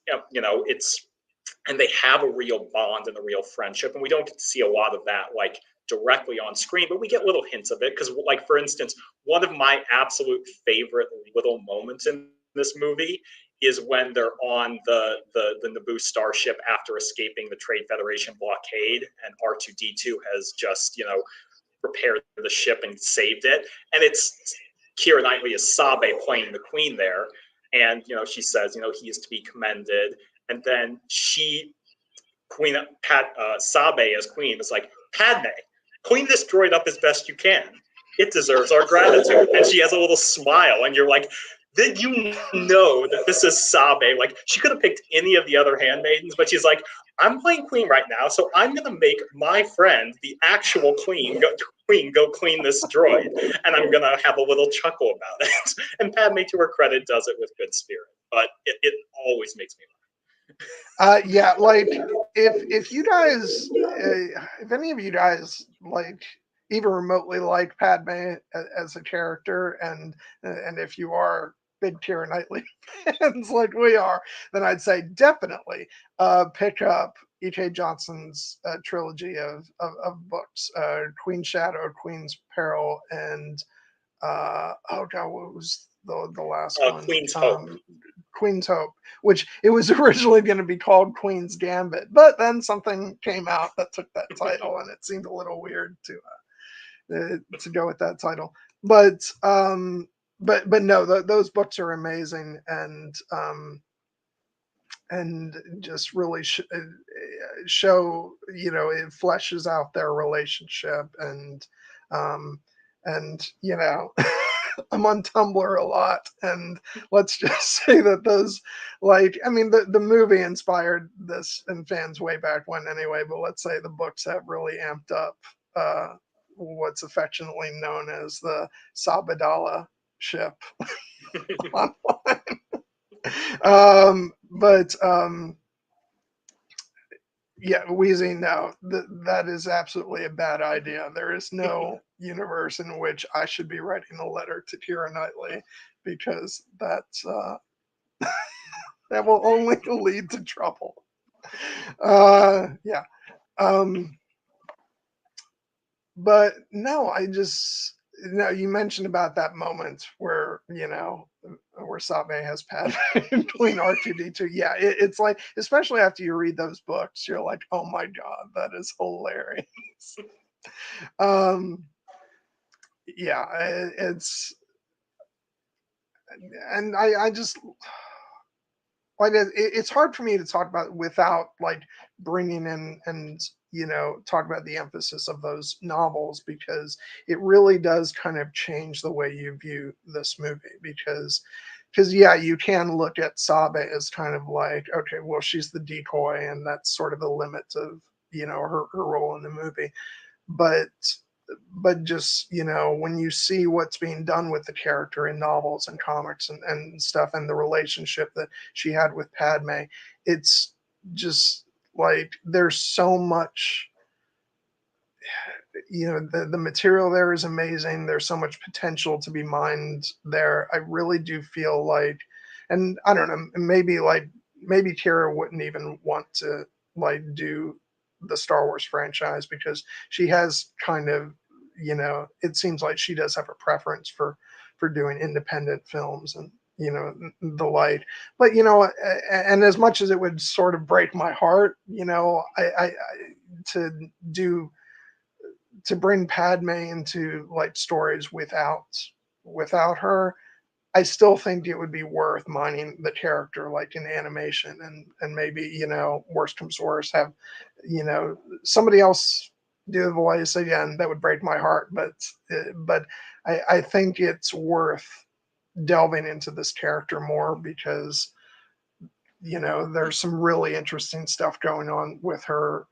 and they have a real bond and a real friendship, and we don't get to see a lot of that like directly on screen, but we get little hints of it because, like, for instance, one of my absolute favorite little moments in this movie is when they're on the Naboo starship after escaping the Trade Federation blockade, and R2D2 has just repaired the ship and saved it, and it's Keira Knightley as Sabe playing the Queen there, and she says he is to be commended, and then Sabe as Queen is like, Padme, clean this droid up as best you can. It deserves our gratitude. And she has a little smile, and you're like, did you know that this is Sabe? Like, she could have picked any of the other handmaidens, but she's like, I'm playing Queen right now, so I'm going to make my friend, the actual Queen, go clean this droid, and I'm going to have a little chuckle about it. And Padme, to her credit, does it with good spirit, but it always makes me laugh. Yeah, like if you guys, if any of you guys like even remotely like Padme as a character, and if you are big Keira Knightley fans like we are, then I'd say definitely pick up E.K. Johnson's trilogy of books, Queen's Shadow, Queen's Peril, and oh god, what was the last one? Queen's Hope. Queen's Hope, which it was originally going to be called Queen's Gambit, but then something came out that took that title, and it seemed a little weird to go with that title. But no, those books are amazing, and just really show it fleshes out their relationship, um, and I'm on Tumblr a lot, and let's just say that those, like, I mean, the movie inspired this in fans way back when anyway, but let's say the books have really amped up what's affectionately known as the Sabadala ship online. But yeah, Wheezy, no, that is absolutely a bad idea. There is no universe in which I should be writing a letter to Keira Knightley, because that will only lead to trouble. Yeah. Um, but no, you mentioned about that moment where where Sabe has Padme between R2D2. Yeah, it's like, especially after you read those books, you're like, oh my god, that is hilarious. um, yeah, it's, and I just like it's hard for me to talk about without like bringing in and talk about the emphasis of those novels, because it really does kind of change the way you view this movie. Because yeah, you can look at Sabe as kind of like, okay, well, she's the decoy and that's sort of the limits of her role in the movie. But just when you see what's being done with the character in novels and comics and stuff, and the relationship that she had with Padme, it's just like there's so much. The material there is amazing. There's so much potential to be mined there. I really do feel like, and I don't know, maybe Kira wouldn't even want to like do the Star Wars franchise, because she has kind of, it seems like she does have a preference for doing independent films and the like. But and as much as it would sort of break my heart, I to do to bring Padme into like stories without her, I still think it would be worth mining the character like in animation, and maybe worst comes worst, have somebody else do the voice again. That would break my heart, but I think it's worth delving into this character more, because there's some really interesting stuff going on with her,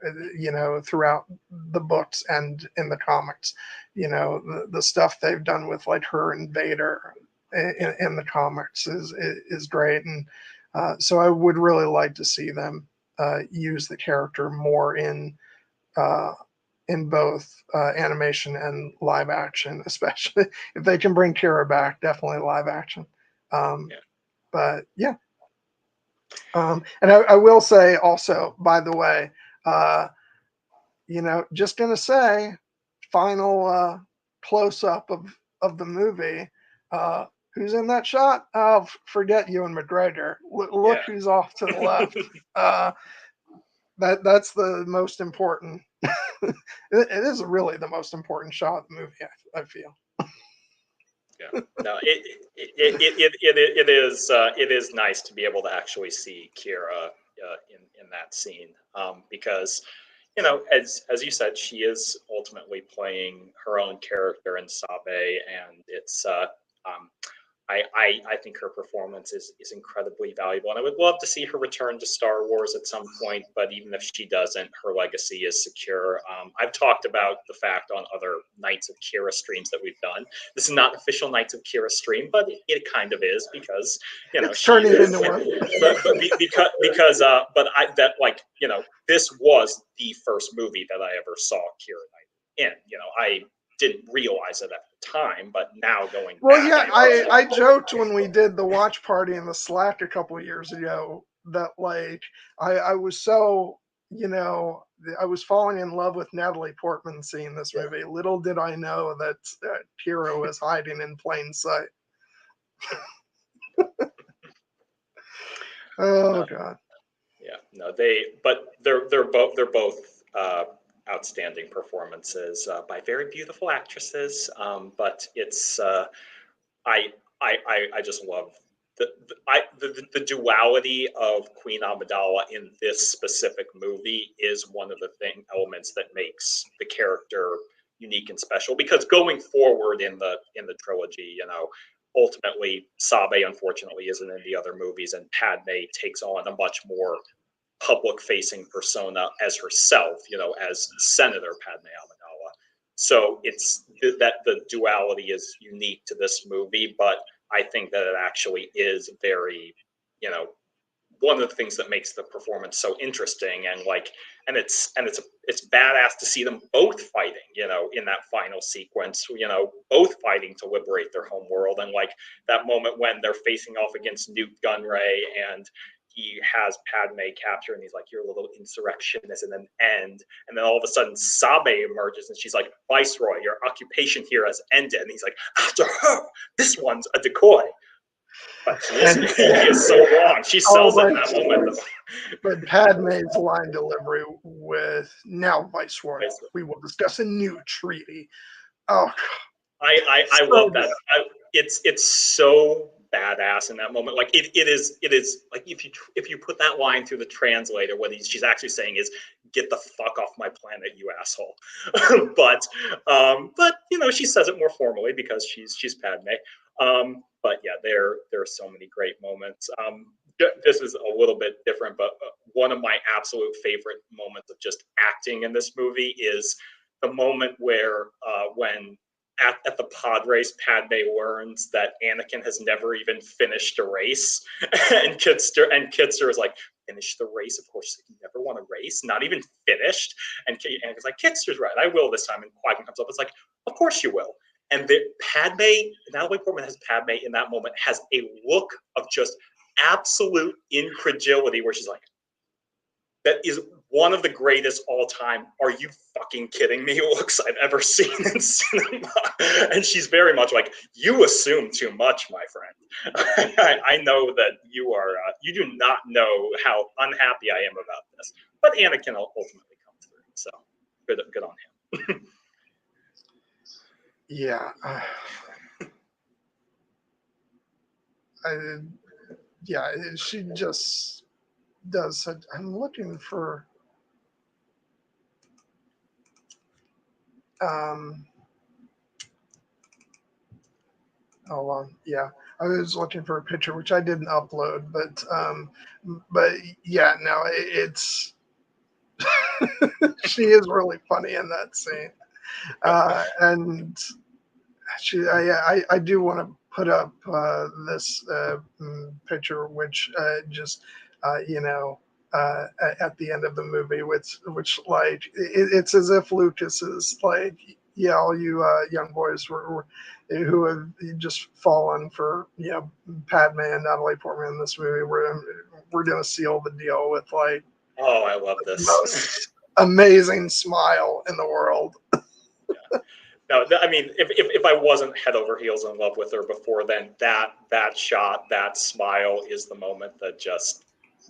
throughout the books and in the comics. The stuff they've done with like her and Vader in the comics is great. And so I would really like to see them use the character more uh, in both animation and live action, especially if they can bring Kira back, definitely live action. Yeah. But yeah, and I will say also, by the way, uh, just gonna say, final close up of the movie. Uh, who's in that shot? Oh, forget Ewan McGregor. Look Yeah. who's off to the left. Uh, that's the most important. It is really the most important shot of the movie, I feel. Yeah. No, it is nice to be able to actually see Kira in that scene, because as you said, she is ultimately playing her own character in Sabe, and it's um, I think her performance is incredibly valuable, and I would love to see her return to Star Wars at some point. But even if she doesn't, her legacy is secure. I've talked about the fact on other Knights of Kira streams that we've done. This is not an official Knights of Kira stream, but it kind of is, because It's she turning is. into one. But I that like this was the first movie that I ever saw Kira Knight in. I didn't realize it at the time, but now going Well, back, yeah, I joked when we did the watch party in the Slack a couple of years ago that like I was so I was falling in love with Natalie Portman seeing this movie. Little did I know that Kira was hiding in plain sight. Oh God. Yeah, no, they're both outstanding performances by very beautiful actresses. But it's I just love the duality of Queen Amidala in this specific movie is one of the elements that makes the character unique and special. Because going forward in the trilogy, ultimately Sabe unfortunately isn't in the other movies, and Padme takes on a much more public facing persona as herself, as Senator Padme Amidala. So it's that the duality is unique to this movie, but I think that it actually is very, one of the things that makes the performance so interesting, and it's badass to see them both fighting, in that final sequence, both fighting to liberate their home world, and like that moment when they're facing off against Newt Gunray, and he has Padme captured, and he's like, "You're a little insurrectionist," and then all of a sudden Sabe emerges, and she's like, "Viceroy, your occupation here has ended," and he's like, "After her, this one's a decoy." But he And is so wrong. She sells it in that moment, but Padme's line delivery with "Now, Viceroy, though. we will discuss a new treaty." Oh, I so love good. that. It's so badass in that moment. Like it is like if you put that line through the translator, what she's actually saying is, "Get the fuck off my planet, you asshole." But you know, she says it more formally because she's Padme. But yeah, there are so many great moments. This is a little bit different, but one of my absolute favorite moments of just acting in this movie is the moment where when at the pod race, Padme learns that Anakin has never even finished a race, and Kitster is like, "Finish the race? Of course, you never won a race, not even finished." And Anakin's like, "Kitster's right, I will this time." And Qui-Gon comes up, it's like, "Of course you will." And Natalie Portman as Padme in that moment has a look of just absolute incredulity, where she's like, that is one of the greatest all time. "Are you fucking kidding me?" looks I've ever seen in cinema. And she's very much like, "You assume too much, my friend. I know that you are. You do not know how unhappy I am about this." But Anakin ultimately comes through. So good on him. Yeah. Yeah, she just does such. I'm looking for. Um, Hold on. Yeah, I was looking for a picture, which I didn't upload, but yeah, no, it's she is really funny in that scene, and I do want to put up this picture, which just you know. At the end of the movie, which like it's as if Lucas is like, "Yeah, all you young boys who have just fallen for Padme and Natalie Portman in this movie. We're gonna seal the deal with like Oh, I love the this. most amazing smile in the world." No, I mean, if I wasn't head over heels in love with her before then, that shot, that smile is the moment that just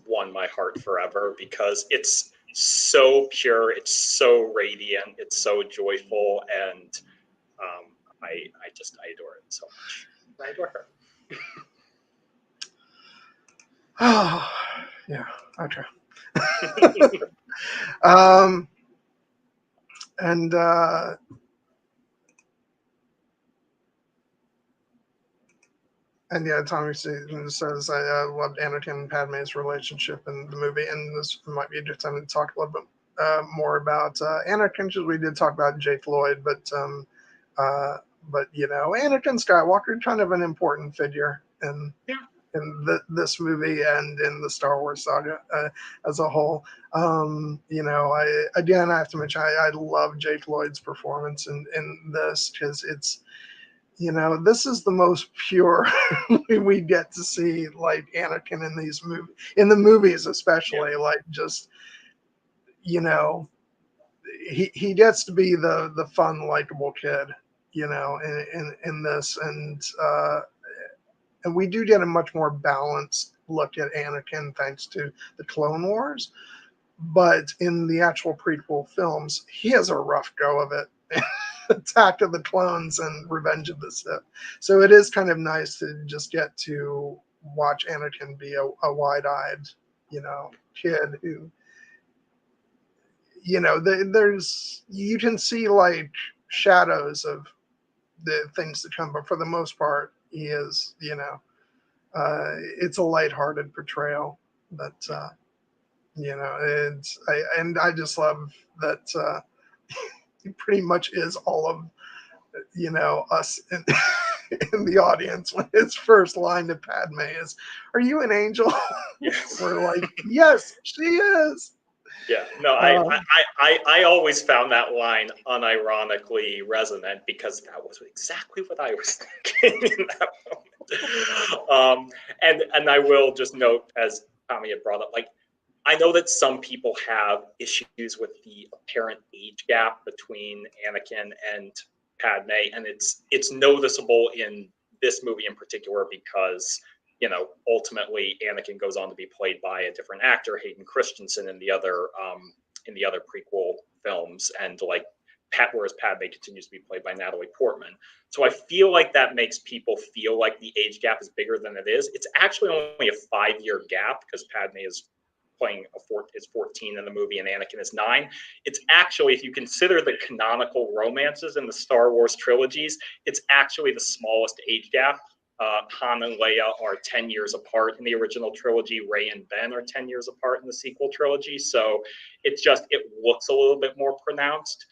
won my heart forever, because it's so pure, it's so radiant, it's so joyful, and I adore it so much. I adore her. Oh, yeah. Okay. um, and And yeah, Tommy says, I loved Anakin and Padme's relationship in the movie, and this might be a good time to talk a little bit more about Anakin, because we did talk about Jake Lloyd, but Anakin Skywalker, kind of an important figure Yeah. in this movie and in the Star Wars saga as a whole. I have to mention I love Jake Lloyd's performance in this, because this is the most pure we get to see, like Anakin in the movies, especially. Yeah. Like, just he gets to be the fun, likable kid, in this, and we do get a much more balanced look at Anakin thanks to the Clone Wars. But in the actual prequel films, he has a rough go of it. Attack of the Clones and Revenge of the Sith. So it is kind of nice to just get to watch Anakin be a wide-eyed, kid who, there's you can see like shadows of the things to come, but for the most part, he is, it's a lighthearted portrayal. But I just love that he pretty much is all of us in the audience, when his first line to Padme is, "Are you an angel?" Yes. We're like, "Yes, she is." Yeah, no, I always found that line unironically resonant, because that was exactly what I was thinking in that moment. And I will just note, as Tommy had brought up, like, I know that some people have issues with the apparent age gap between Anakin and Padme, and it's noticeable in this movie in particular, because ultimately Anakin goes on to be played by a different actor, Hayden Christensen, in the other prequel films, and like whereas Padme continues to be played by Natalie Portman. So I feel like that makes people feel like the age gap is bigger than it is. It's actually only a 5-year gap because Padme is is 14 in the movie and Anakin is 9. It's actually, if you consider the canonical romances in the Star Wars trilogies, it's actually the smallest age gap. Han and Leia are 10 years apart in the original trilogy. Rey and Ben are 10 years apart in the sequel trilogy. So it looks a little bit more pronounced.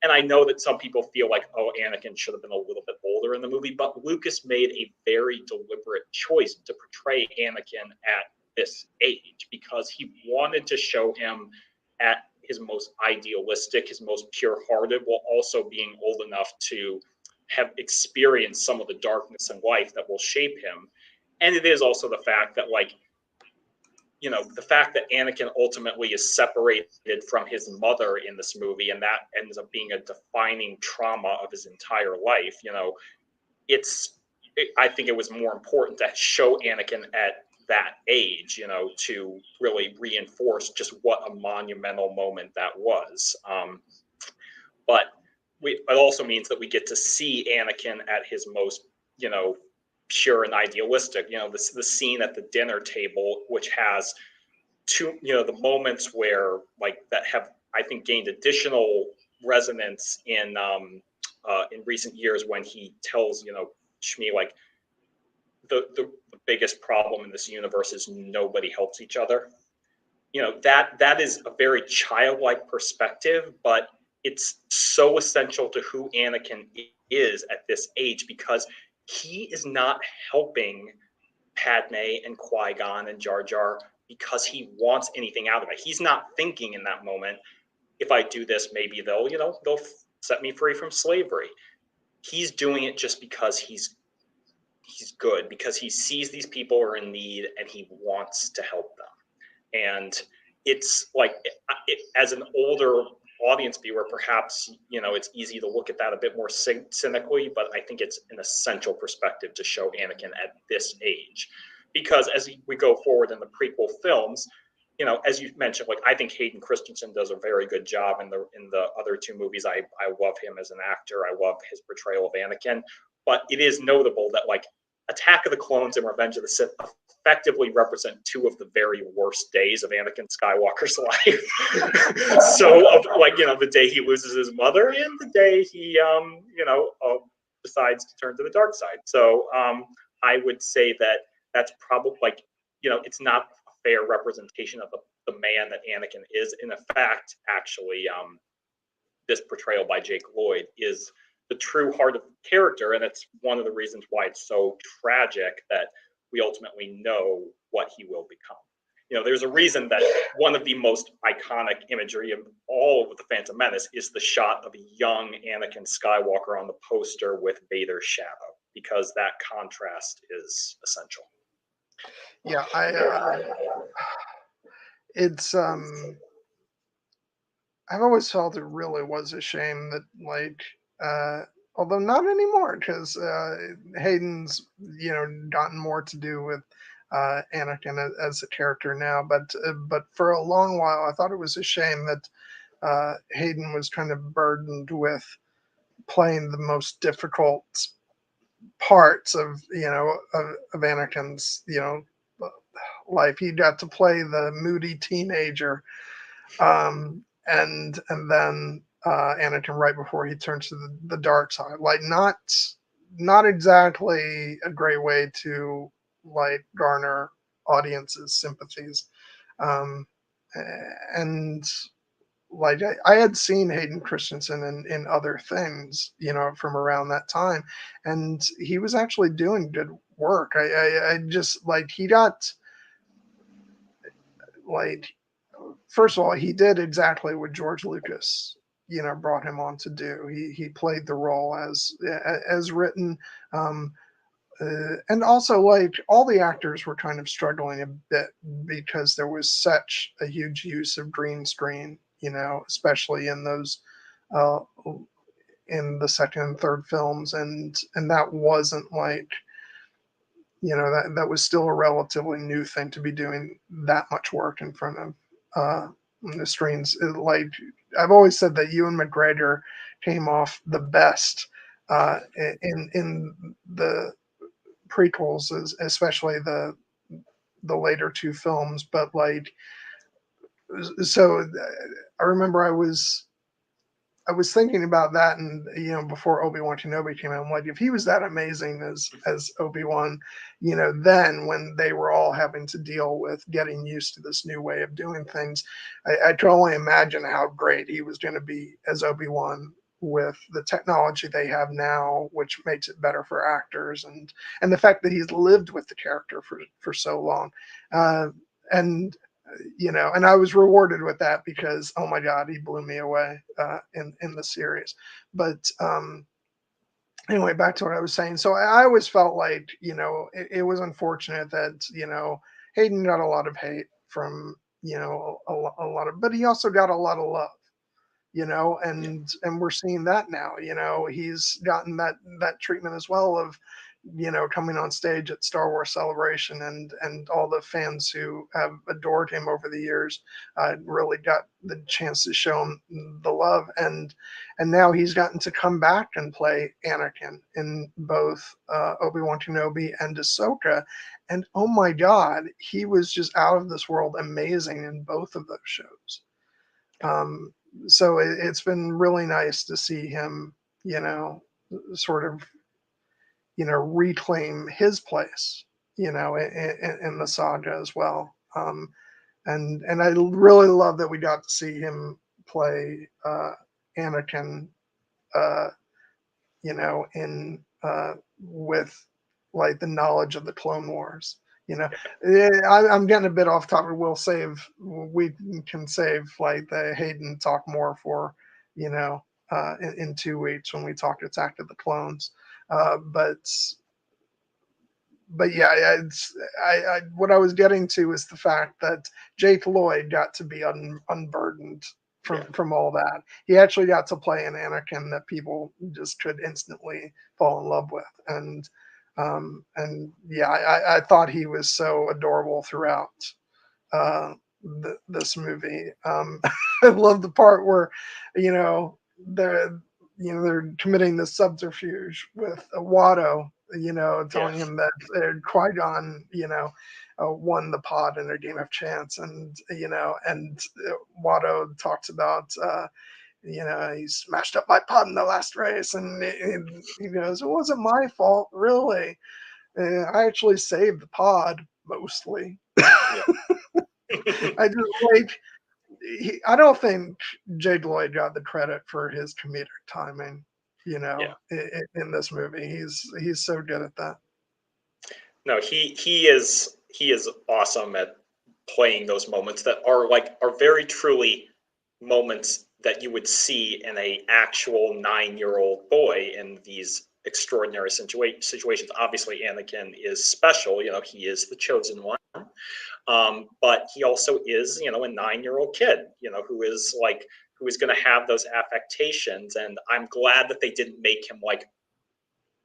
And I know that some people feel like, oh, Anakin should have been a little bit older in the movie, but Lucas made a very deliberate choice to portray Anakin at this age because he wanted to show him at his most idealistic, his most pure-hearted, while also being old enough to have experienced some of the darkness in life that will shape him. And it is also the fact that, like, the fact that Anakin ultimately is separated from his mother in this movie, and that ends up being a defining trauma of his entire life. I think it was more important to show Anakin at that age, to really reinforce just what a monumental moment that was. But it also means that we get to see Anakin at his most, pure and idealistic. The scene at the dinner table, which has the moments where that have, I think, gained additional resonance in recent years when he tells Shmi, like, the biggest problem in this universe is nobody helps each other. That is a very childlike perspective, but it's so essential to who Anakin is at this age because he is not helping Padme and Qui-Gon and Jar Jar because he wants anything out of it. He's not thinking in that moment, if I do this, maybe they'll set me free from slavery. He's doing it just because he's good, because he sees these people are in need and he wants to help them. And it's like, as an older audience viewer, perhaps, it's easy to look at that a bit more cynically, but I think it's an essential perspective to show Anakin at this age. Because as we go forward in the prequel films, as you mentioned, like, I think Hayden Christensen does a very good job in the other two movies. I love him as an actor. I love his portrayal of Anakin. But it is notable that, like, Attack of the Clones and Revenge of the Sith effectively represent two of the very worst days of Anakin Skywalker's life. So, the day he loses his mother and the day he, decides to turn to the dark side. So I would say that that's probably, it's not a fair representation of the man that Anakin is. In fact, actually, this portrayal by Jake Lloyd is the true heart of the character, and it's one of the reasons why it's so tragic that we ultimately know what he will become. There's a reason that one of the most iconic imagery of all of the Phantom Menace is the shot of a young Anakin Skywalker on the poster with Vader's shadow, because that contrast is essential. Yeah, it's I've always felt it really was a shame that, like, although not anymore, because Hayden's gotten more to do with Anakin as a character now, but for a long while I thought it was a shame that Hayden was kind of burdened with playing the most difficult parts of Anakin's life. He got to play the moody teenager, and then Anakin right before he turns to the dark side. Like, not exactly a great way to, like, garner audiences' sympathies. And like, I had seen Hayden Christensen in other things, from around that time, and he was actually doing good work. I just, like, he got, like, first of all, he did exactly what George Lucas, brought him on to do. He played the role as written, and also, like, all the actors were kind of struggling a bit because there was such a huge use of green screen, especially in those, uh, in the second and third films, and that wasn't, like, that was still a relatively new thing to be doing that much work in front of the screens. Like I've always said that Ewan McGregor came off the best in the prequels, especially the later two films. But like, so I remember I was thinking about that, and before Obi-Wan Kenobi came out, I'm like, if he was that amazing as Obi-Wan, then when they were all having to deal with getting used to this new way of doing things, I could only imagine how great he was going to be as Obi-Wan with the technology they have now, which makes it better for actors, and the fact that he's lived with the character for so long, and and I was rewarded with that because, oh my God, he blew me away in the series. But anyway, back to what I was saying. So I always felt like, it was unfortunate that, Hayden got a lot of hate from, a lot of, but he also got a lot of love, and we're seeing that now. He's gotten that treatment as well of, coming on stage at Star Wars Celebration, and all the fans who have adored him over the years really got the chance to show him the love, and now he's gotten to come back and play Anakin in both Obi-Wan Kenobi and Ahsoka, and oh my God, he was just out of this world amazing in both of those shows. So it's been really nice to see him, sort of, reclaim his place, in the saga as well. And I really love that we got to see him play Anakin, uh, in with like the knowledge of the Clone Wars. I'm getting a bit off topic. We can save like the Hayden talk more for, in 2 weeks when we talk Attack of the Clones. But yeah, what I was getting to is the fact that Jake Lloyd got to be unburdened from all that. He actually got to play an Anakin that people just could instantly fall in love with, and yeah, I thought he was so adorable throughout this movie. I love the part where, they're they're committing the subterfuge with Watto, telling him that Qui-Gon, won the pod in a game of chance, and Watto talks about, he smashed up my pod in the last race, and he goes, it wasn't my fault, really. I actually saved the pod mostly. I just like. I don't think Jake Lloyd got the credit for his comedic timing, in this movie. He's so good at that. No, he is awesome at playing those moments that are very truly moments that you would see in a actual 9-year-old boy in these extraordinary situations. Obviously, Anakin is special. He is the chosen one. But he also is, a 9-year-old kid, who is going to have those affectations. And I'm glad that they didn't make him like,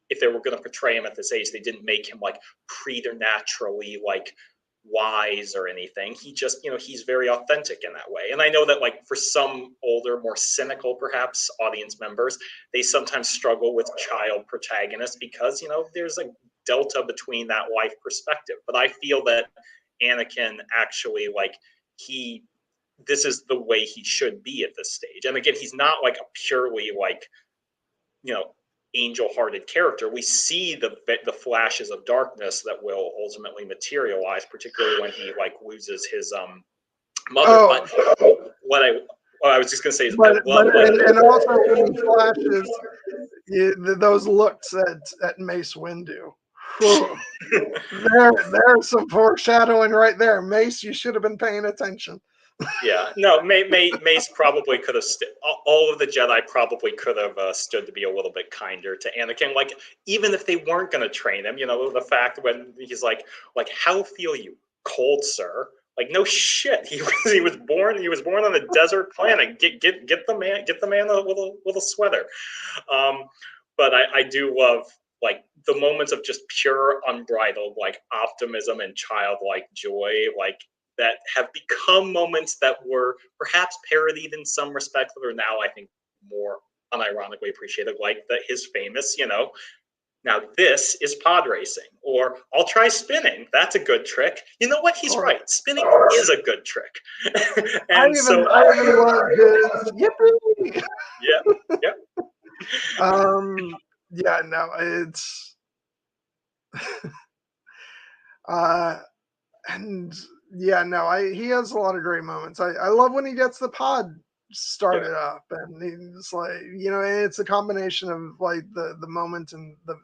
if they were going to portray him at this age, they didn't make him like preternaturally like wise or anything. He just, he's very authentic in that way. And I know that like for some older, more cynical, perhaps audience members, they sometimes struggle with child protagonists because, there's a delta between that life perspective. But I feel that Anakin actually this is the way he should be at this stage. And again, he's not like a purely like, angel-hearted character. We see the flashes of darkness that will ultimately materialize, particularly when he like loses his mother. Oh. But what I was just gonna say is, and also when he flashes, those looks at Mace Windu. There's some foreshadowing right there. Mace, you should have been paying attention. Yeah, no, Mace probably could have. All of the Jedi probably could have stood to be a little bit kinder to Anakin. Like, even if they weren't going to train him, the fact when he's like, how feel you, cold, sir? Like, no shit. He was born on a desert planet. Get the man a little sweater. But I do love like the moments of just pure unbridled like optimism and childlike joy, like that have become moments that were perhaps parodied in some respects, but are now I think more unironically appreciated, like his famous, now this is pod racing, or I'll try spinning. That's a good trick. You know what? He's right. Spinning is a good trick. I even love his yippee. Yeah. Yeah, no, it's and yeah, no, he has a lot of great moments. I love when he gets the pod started up, and he's like, and it's a combination of like the moment and the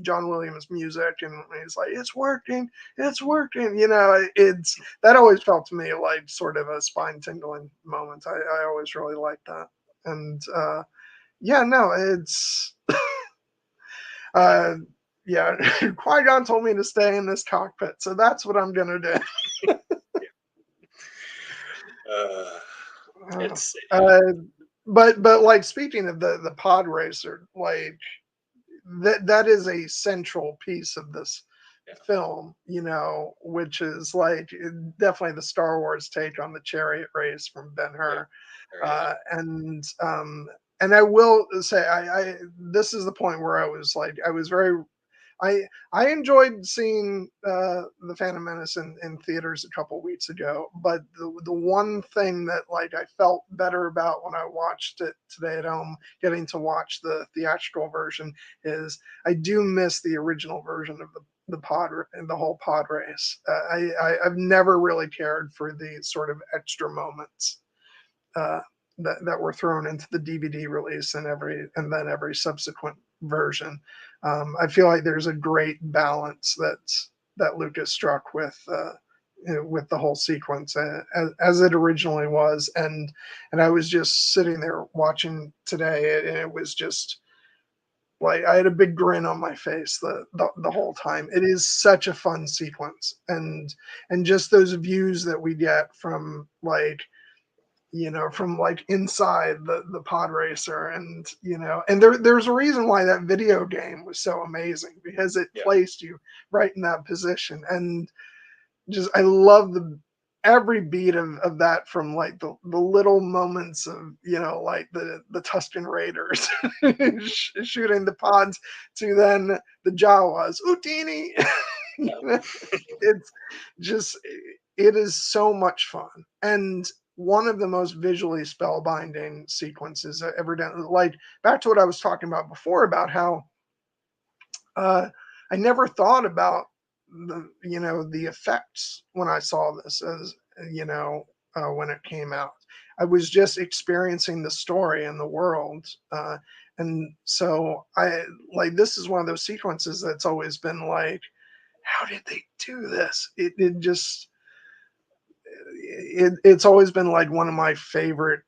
John Williams music, and he's like, it's working, it's that always felt to me like sort of a spine tingling moment. I always really liked that, and yeah, no, it's yeah, Qui-Gon told me to stay in this cockpit, so that's what I'm gonna do. It's but like, speaking of the pod racer, like that is a central piece of this film, which is like definitely the Star Wars take on the chariot race from Ben-Hur. And I will say, I this is the point where I was very I enjoyed seeing the Phantom Menace in theaters a couple weeks ago, but the one thing that like I felt better about when I watched it today at home, getting to watch the theatrical version, is I do miss the original version of the pod and the whole pod race. I've never really cared for the sort of extra moments that were thrown into the DVD release and then every subsequent version. I feel like there's a great balance that Lucas struck with the whole sequence as it originally was, and I was just sitting there watching today, and it was just like I had a big grin on my face the whole time. It is such a fun sequence, and just those views that we get from from like inside the pod racer, and there's a reason why that video game was so amazing, because it placed you right in that position, and just I love every beat of that, from like the little moments of like the Tusken Raiders shooting the pods, to then the Jawas Utini. It's just, it is so much fun, and one of the most visually spellbinding sequences ever done. Like, back to what I was talking about before, about how I never thought about the effects when I saw this, as when it came out. I was just experiencing the story and the world, and so this is one of those sequences that's always been like, how did they do this? It just it's always been like one of my favorite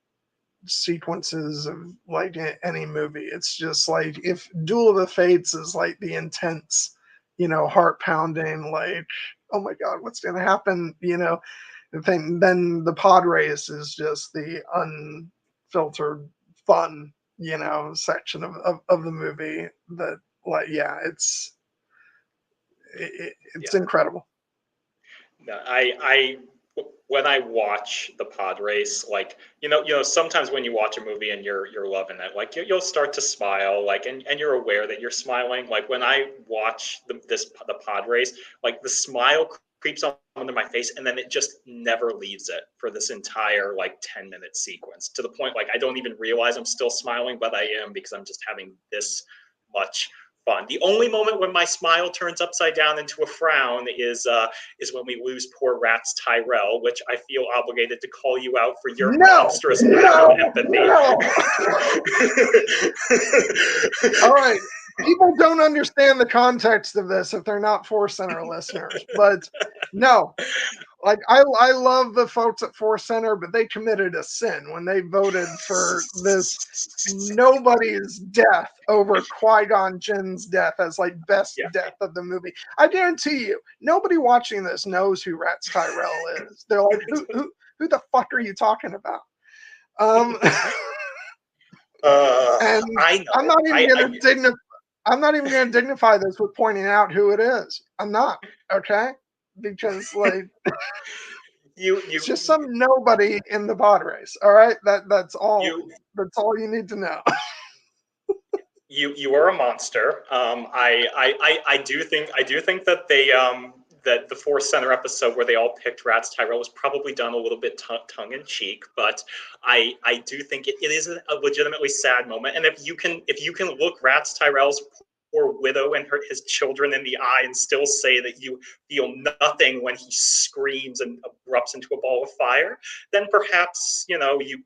sequences of like any movie. It's just like, if Duel of the Fates is like the intense, heart pounding, like, oh my god, what's gonna happen, the thing, then the pod race is just the unfiltered fun, section of the movie, that like, yeah, it's incredible. No, I when I watch the pod race, like sometimes when you watch a movie and you're loving it, like you'll start to smile, like, and you're aware that you're smiling. Like when I watch the pod race, like the smile creeps on under my face, and then it just never leaves it for this entire like 10-minute sequence, to the point like I don't even realize I'm still smiling, but I am, because I'm just having this much fun. The only moment when my smile turns upside down into a frown is when we lose poor Rat's Tyrell, which I feel obligated to call you out for your monstrous lack of empathy. All right. People don't understand the context of this if they're not Force Center listeners, but no. Like, I love the folks at Force Center, but they committed a sin when they voted for this nobody's death over Qui-Gon Jinn's death as like best death of the movie. I guarantee you, nobody watching this knows who Rat's Tyrell is. They're like, who the fuck are you talking about? And I know. I'm not even gonna dignify. I'm not even going to dignify this with pointing out who it is. I'm not, okay? Because like You it's just some nobody in the pod race. All right, that's all. you That's all you need to know. you are a monster. I do think that they that the Force Center episode where they all picked Rats Tyrell was probably done a little bit tongue in cheek, but I do think it is a legitimately sad moment. And if you can look Rats Tyrell's poor widow and his children in the eye and still say that you feel nothing when he screams and erupts into a ball of fire, then perhaps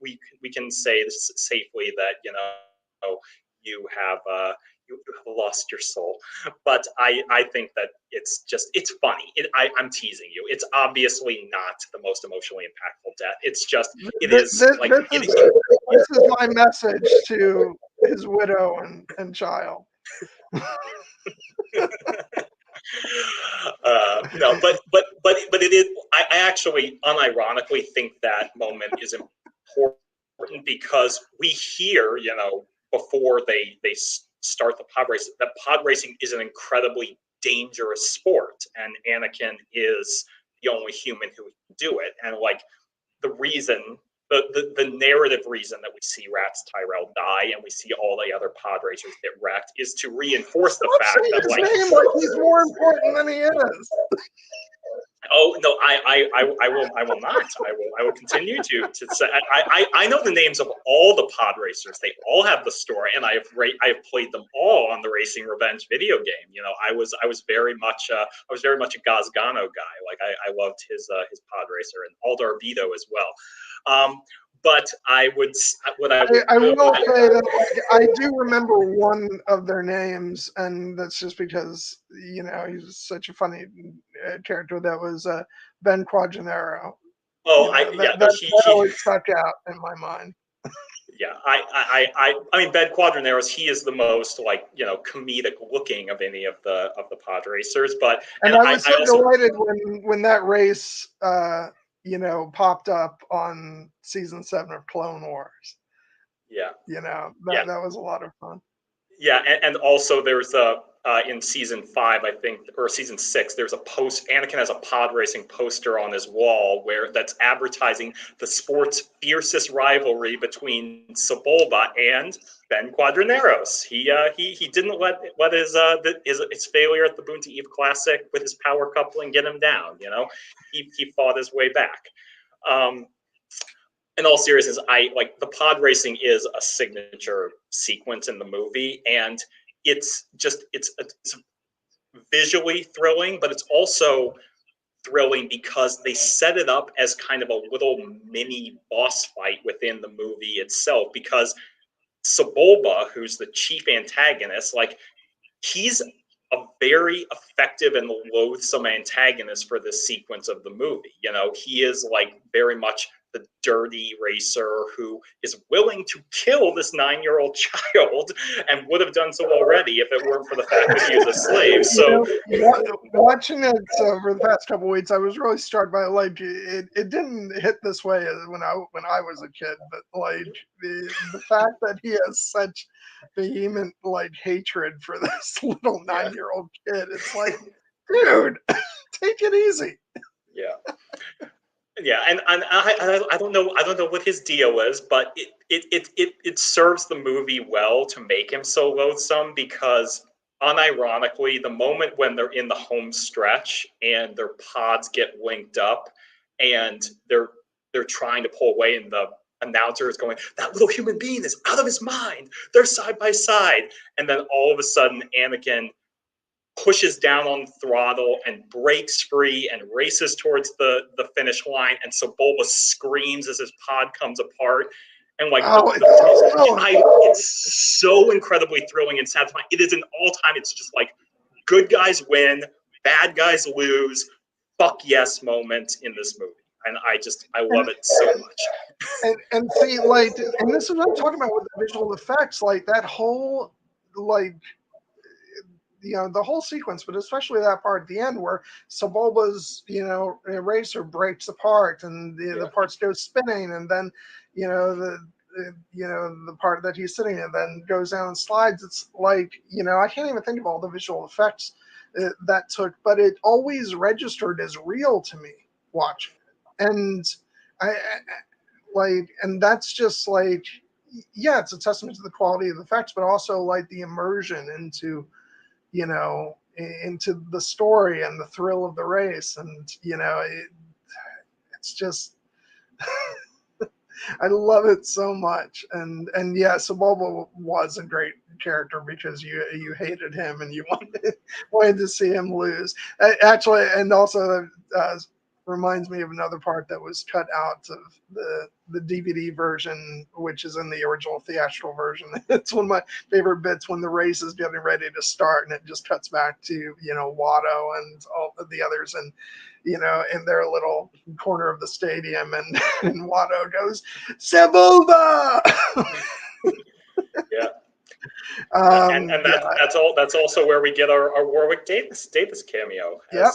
we can say this safely that you have you have lost your soul. But I think that it's funny. I'm teasing you. It's obviously not the most emotionally impactful death. It's just it is like This is my message to his widow and child. No, but it is. I actually unironically think that moment is important because we hear, before they start the pod race, that pod racing is an incredibly dangerous sport, and Anakin is the only human who can do it, and like the reason. The narrative reason that we see Rats Tyrell die and we see all the other pod racers get wrecked is to reinforce the fact that his name like he's more important than he is. Oh no, I will not. I will continue to say I know the names of all the pod racers. They all have the story, and I have played them all on the Racing Revenge video game. I was very much a Gazgano guy. Like I loved his pod racer and Aldar Vito as well. But I would I will say that I do remember one of their names, and that's just because he's such a funny character. That was Ben Quadraro. Oh, that always stuck out in my mind. Yeah, I mean, Ben Quadraneros, he is the most comedic looking of any of the pod racers. But and I was so delighted when that race popped up on season 7 of Clone Wars. Yeah, that was a lot of fun. Yeah, and also there's in season 5, I think, or season 6, there's a post. Anakin has a pod racing poster on his wall that's advertising the sport's fiercest rivalry between Sebulba and Ben Quadraneros. He didn't let his failure at the Boonta Eve Classic with his power coupling get him down. He fought his way back. In all seriousness, the pod racing is a signature sequence in the movie, and it's visually thrilling, but it's also thrilling because they set it up as kind of a little mini boss fight within the movie itself. Because Sebulba, who's the chief antagonist, he's a very effective and loathsome antagonist for this sequence of the movie. He is very much the dirty racer who is willing to kill this 9-year-old child and would have done so already if it weren't for the fact that he was a slave. So watching it over the past couple of weeks, I was really struck by it didn't hit this way when I was a kid, but the fact that he has such vehement hatred for this little 9-year-old kid. It's dude, take it easy. Yeah, and I don't know what his deal is, but it serves the movie well to make him so loathsome, because unironically, the moment when they're in the home stretch and their pods get linked up and they're trying to pull away, and the announcer is going, "That little human being is out of his mind. They're side by side," and then all of a sudden Anakin pushes down on the throttle and breaks free and races towards the finish line, and Sebulba screams as his pod comes apart. And it's so incredibly thrilling and satisfying. It is an all-time. It's just good guys win, bad guys lose, fuck yes moment in this movie, and I love it so much. And see, and this is what I'm talking about with the visual effects, that whole the whole sequence, but especially that part at the end where Sebulba's eraser breaks apart and the parts go spinning, and then the part that he's sitting in, then goes down and slides. It's like, I can't even think of all the visual effects that took, but it always registered as real to me watching it. And and that's just like, yeah, it's a testament to the quality of the effects, but also like the immersion into the story and the thrill of the race. And, it's just, I love it so much. And yeah, Sebulba was a great character because you hated him and you wanted to see him lose. Actually, and also reminds me of another part that was cut out of the DVD version, which is in the original theatrical version. It's one of my favorite bits when the race is getting ready to start, and it just cuts back to Watto and all of the others, and in their little corner of the stadium, and Watto goes, Sebulba! Yeah. Yeah. That's also where we get our Warwick Davis cameo Yep.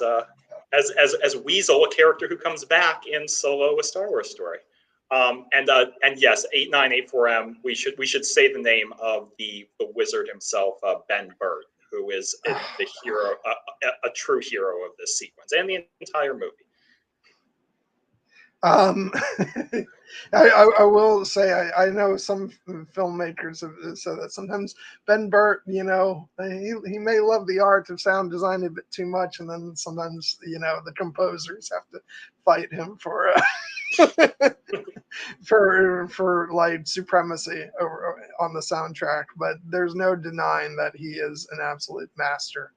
as Weasel, a character who comes back in Solo: A Star Wars Story. And yes, 8984M. We should say the name of the wizard himself, Ben Burtt, who is the hero, a true hero of this sequence and the entire movie. I will say I know some filmmakers have said that sometimes Ben Burtt, he may love the art of sound design a bit too much, and then sometimes the composers have to fight him for for like supremacy on the soundtrack. But there's no denying that he is an absolute master,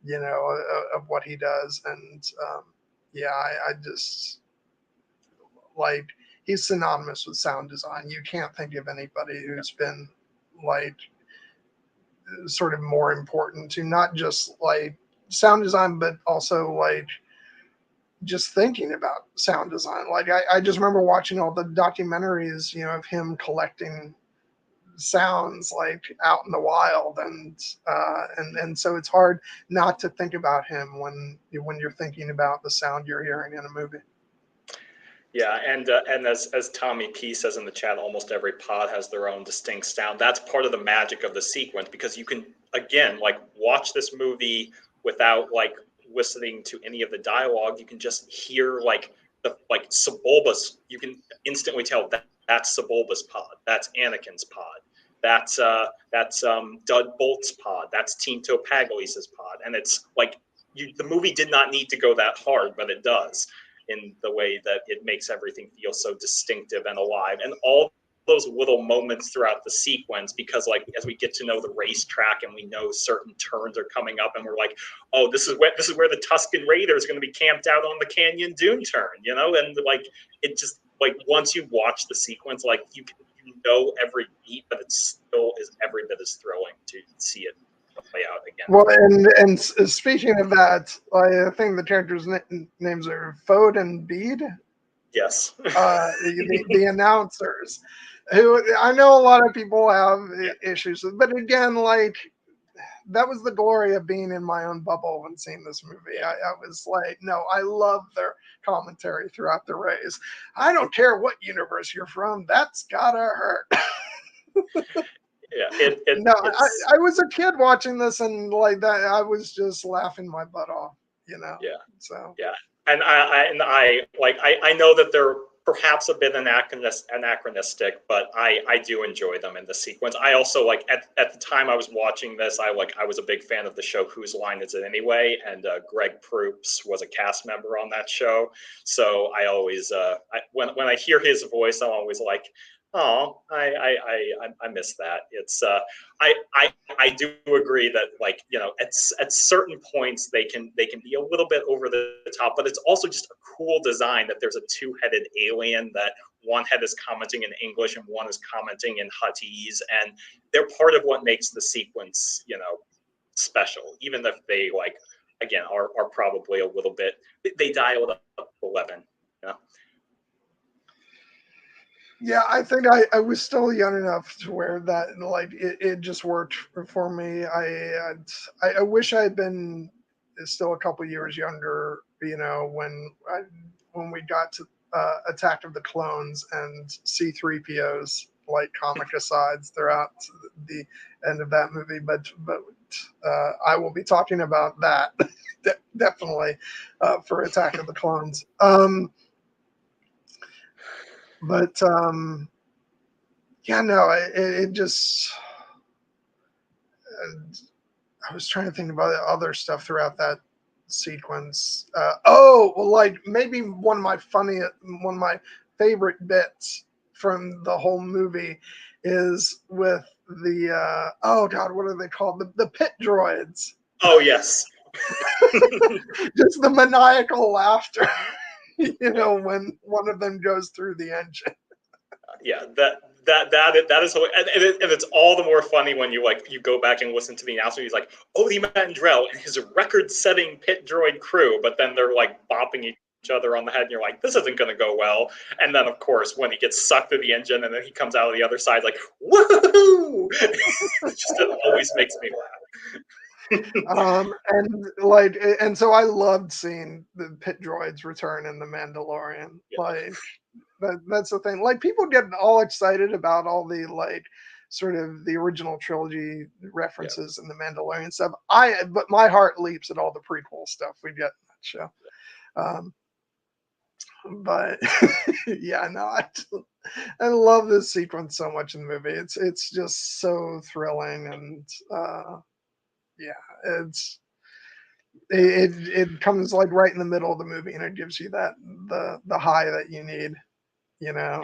of what he does. And yeah, I just like, he's synonymous with sound design. You can't think of anybody who's been like sort of more important to not just like sound design, but also like just thinking about sound design. Like I just remember watching all the documentaries, of him collecting sounds like out in the wild, and so it's hard not to think about him when you're thinking about the sound you're hearing in a movie. Yeah, and as Tommy P says in the chat, almost every pod has their own distinct sound. That's part of the magic of the sequence, because you can, again, like, watch this movie without like listening to any of the dialogue. You can just hear like Sebulba's. You can instantly tell that's Sebulba's pod. That's Anakin's pod. That's Dud Bolt's pod. That's Team Topagalis's pod. And it's like, the movie did not need to go that hard, but it does, in the way that it makes everything feel so distinctive and alive. And all those little moments throughout the sequence, because like as we get to know the racetrack and we know certain turns are coming up, and we're like, oh, this is where the Tusken Raider is going to be camped out on the Canyon Dune turn, and like, it just, like, once you watch the sequence, like, you know every beat, but it still is every bit as thrilling to see it play out again. Well, and speaking of that, I think the characters' names are Fode and Bede. Yes. The announcers, who I know a lot of people have issues with, but again, like, that was the glory of being in my own bubble when seeing this movie. I was like, no, I love their commentary throughout the race. I don't care what universe you're from, that's gotta hurt. Yeah, I was a kid watching this, and like that, I was just laughing my butt off, Yeah. So yeah, and I know that they're perhaps a bit anachronistic, but I do enjoy them in the sequence. I also, like, at the time I was watching this, I was a big fan of the show Whose Line Is It Anyway, and Greg Proops was a cast member on that show, so I always when I hear his voice, I'm always like, oh, I miss that. It's I do agree that, like, at certain points they can be a little bit over the top, but it's also just a cool design that there's a two-headed alien, that one head is commenting in English and one is commenting in Huttese, and they're part of what makes the sequence, special, even if they, like, again, are probably a little bit, they dial it up 11. Yeah, I think I was still young enough to where that, like, it just worked for me. I wish I had been still a couple years younger, when we got to Attack of the Clones and C-3PO's like comic asides throughout the end of that movie. But I will be talking about that definitely for Attack of the Clones. But yeah, no, it just. I was trying to think about other stuff throughout that sequence. Oh, well, like maybe one of my favorite bits from the whole movie is with the oh god, what are they called? The pit droids. Oh yes. Just the maniacal laughter, when one of them goes through the engine. Yeah, that is and it's all the more funny when you go back and listen to the announcement. He's like, Odie Mandrell and his record-setting pit droid crew, but then they're like bopping each other on the head, and you're like, this isn't going to go well. And then of course when he gets sucked through the engine and then he comes out of the other side like, woohoo! It always makes me laugh. And so I loved seeing the pit droids return in the Mandalorian. Yeah. Like that's the thing. Like people get all excited about all the like sort of the original trilogy references and the Mandalorian stuff. But my heart leaps at all the prequel stuff we get in that show. But yeah, no, I love this sequence so much in the movie. It's just so thrilling, and yeah, it comes like right in the middle of the movie, and it gives you that the high that you need, Yeah.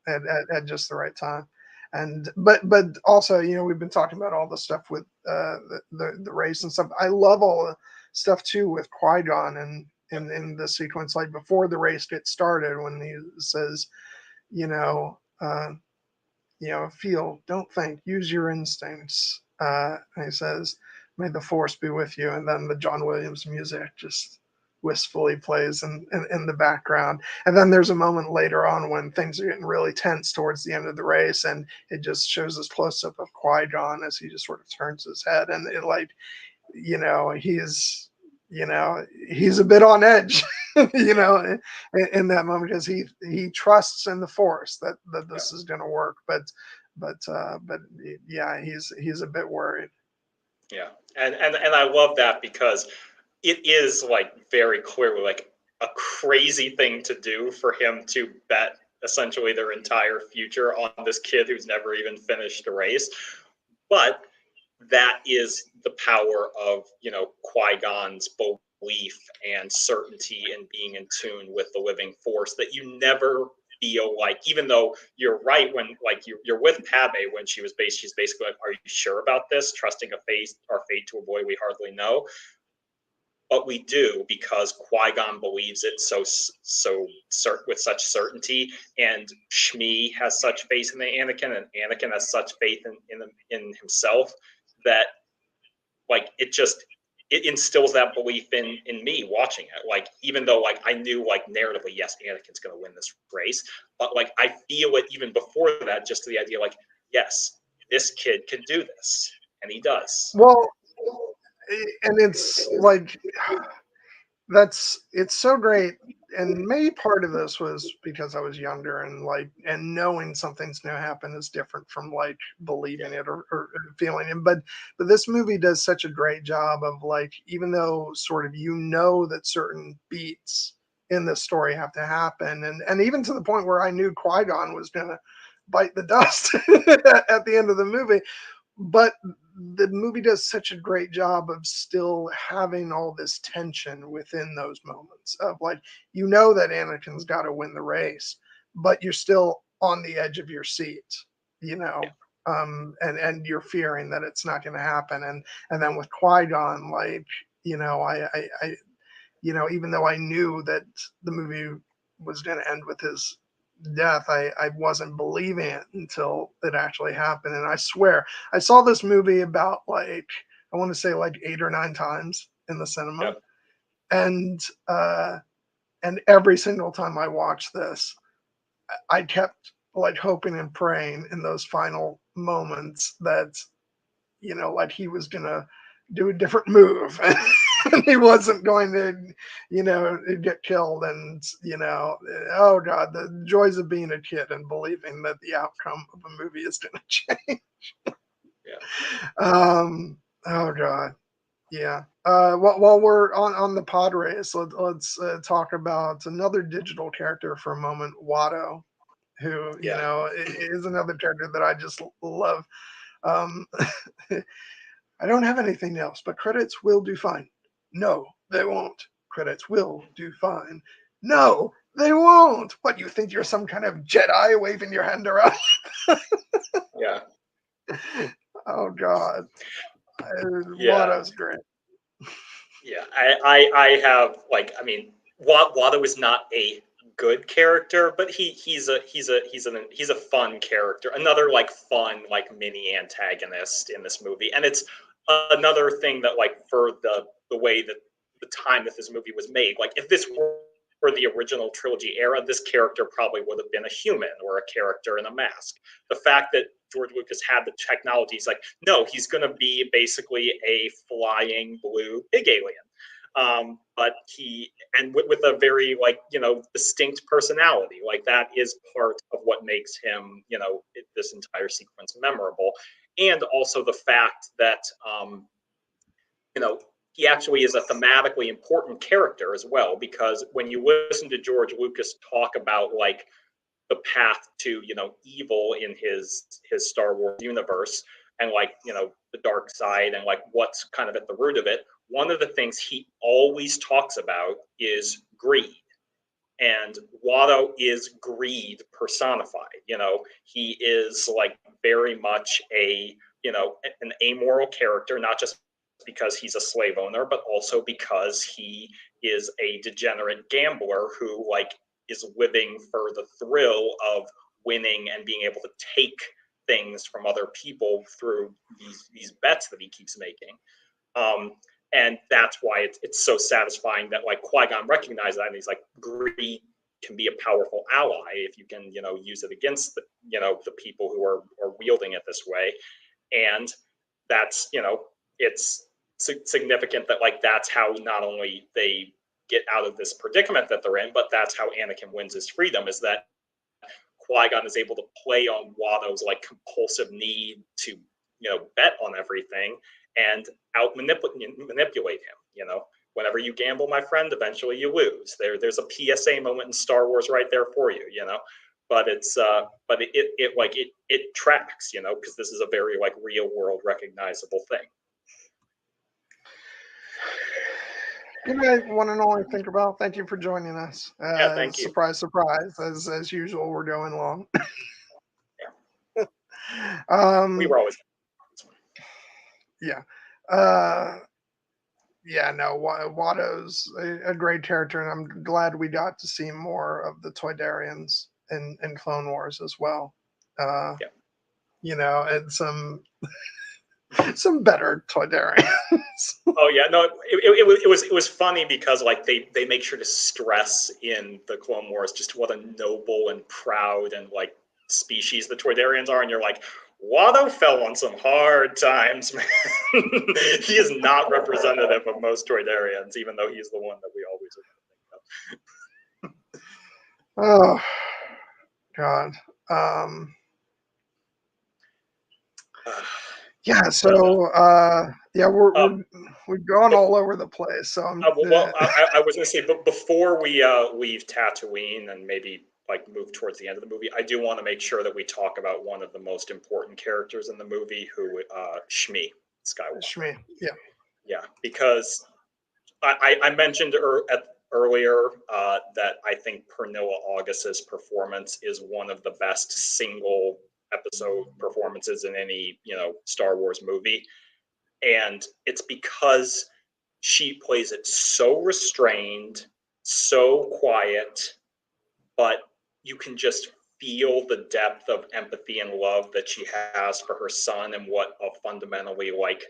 at just the right time. And but also, we've been talking about all the stuff with the race and stuff. I love all the stuff too with Qui-Gon and in the sequence, like before the race gets started, when he says, feel, don't think, use your instincts. And he says, may the force be with you. And then the John Williams music just wistfully plays in the background. And then there's a moment later on when things are getting really tense towards the end of the race, and it just shows this close up of Qui-Gon as he just sort of turns his head, and it like, he's a bit on edge, in that moment, because he trusts in the force that this is going to work, but yeah, he's a bit worried. Yeah, and I love that because it is like very clearly like a crazy thing to do for him to bet essentially their entire future on this kid who's never even finished a race. But that is the power of, Qui-Gon's belief and certainty and being in tune with the living force, that you never feel like, even though you're right when like you're with Padme when she's basically like, are you sure about this? Trusting our fate to a boy we hardly know. But we do, because Qui-Gon believes it with such certainty, and Shmi has such faith in the Anakin, and Anakin has such faith in himself, that like it instills that belief in me watching it. Like, even though like I knew like narratively, yes, Anakin's going to win this race, but like I feel it even before that, just to the idea like, yes, this kid can do this, and he does. Well, and it's like it's so great, and maybe part of this was because I was younger, and knowing something's going to happen is different from like believing it or feeling it. But this movie does such a great job of like, even though sort of that certain beats in the story have to happen, and even to the point where I knew Qui-Gon was going to bite the dust at the end of the movie. But the movie does such a great job of still having all this tension within those moments of like, that Anakin's got to win the race, but you're still on the edge of your seat, and you're fearing that it's not going to happen. And then with Qui-Gon, like, I even though I knew that the movie was going to end with his death, I wasn't believing it until it actually happened. And I swear, I saw this movie about like, I want to say like 8 or 9 times in the cinema. Yep. And every single time I watched this, I kept like hoping and praying in those final moments that, like he was going to do a different move. and he wasn't going to, get killed. And, oh God, the joys of being a kid and believing that the outcome of a movie is going to change. Yeah. Oh God. Yeah. While we're on the pod race, let's talk about another digital character for a moment, Watto, who, Yeah. is another character that I just love. Um, I don't have anything else, but credits will do fine. No, they won't. Credits will do fine. No, they won't. What, you think you're some kind of Jedi waving your hand around? Yeah. Oh God. Yeah. Watto's great. Yeah. I have like, I mean, Watto is not a good character, but he's a fun character. Another like fun like mini antagonist in this movie, and it's another thing that like for the way that the time that this movie was made, like if this were the original trilogy era, this character probably would have been a human or a character in a mask. The fact that George Lucas had the technology, he's like, no, he's going to be basically a flying blue pig alien. But he, and with a very like, distinct personality, like that is part of what makes him, this entire sequence memorable. And also the fact that, he actually is a thematically important character as well, because when you listen to George Lucas talk about like the path to evil in his Star Wars universe, and like the dark side, and like what's kind of at the root of it, one of the things he always talks about is greed. And Watto is greed personified. He is like very much an amoral character, not just because he's a slave owner, but also because he is a degenerate gambler who like is living for the thrill of winning and being able to take things from other people through these bets that he keeps making. And that's why it's so satisfying that like Qui-Gon recognized that, and he's like, greed can be a powerful ally if you can use it against the people who are wielding it this way. And that's it's significant that like that's how not only they get out of this predicament that they're in, but that's how Anakin wins his freedom, is that Qui-Gon is able to play on Watto's like compulsive need to bet on everything and manipulate him. Whenever you gamble, my friend, eventually you lose. There's a PSA moment in Star Wars right there for you. But it tracks, because this is a very like real world recognizable thing. You might want to only think about. Thank you for joining us. Yeah, thank you. Surprise, surprise. As usual, we're going long. Yeah. We were always. Yeah. Yeah, no, Watto's a great character, and I'm glad we got to see more of the Toydarians in Clone Wars as well. Yeah. And some better Toydarians. Oh yeah, no, it was funny because like they make sure to stress in the Clone Wars just what a noble and proud and like species the Toydarians are, and you're like, Watto fell on some hard times, man. He is not representative of most Toydarians, even though he's the one that we always are going to think of. Oh God. Yeah, so we've gone all over the place. So I was going to say, but before we leave Tatooine and maybe like move towards the end of the movie, I do want to make sure that we talk about one of the most important characters in the movie, who Shmi Skywalker. Shmi, yeah, because I mentioned earlier that I think Pernilla August's performance is one of the best single episode performances in any Star Wars movie, and it's because she plays it so restrained, so quiet, but you can just feel the depth of empathy and love that she has for her son, and what a fundamentally like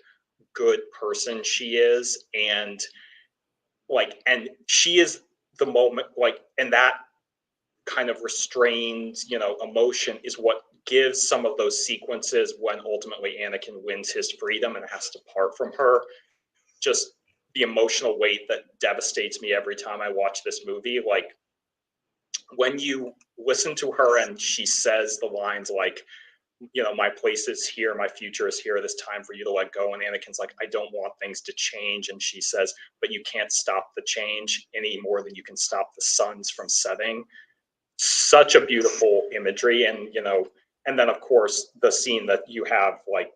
good person she is. And she is the moment, like, and that kind of restrained emotion is what gives some of those sequences when ultimately Anakin wins his freedom and has to part from her just the emotional weight that devastates me every time I watch this movie. Like when you listen to her and she says the lines like, you know, my place is here, my future is here, it is time for you to let go. And Anakin's like, I don't want things to change. And she says, but you can't stop the change any more than you can stop the suns from setting. Such a beautiful imagery. And, you know, and then of course the scene that you have like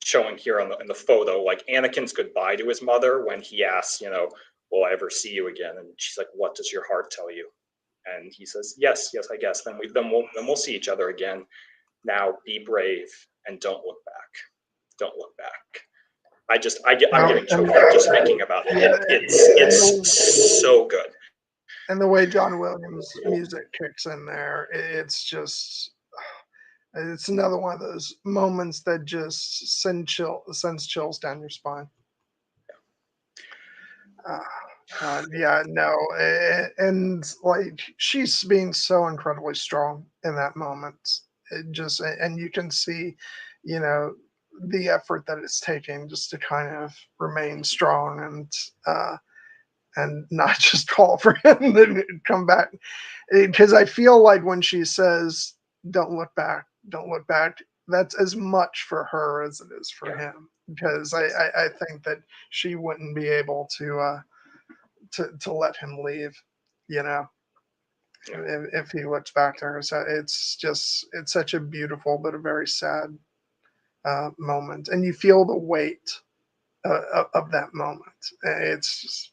showing here on in the photo, like Anakin's goodbye to his mother when he asks, you know, will I ever see you again? And she's like, what does your heart tell you? And he says, yes, I guess. Then we'll see each other again. Now be brave and don't look back. Don't look back. I'm getting choked up just thinking about it. It's so good. And the way John Williams' music kicks in there, it's just, it's another one of those moments that just sends chills down your spine. Yeah, no, and like she's being so incredibly strong in that moment. It just, and you can see, you know, the effort that it's taking just to kind of remain strong and not just call for him to come back. Because I feel like when she says, "Don't look back, don't look back," that's as much for her as it is for him. Because I think that she wouldn't be able to let him leave, you know, if he looks back to her. So it's such a beautiful but a very sad moment, and you feel the weight of that moment. It's just,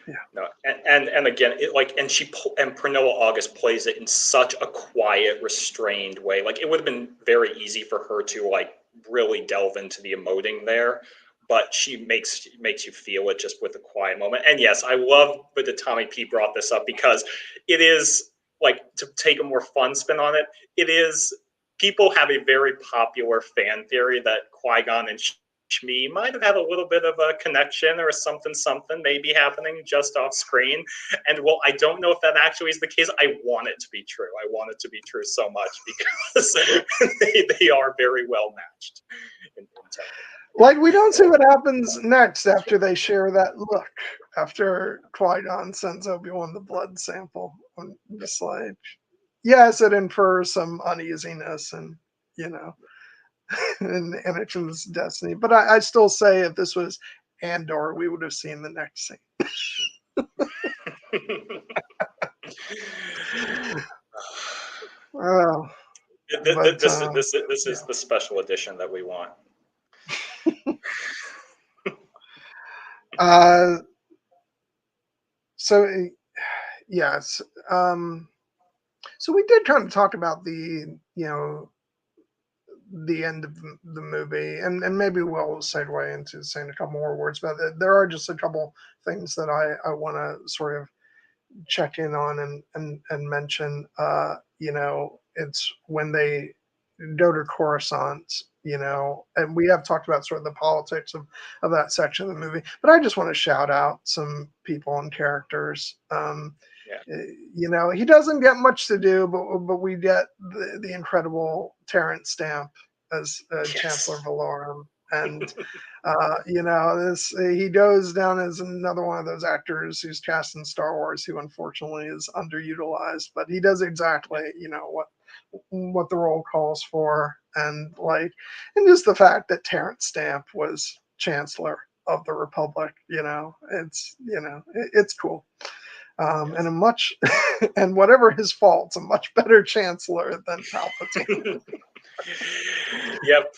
yeah. No, and again, it like, and Pranoa August plays it in such a quiet, restrained way. Like it would have been very easy for her to like really delve into the emoting there, but she makes you feel it just with a quiet moment. And yes, I love that Tommy P brought this up because it is like, to take a more fun spin on it. It is, people have a very popular fan theory that Qui-Gon and Shmi might have had a little bit of a connection or something maybe happening just off screen. And well, I don't know if that actually is the case. I want it to be true. I want it to be true so much because they are very well matched. Like, we don't see what happens next after they share that look, after Qui-Gon sends Obi-Wan the blood sample. I'm just like, yes, it infers some uneasiness and, you know, and Anakin's destiny. But I still say if this was Andor, we would have seen the next scene. Oh, this is the special edition that we want. So yes, so we did kind of talk about the, you know, the end of the movie, and maybe we'll segue into saying a couple more words about it. There are just a couple things that I want to sort of check in on and mention. You know, it's when they go to Coruscant, you know, and we have talked about sort of the politics of that section of the movie, but I just want to shout out some people and characters. You know, he doesn't get much to do, but we get the incredible Terrence Stamp as Chancellor Valorum, and you know, he goes down as another one of those actors who's cast in Star Wars who unfortunately is underutilized, but he does exactly, you know, what the role calls for, and like, and just the fact that Terrence Stamp was Chancellor of the Republic, you know, it's cool. And a much, and whatever his faults, a much better Chancellor than Palpatine. Yep.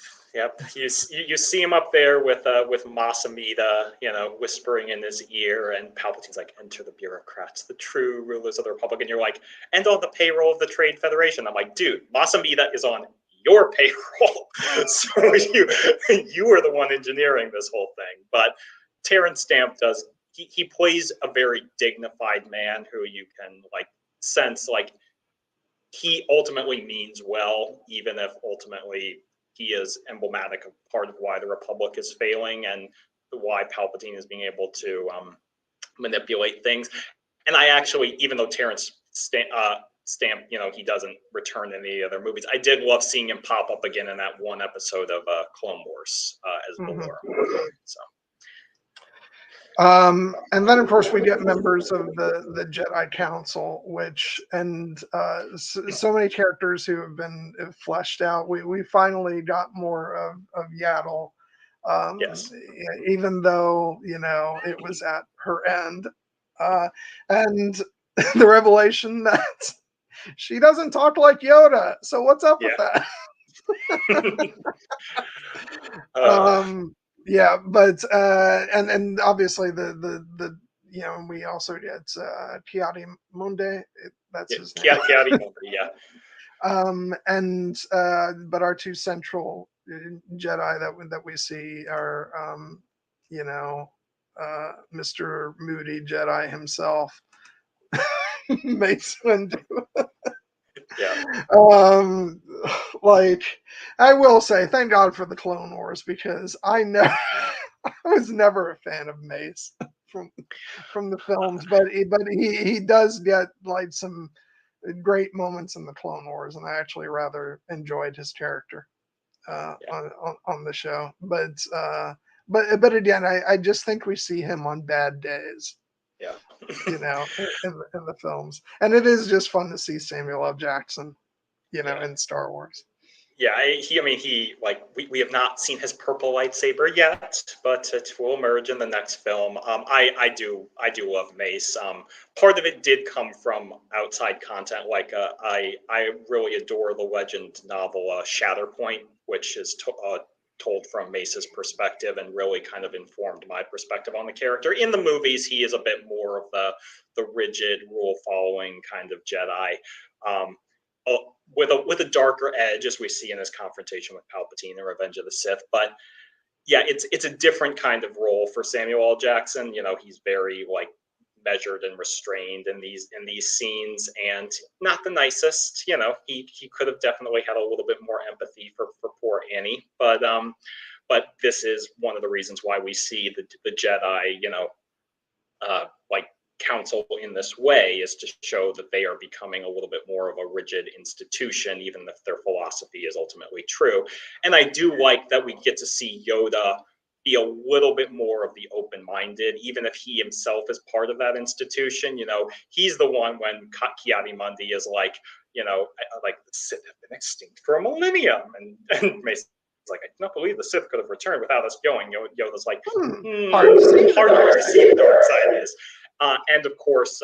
You see him up there with Mas Amedda, you know, whispering in his ear, and Palpatine's like, "Enter the bureaucrats, the true rulers of the Republic," and you're like, "And on the payroll of the Trade Federation." I'm like, dude, Mas Amedda is on your payroll, so you are the one engineering this whole thing. But Terrence Stamp does. He plays a very dignified man who you can like sense like he ultimately means well, even if ultimately he is emblematic of part of why the Republic is failing and why Palpatine is being able to manipulate things. And I actually, even though Terrence Stamp, you know, he doesn't return in any other movies, I did love seeing him pop up again in that one episode of Clone Wars as Valorum. So And then, of course, we get members of the Jedi Council, which so many characters who have been fleshed out. We finally got more of Yaddle, Yes. even though it was at her end, and the revelation that she doesn't talk like Yoda. So what's up with Yeah. that? uh, Yeah, but and obviously the we also get Kiadi Munde, that's yeah. his name. Yeah. And but our two central Jedi that we see are Mr. Moody Jedi himself, Mace Windu. Yeah. Um, like I will say, thank God for the Clone Wars because I never, I was never a fan of Mace from from the films, but he does get like some great moments in the Clone Wars, and I actually rather enjoyed his character Yeah. on the show. But again, I just think we see him on bad days, Yeah. in the films, and it is just fun to see Samuel L. Jackson, Yeah. in Star Wars. Yeah, he like we have not seen his purple lightsaber yet, but it will emerge in the next film. I do love Mace. Part of it did come from outside content. Like I really adore the Legend novel Shatterpoint, which is told from Mace's perspective and really kind of informed my perspective on the character. In the movies, he is a bit more of the rigid rule following kind of Jedi. Um, with a darker edge, as we see in his confrontation with Palpatine in Revenge of the Sith. But yeah, it's a different kind of role for Samuel L. Jackson. He's very like measured and restrained in these scenes, and not the nicest. He could have definitely had a little bit more empathy for poor Annie, but this is one of the reasons why we see the Jedi, like council in this way is to show that they are becoming a little bit more of a rigid institution, even if their philosophy is ultimately true. And I do like that we get to see Yoda be a little bit more of the open-minded, even if he himself is part of that institution. He's the one when Kiadi-Mundi is like, like the Sith have been extinct for a millennium, and Mace like, I cannot believe the Sith could have returned without us going. Yoda's like, Hard to see. hard to see the dark side is. And of course,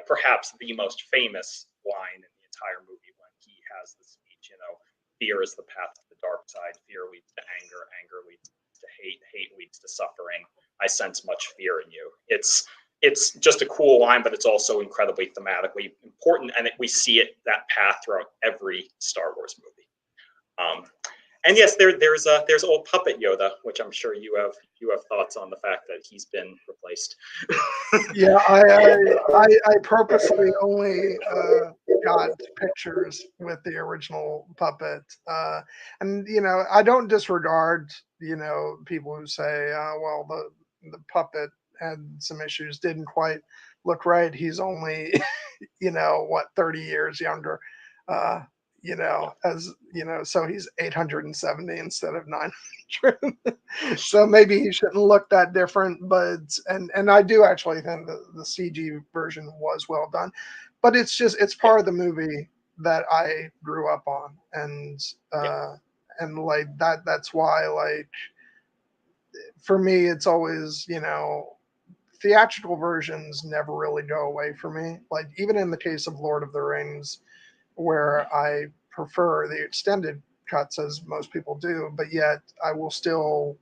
perhaps the most famous line in the entire movie when he has the speech, fear is the path to the dark side. Fear leads to anger. Anger leads to hate. Hate leads to suffering. I sense much fear in you. It's just a cool line, but it's also incredibly thematically important, and we see that path throughout every Star Wars movie. And yes, there's old puppet Yoda, which I'm sure you have thoughts on the fact that he's been replaced. Yeah, I purposely only got pictures with the original puppet, and I don't disregard people who say, well, the puppet had some issues, didn't quite look right. He's only 30 years younger. As so he's 870 instead of 900. So maybe he shouldn't look that different, but and I do actually think the CG version was well done, but it's part of the movie that I grew up on, and like that's why, like, for me it's always, theatrical versions never really go away for me. Like, even in the case of Lord of the Rings, where I prefer the extended cuts, as most people do, but yet I will still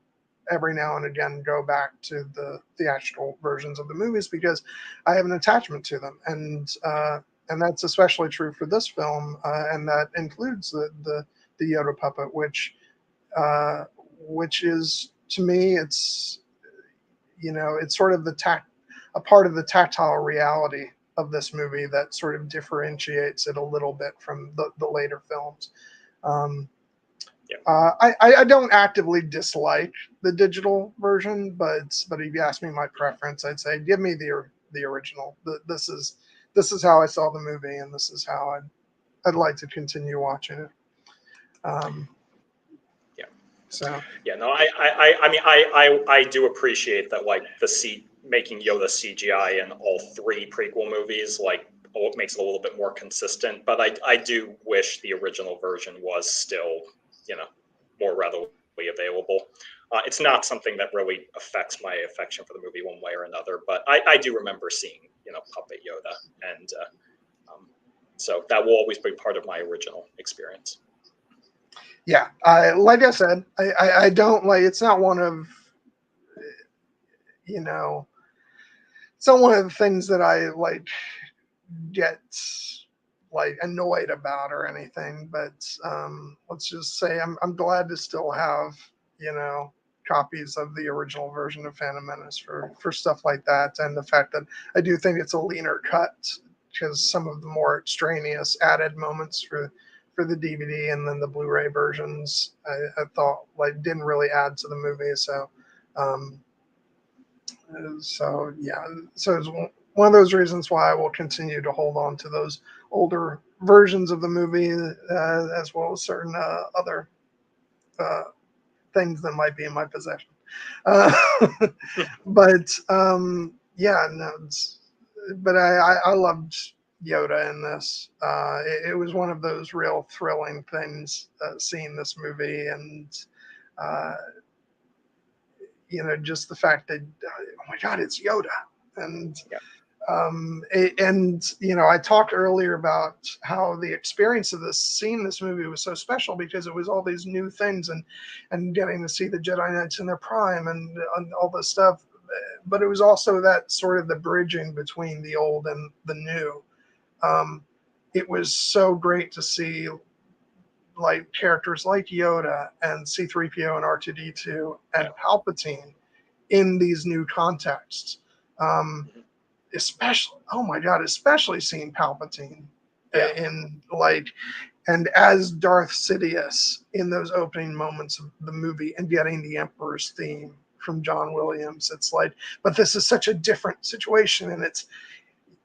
every now and again go back to the theatrical versions of the movies because I have an attachment to them, and that's especially true for this film, and that includes the Yoda puppet, which is, to me, it's sort of a part of the tactile reality of this movie that sort of differentiates it a little bit from the later films. Um, I don't actively dislike the digital version, but if you ask me my preference, I'd say give me the original. This is how I saw the movie, and this is how I'd like to continue watching it. Yeah. So Yeah, no, I mean, I do appreciate that, like making Yoda CGI in all three prequel movies, like, makes it a little bit more consistent. But I do wish the original version was still, you know, more readily available. It's not something that really affects my affection for the movie one way or another, but I do remember seeing, you know, Puppet Yoda, and so that will always be part of my original experience. yeah, like I said, I don't like. It's not one of, you know, it's not one of the things that I like get like annoyed about or anything. But let's just say I'm glad to still have, you know, copies of the original version of Phantom Menace for stuff like that, and the fact that I do think it's a leaner cut because some of the more extraneous added moments for the DVD and then the Blu-ray versions I thought like didn't really add to the movie. Um, so yeah, so it's one of those reasons why I will continue to hold on to those older versions of the movie, as well as certain other uh, things that might be in my possession. Uh, but yeah, no, but I loved Yoda in this. It was one of those real thrilling things, seeing this movie, and uh, you know, just the fact that oh my God, it's Yoda, and Yeah. And you know, I talked earlier about how the experience of this seeing this movie was so special because it was all these new things and getting to see the Jedi Knights in their prime and all this stuff. But it was also that sort of the bridging between the old and the new. Um, it was so great to see like characters like Yoda and C-3PO and R2-D2 and Palpatine in these new contexts. Especially, oh my God, especially seeing Palpatine in like, and as Darth Sidious in those opening moments of the movie and getting the Emperor's theme from John Williams. It's like, but this is such a different situation, and it's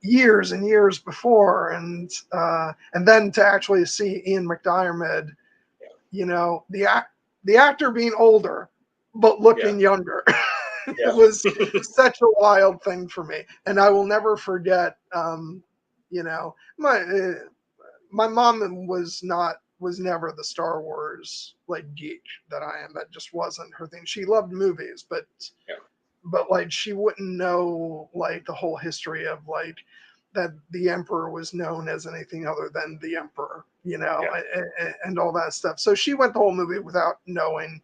years and years before, and then to actually see Ian McDiarmid, you know, the actor being older but looking younger. It was such a wild thing for me, and I will never forget. You know, my mom was never the Star Wars like geek that I am. That just wasn't her thing. She loved movies, but like she wouldn't know like the whole history of like that the Emperor was known as anything other than the Emperor, you know, and all that stuff. So she went the whole movie without knowing,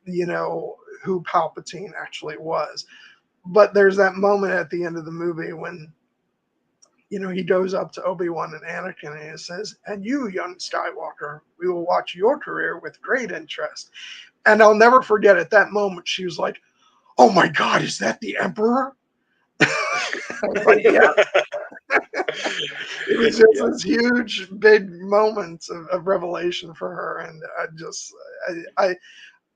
you know, who Palpatine actually was. But there's that moment at the end of the movie when, you know, he goes up to Obi-Wan and Anakin and he says, "And you, young Skywalker, we will watch your career with great interest." And I'll never forget at that moment, she was like, "Oh my God, is that the Emperor?" I was like, "Yeah." It was just this huge, big moment of revelation for her, and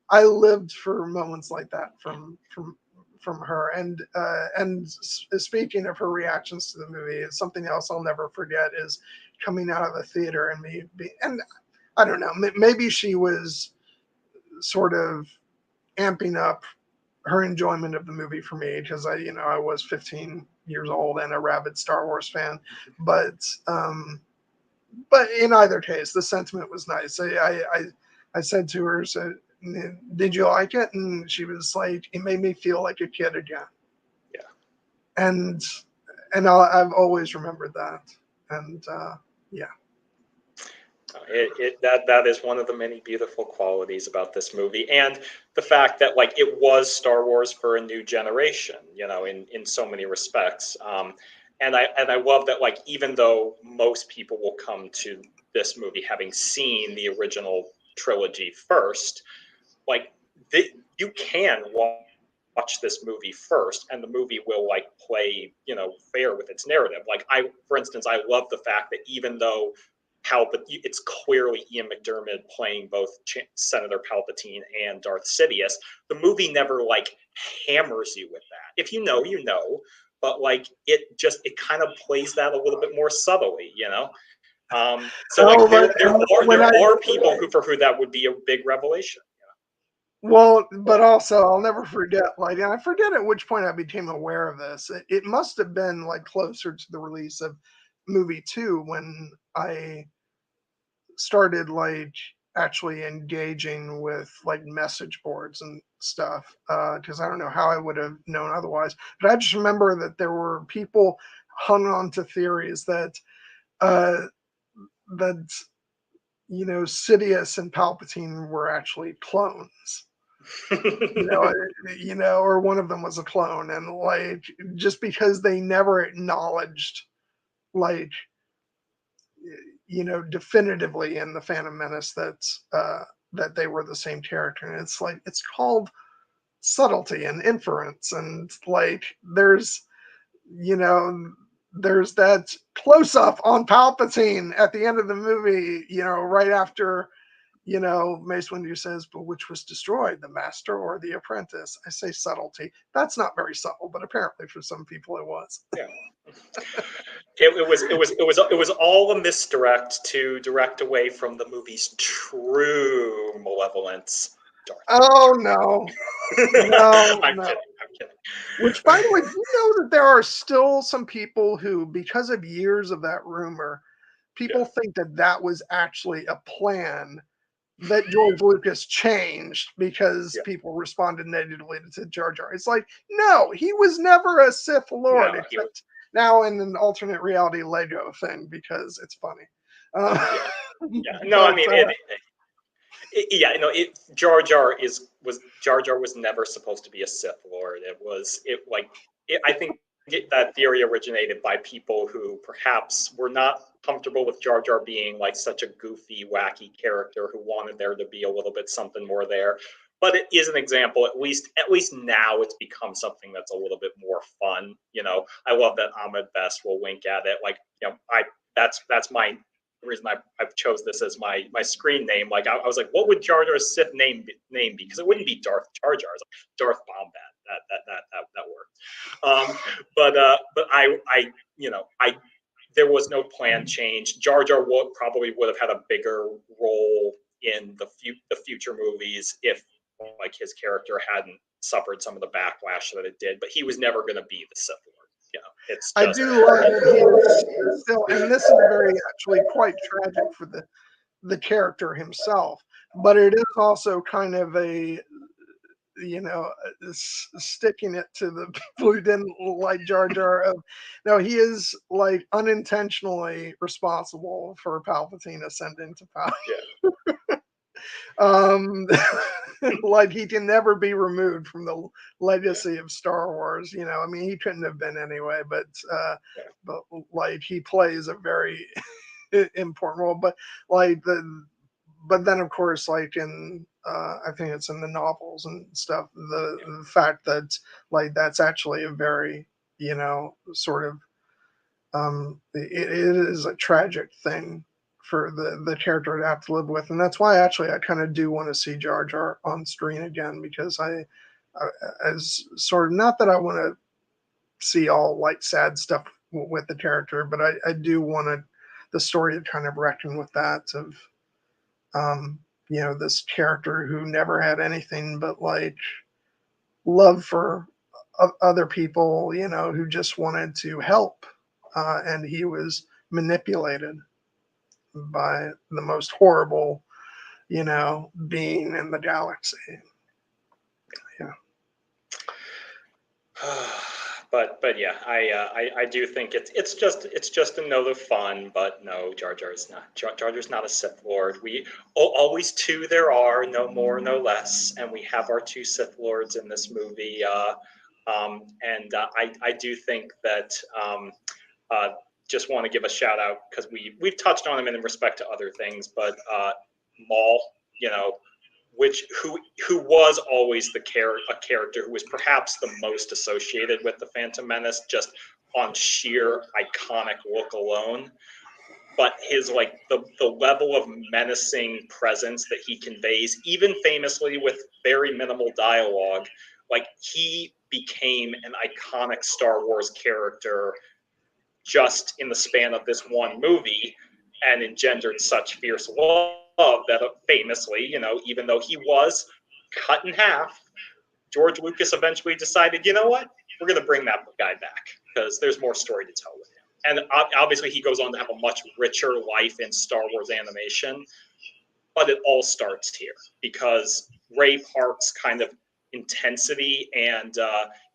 I lived for moments like that from her. And speaking of her reactions to the movie, something else I'll never forget is coming out of the theater and and I don't know, maybe she was sort of amping up her enjoyment of the movie for me because I was 15 years old and a rabid Star Wars fan, but but in either case, the sentiment was nice. I said to her, so, "Did you like it?" And she was like, "It made me feel like a kid again." Yeah. And I've always rememred that. And yeah. That is one of the many beautiful qualities about this movie, and the fact that like it was Star Wars for a new generation, you know, in so many respects. And I love that, like, even though most people will come to this movie having seen the original trilogy first, like you can watch this movie first, and the movie will like play, you know, fair with its narrative. Like for instance, I love the fact that even though it's clearly Ian McDiarmid playing both Senator Palpatine and Darth Sidious, the movie never like hammers you with that. If you know, you know, but like it kind of plays that a little bit more subtly, you know. So like there are people for who that would be a big revelation. Well, but also I'll never forget, like, and I forget at which point I became aware of this. It must have been like closer to the release of movie two when I started like actually engaging with like message boards and stuff. Because I don't know how I would have known otherwise. But I just remember that there were people hung on to theories uh, that Sidious and Palpatine were actually clones. you know, or one of them was a clone, and like just because they never acknowledged like definitively in the Phantom Menace that they were the same character, and it's like it's called subtlety and inference, and like you know there's that close up on Palpatine at the end of the movie, right after Mace Windu says, but which was destroyed, the master or the apprentice? I say subtlety. That's not very subtle, but apparently for some people it was. Yeah. It was all a misdirect to direct away from the movie's true malevolence. Darth. Oh no. No, I'm no. kidding. I'm kidding. Which, by the way, do you know that there are still some people who, because of years of that rumor, people think that that was actually a plan that George Lucas changed because people responded negatively to Jar Jar. It's like, no, he was never a Sith Lord, No, except now in an alternate reality Lego thing because it's funny. No, I mean, Jar Jar was never supposed to be a Sith Lord. I think that theory originated by people who perhaps were not comfortable with Jar Jar being like such a goofy, wacky character who wanted there to be a little bit something more there. But it is an example. At least now, it's become something that's a little bit more fun. I love that Ahmed Best will wink at it. Like, that's my reason I chose this as my screen name. Like I was like, what would Jar Jar's Sith name be? Because it wouldn't be Darth Jar Jar. It's like Darth Bombad. That worked. But I there was no plan change. Jar Jar probably would have had a bigger role in the future movies if like his character hadn't suffered some of the backlash that it did. But he was never going to be the Sith Lord. It's just. I do love that he is still, and this is very actually quite tragic for the character himself, but it is also kind of a sticking it to the people who didn't like Jar Jar. No, he is like unintentionally responsible for Palpatine ascending to power. Like he can never be removed from the legacy of Star Wars. I mean, he couldn't have been anyway, but like he plays a very important role. But but then of course, like in I think it's in the novels and stuff, the fact that like that's actually a very sort of it is a tragic thing for the character to have to live with, and that's why actually I kind of do want to see Jar Jar on screen again, because I as sort of, not that I want to see all like sad stuff with the character, but I do want the story to kind of reckon with that of this character who never had anything but like love for other people, who just wanted to help, and he was manipulated by the most horrible, being in the galaxy. Yeah. But yeah, I do think it's just a note of fun. But no, Jar Jar's not a Sith Lord. We always two there are, no more, no less, and we have our two Sith Lords in this movie. I do think that just want to give a shout out because we've touched on him in respect to other things, but Maul, who was always a character who was perhaps the most associated with the Phantom Menace, just on sheer iconic look alone. But his the level of menacing presence that he conveys, even famously with very minimal dialogue, like he became an iconic Star Wars character just in the span of this one movie, and engendered such fierce love that famously, even though he was cut in half. George Lucas eventually decided, you know what, we're going to bring that guy back because there's more story to tell with him. And obviously, he goes on to have a much richer life in Star Wars animation. But it all starts here because Ray Park's kind of intensity, and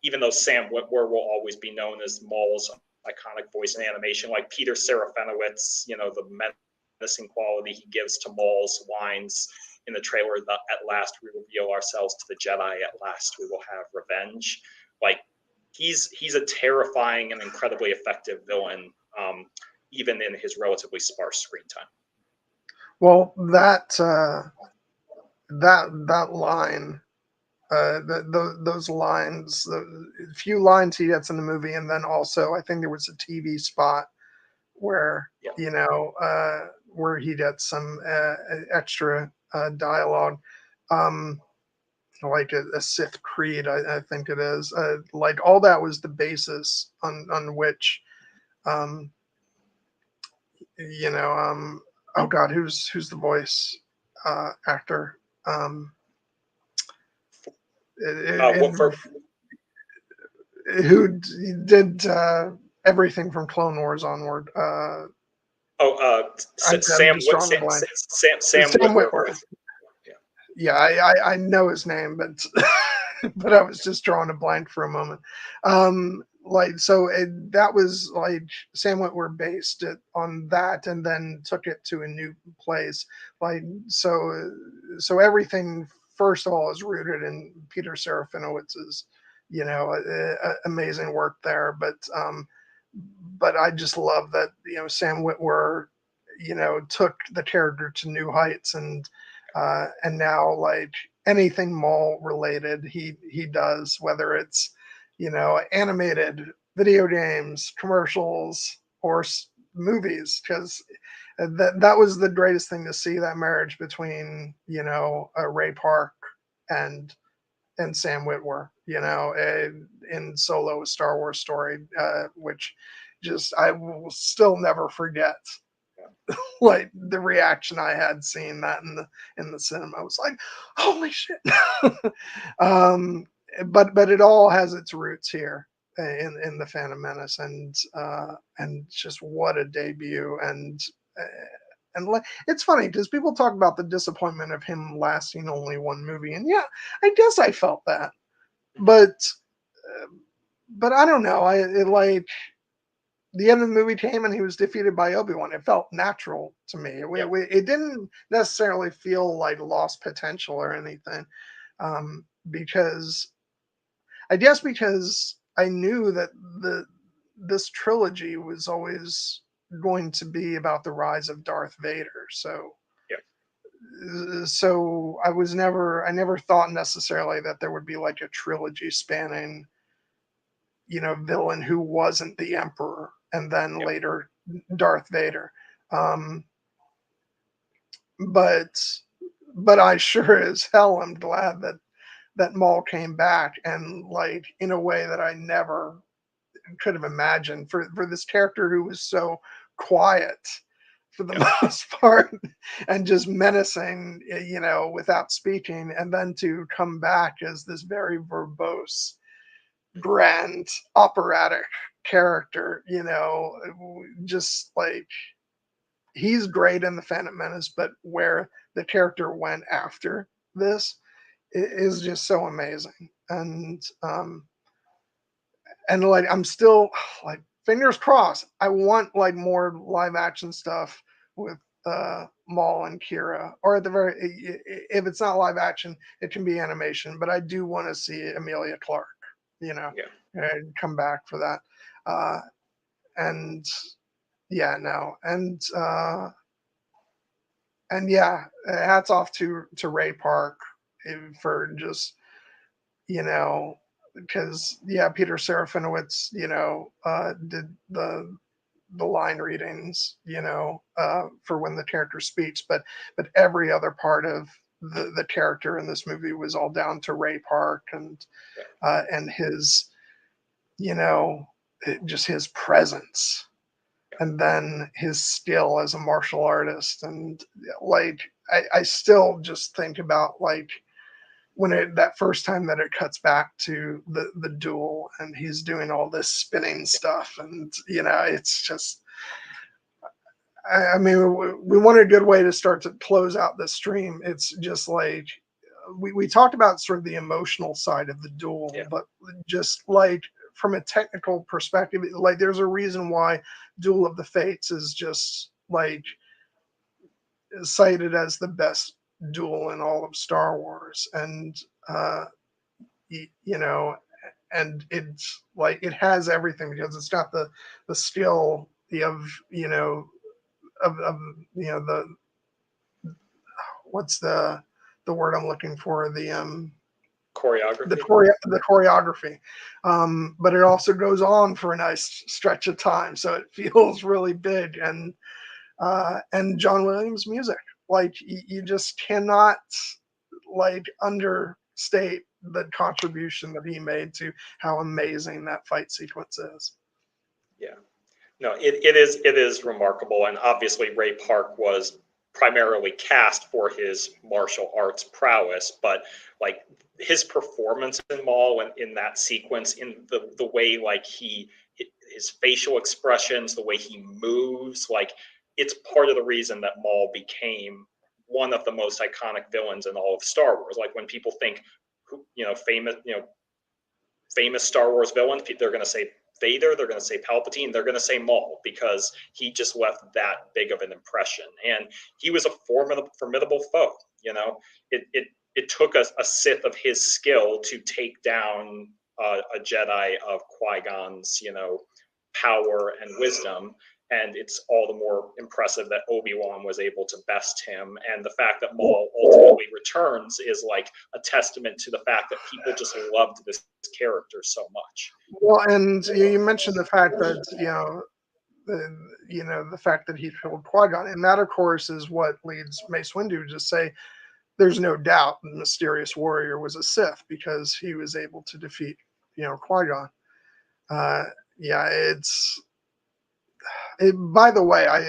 even though Sam Witwer will always be known as Maul's iconic voice in animation, like Peter Serafinowicz, the menacing quality he gives to Maul's lines in the trailer, at last we reveal ourselves to the Jedi, at last we will have revenge. Like, he's a terrifying and incredibly effective villain, even in his relatively sparse screen time. Well, that line, those lines, the few lines he gets in the movie, and then also I think there was a TV spot where where he gets some extra dialogue, like a Sith Creed, I think it is. Like all that was the basis on which, oh God, who's the voice actor? Who did everything from Clone Wars onward? Sam Witwer. Yeah, I know his name, but but I was just drawing a blank for a moment. That was like Sam Witwer based it on that, and then took it to a new place. So everything first of all is rooted in Peter Serafinowicz's, amazing work there. But I just love that Sam Witwer, took the character to new heights, and now like anything Maul related, he does, whether it's animated video games, commercials, or movies, because that was the greatest thing to see, that marriage between Ray Park and Sam Witwer, in Solo: A Star Wars Story, which just I will still never forget. Like the reaction I had seeing that in the cinema, I was like, "Holy shit!" But it all has its roots here in the Phantom Menace, and just what a debut. And it's funny because people talk about the disappointment of him lasting only one movie, and yeah, I guess I felt that, but I don't know. The end of the movie came and he was defeated by Obi-Wan. It felt natural to me. It didn't necessarily feel like lost potential or anything, because I knew that this trilogy was always going to be about the rise of Darth Vader. So I never thought necessarily that there would be like a trilogy spanning, villain who wasn't the Emperor, and then later Darth Vader. But I sure as hell am glad that Maul came back, and like in a way that I never could have imagined, for this character who was so quiet for the most part and just menacing, without speaking, and then to come back as this very verbose, grand, operatic character, just like he's great in the Phantom Menace, but where the character went after this is just so amazing. And like I'm still like fingers crossed. I want like more live action stuff with Maul and Kira, or at the very, if it's not live action, it can be animation. But I do want to see Emilia Clarke, come back for that. And yeah, no, and yeah, hats off to Ray Park for just because Peter Serafinowicz did the line readings for when the character speaks, but every other part of the character in this movie was all down to Ray Park, and his just his presence, and then his skill as a martial artist. And like I still just think about like that first time that it cuts back to the duel, and he's doing all this spinning stuff, and it's just, I mean, we want a good way to start to close out the stream. It's just like we talked about sort of the emotional side of the duel, Yeah. but just like from a technical perspective, like there's a reason why Duel of the Fates is just like cited as the best duel in all of Star Wars, and you know, and it's like it has everything because it's got the skill of of the what's the word I'm looking for, Choreography. the choreography, but it also goes on for a nice stretch of time, so it feels really big. And John Williams' music, like you just cannot like understate the contribution that he made to how amazing that fight sequence is. Yeah. No, it is remarkable, and obviously Ray Park was primarily cast for his martial arts prowess, but like his performance in Maul and in that sequence, in the way like his facial expressions, the way he moves, like it's part of the reason that Maul became one of the most iconic villains in all of Star Wars. Like when people think, famous Star Wars villain, they're going to say Vader, they're going to say Palpatine, they're going to say Maul because he just left that big of an impression. And he was a formidable foe. It took a Sith of his skill to take down a Jedi of Qui-Gon's, power and wisdom. And it's all the more impressive that Obi-Wan was able to best him. And the fact that Maul ultimately returns is like a testament to the fact that people just loved this character so much. Well, and you mentioned the fact that the fact that he killed Qui-Gon, and that of course is what leads Mace Windu to say there's no doubt the mysterious warrior was a Sith because he was able to defeat Qui-Gon. Yeah, by the way, I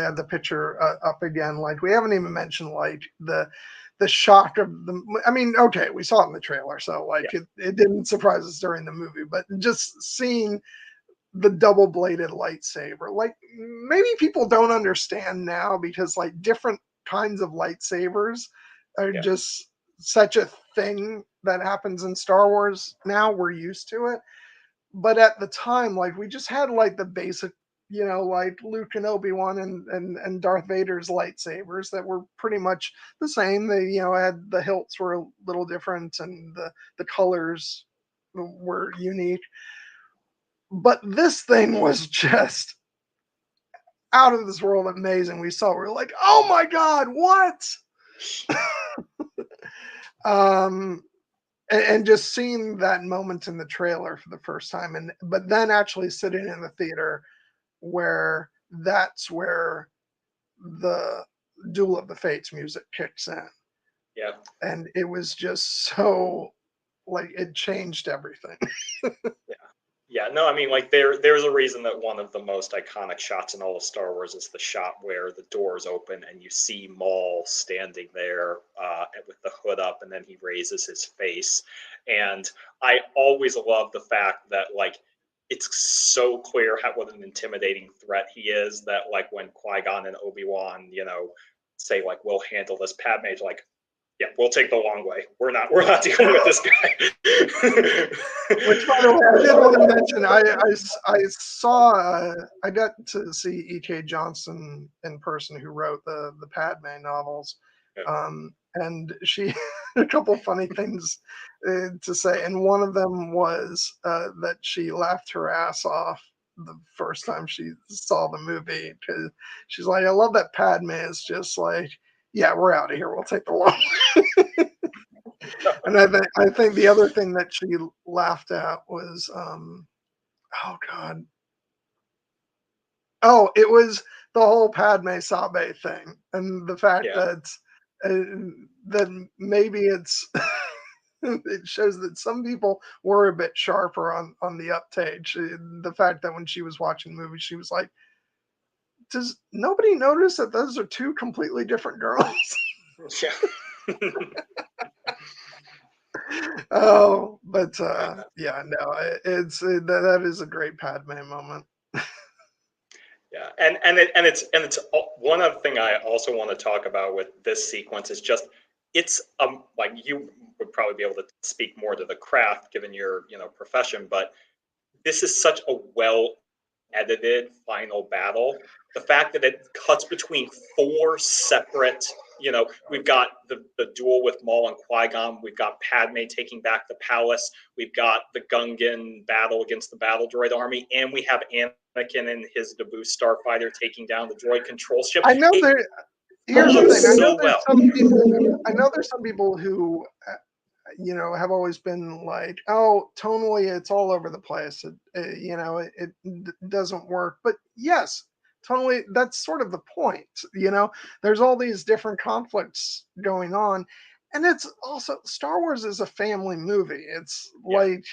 had the picture up again. Like we haven't even mentioned like the shock of the. I mean, okay, we saw it in the trailer, so like it didn't surprise us during the movie, but just seeing the double-bladed lightsaber, like maybe people don't understand now because like different kinds of lightsabers are just such a thing that happens in Star Wars now. We're used to it, but at the time, like we just had like the basic, like Luke and Obi-Wan and Darth Vader's lightsabers that were pretty much the same. They, had the hilts were a little different and the colors were unique. But this thing was just out of this world amazing. We we're like, oh my God, what? And just seeing that moment in the trailer for the first time, but then actually sitting in the theater where that's where the Duel of the Fates music kicks in. Yeah. And it was just so like it changed everything. Yeah, no, I mean, like there's a reason that one of the most iconic shots in all of Star Wars is the shot where the doors open and you see Maul standing there with the hood up, and then he raises his face. And I always love the fact that like it's so clear what an intimidating threat he is. That like when Qui-Gon and Obi-Wan, say like we'll handle this, Padme's like, yeah, we'll take the long way. We're not dealing with this guy. Which, by the way, I did want to mention, I saw, I got to see E.K. Johnson in person, who wrote the Padme novels. And she a couple funny things to say, and one of them was that she laughed her ass off the first time she saw the movie because she's like, I love that Padme is just like, yeah, we're out of here. We'll take the long way. And I think the other thing that she laughed at was, oh God, oh, it was the whole Padme Sabe thing, and the fact that that maybe it's it shows that some people were a bit sharper on the uptake. The fact that when she was watching the movie, she was like, "Does nobody notice that those are two completely different girls?" Yeah. Oh, but yeah, no, that is a great Padme moment. Yeah, and it's one other thing I also want to talk about with this sequence is just it's like you would probably be able to speak more to the craft given your profession, but this is such a well edited final battle. The fact that it cuts between four separate, we've got the duel with Maul and Qui-Gon, we've got Padme taking back the palace, we've got the Gungan battle against the battle droid army, and we have Anakin and his Naboo starfighter taking down the droid control ship. I know It there. Here's the flows thing. I know so there's well. some people. I know there's some people who, have always been like, oh, tonally, it's all over the place. It doesn't work. But yes, tonally, that's sort of the point. There's all these different conflicts going on, and it's also Star Wars is a family movie. It's Yeah, like,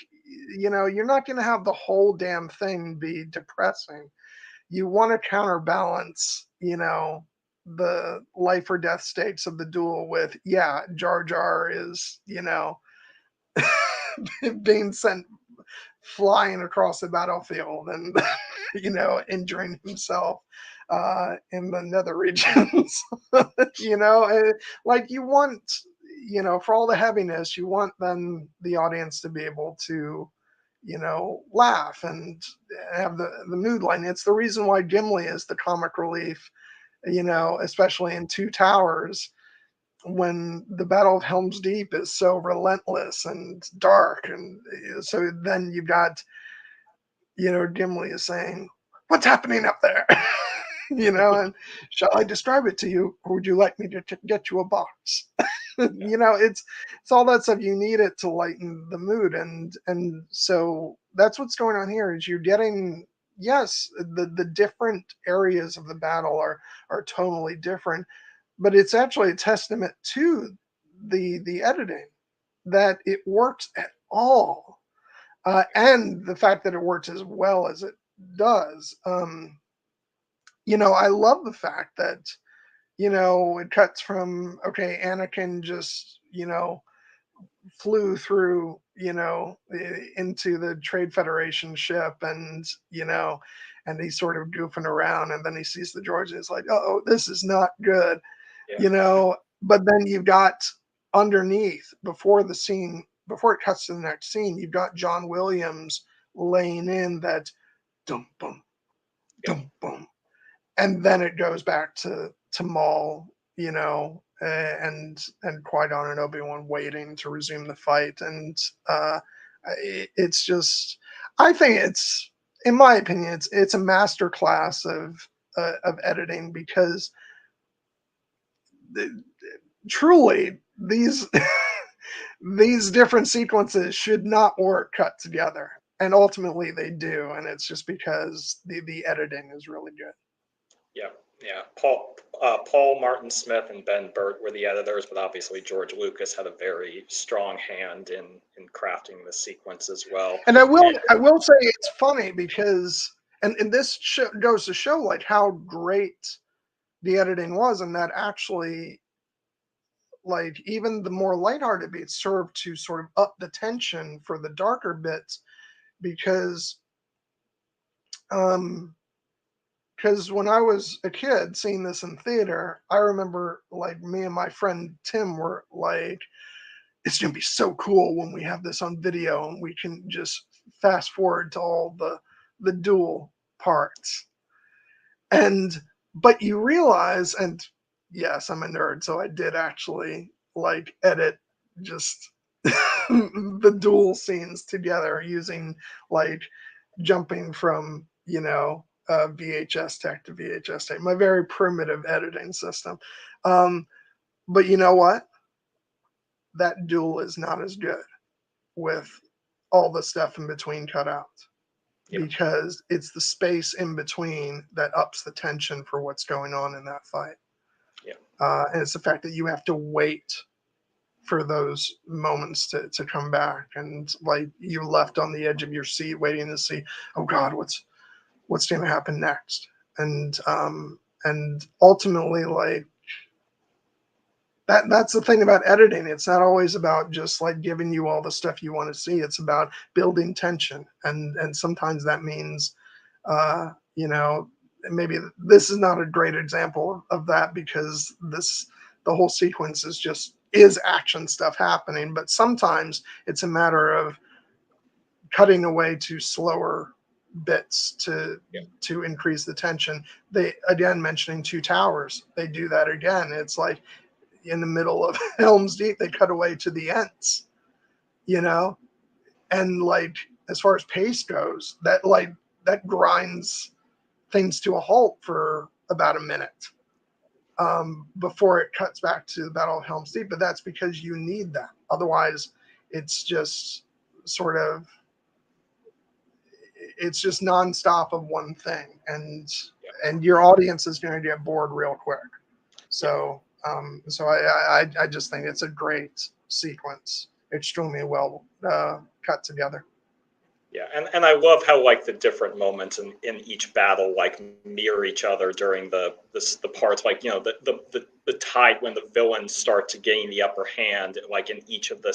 you're not going to have the whole damn thing be depressing. You want to counterbalance, the life or death stakes of the duel with, yeah, Jar Jar is, being sent flying across the battlefield and, injuring himself in the nether regions. Like you want, for all the heaviness, you want then the audience to be able to, laugh and have the mood line. It's the reason why Gimli is the comic relief, especially in Two Towers, when the Battle of Helm's Deep is so relentless and dark. And so then you got, Gimli is saying, "What's happening up there?" And shall I describe it to you, or would you like me to get you a box? It's all that stuff. You need it to lighten the mood, and so that's what's going on here. Is you're getting, yes, the different areas of the battle are tonally different, but it's actually a testament to the editing that it works at all, and the fact that it works as well as it does. I love the fact that it cuts from, okay, Anakin just flew through into the Trade Federation ship, and he's sort of goofing around, and then he sees the droids and it's like, oh, this is not good. yeah, But then you've got underneath, before it cuts to the next scene, you've got John Williams laying in that dum bum yeah, dum bum, and then it goes back to Maul, and Qui-Gon and Obi-Wan waiting to resume the fight. And it's just, I think it's, in my opinion, it's a master class of editing, because truly these these different sequences should not work cut together, and ultimately they do, and it's just because the editing is really good. yeah, yeah. Paul Martin Smith and Ben Burt were the editors, but obviously George Lucas had a very strong hand in crafting the sequence as well. And I will And I will say it's funny because, and this goes to show like how great the editing was, and that actually, like, even the more lighthearted beats served to sort of up the tension for the darker bits, because um because when I was a kid seeing this in theater, I remember, like, me and my friend Tim were like, it's gonna be so cool when we have this on video and we can just fast forward to all the dual parts. And but you realize, and yes, I'm a nerd, so I did actually like edit just the dual scenes together using, like, jumping from, VHS tech to VHS tech, my very primitive editing system. Um, but you know what? That duel is not as good with all the stuff in between cut out, yeah, because it's the space in between that ups the tension for what's going on in that fight. yeah, And it's the fact that you have to wait for those moments to come back, and like you're left on the edge of your seat waiting to see, oh God, what's going to happen next. And ultimately, like, that's the thing about editing. It's not always about just like giving you all the stuff you want to see. It's about building tension, and sometimes that means, you know, maybe this is not a great example of that because the whole sequence is action stuff happening. But sometimes it's a matter of cutting away to slower bits to increase the tension. They again mentioning Two Towers. They do that again. It's like in the middle of Helm's Deep, they cut away to the Ents, you know, and like as far as pace goes, that grinds things to a halt for about a minute before it cuts back to the Battle of Helm's Deep. But that's because you need that. Otherwise, it's just sort of it's just nonstop of one thing, and your audience is going to get bored real quick. So so I just think it's a great sequence, extremely well cut together. Yeah, and I love how like the different moments in each battle like mirror each other during the parts, like, you know, the tide when the villains start to gain the upper hand, like in each of the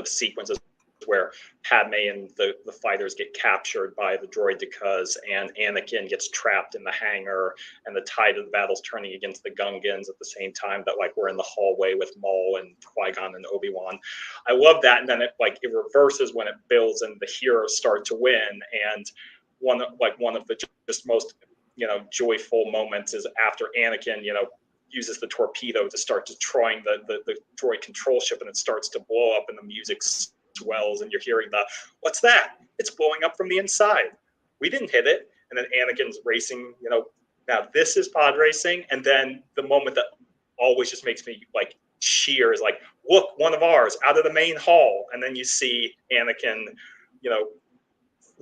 sequences where Padme and the fighters get captured by the droidekas and Anakin gets trapped in the hangar, and the tide of the battle's turning against the Gungans at the same time that like we're in the hallway with Maul and Qui-Gon and Obi-Wan. I love that, and then it reverses when it builds and the heroes start to win. And one of the just most, you know, joyful moments is after Anakin, you know, uses the torpedo to start destroying the droid control ship, and it starts to blow up and the music swells and you're hearing what's that? It's blowing up from the inside. We didn't hit it. And then Anakin's racing, you know, now this is pod racing. And then the moment that always just makes me like cheer is like, look, one of ours out of the main hall. And then you see Anakin, you know,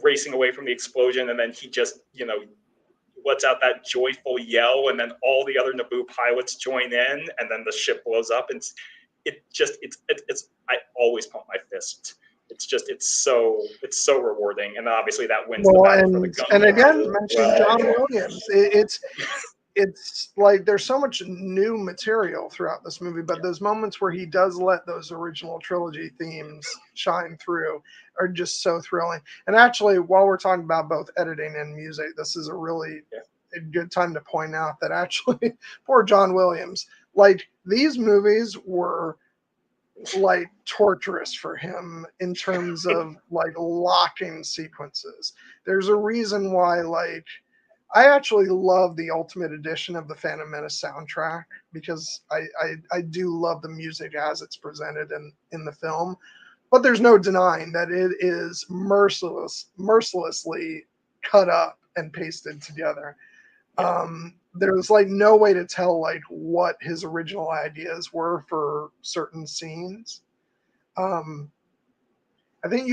racing away from the explosion. And then he just, you know, lets out that joyful yell. And then all the other Naboo pilots join in. And then the ship blows up. And it's I always pump my fist. It's so rewarding, and obviously that wins the battle for the gun. And again, mentioning John Williams, it's like there's so much new material throughout this movie, but those moments where he does let those original trilogy themes shine through are just so thrilling. And actually, while we're talking about both editing and music, this is a really a good time to point out that actually poor John Williams, like these movies were like torturous for him in terms of like locking sequences. There's a reason why, like, I actually love the Ultimate Edition of the Phantom Menace soundtrack because I do love the music as it's presented in the film, but there's no denying that it is mercilessly cut up and pasted together. There was like no way to tell like what his original ideas were for certain scenes. I think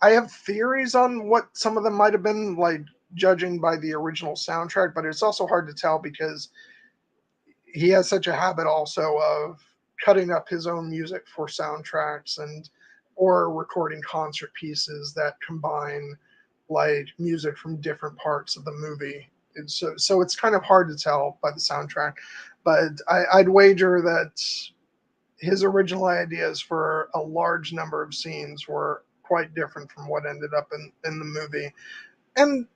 I have theories on what some of them might have been, like judging by the original soundtrack, but it's also hard to tell because he has such a habit also of cutting up his own music for soundtracks or recording concert pieces that combine like music from different parts of the movie. And so it's kind of hard to tell by the soundtrack, but I'd wager that his original ideas for a large number of scenes were quite different from what ended up in the movie. And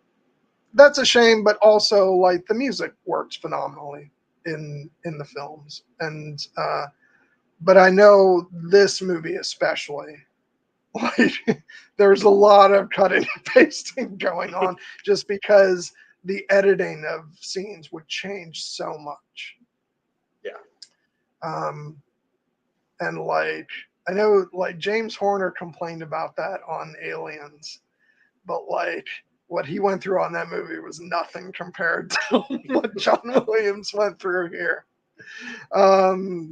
that's a shame, but also like the music works phenomenally in the films. And but I know this movie especially, like there's a lot of cutting and pasting going on just because the editing of scenes would change so much. And like I know like James Horner complained about that on Aliens, but like what he went through on that movie was nothing compared to what John Williams went through here.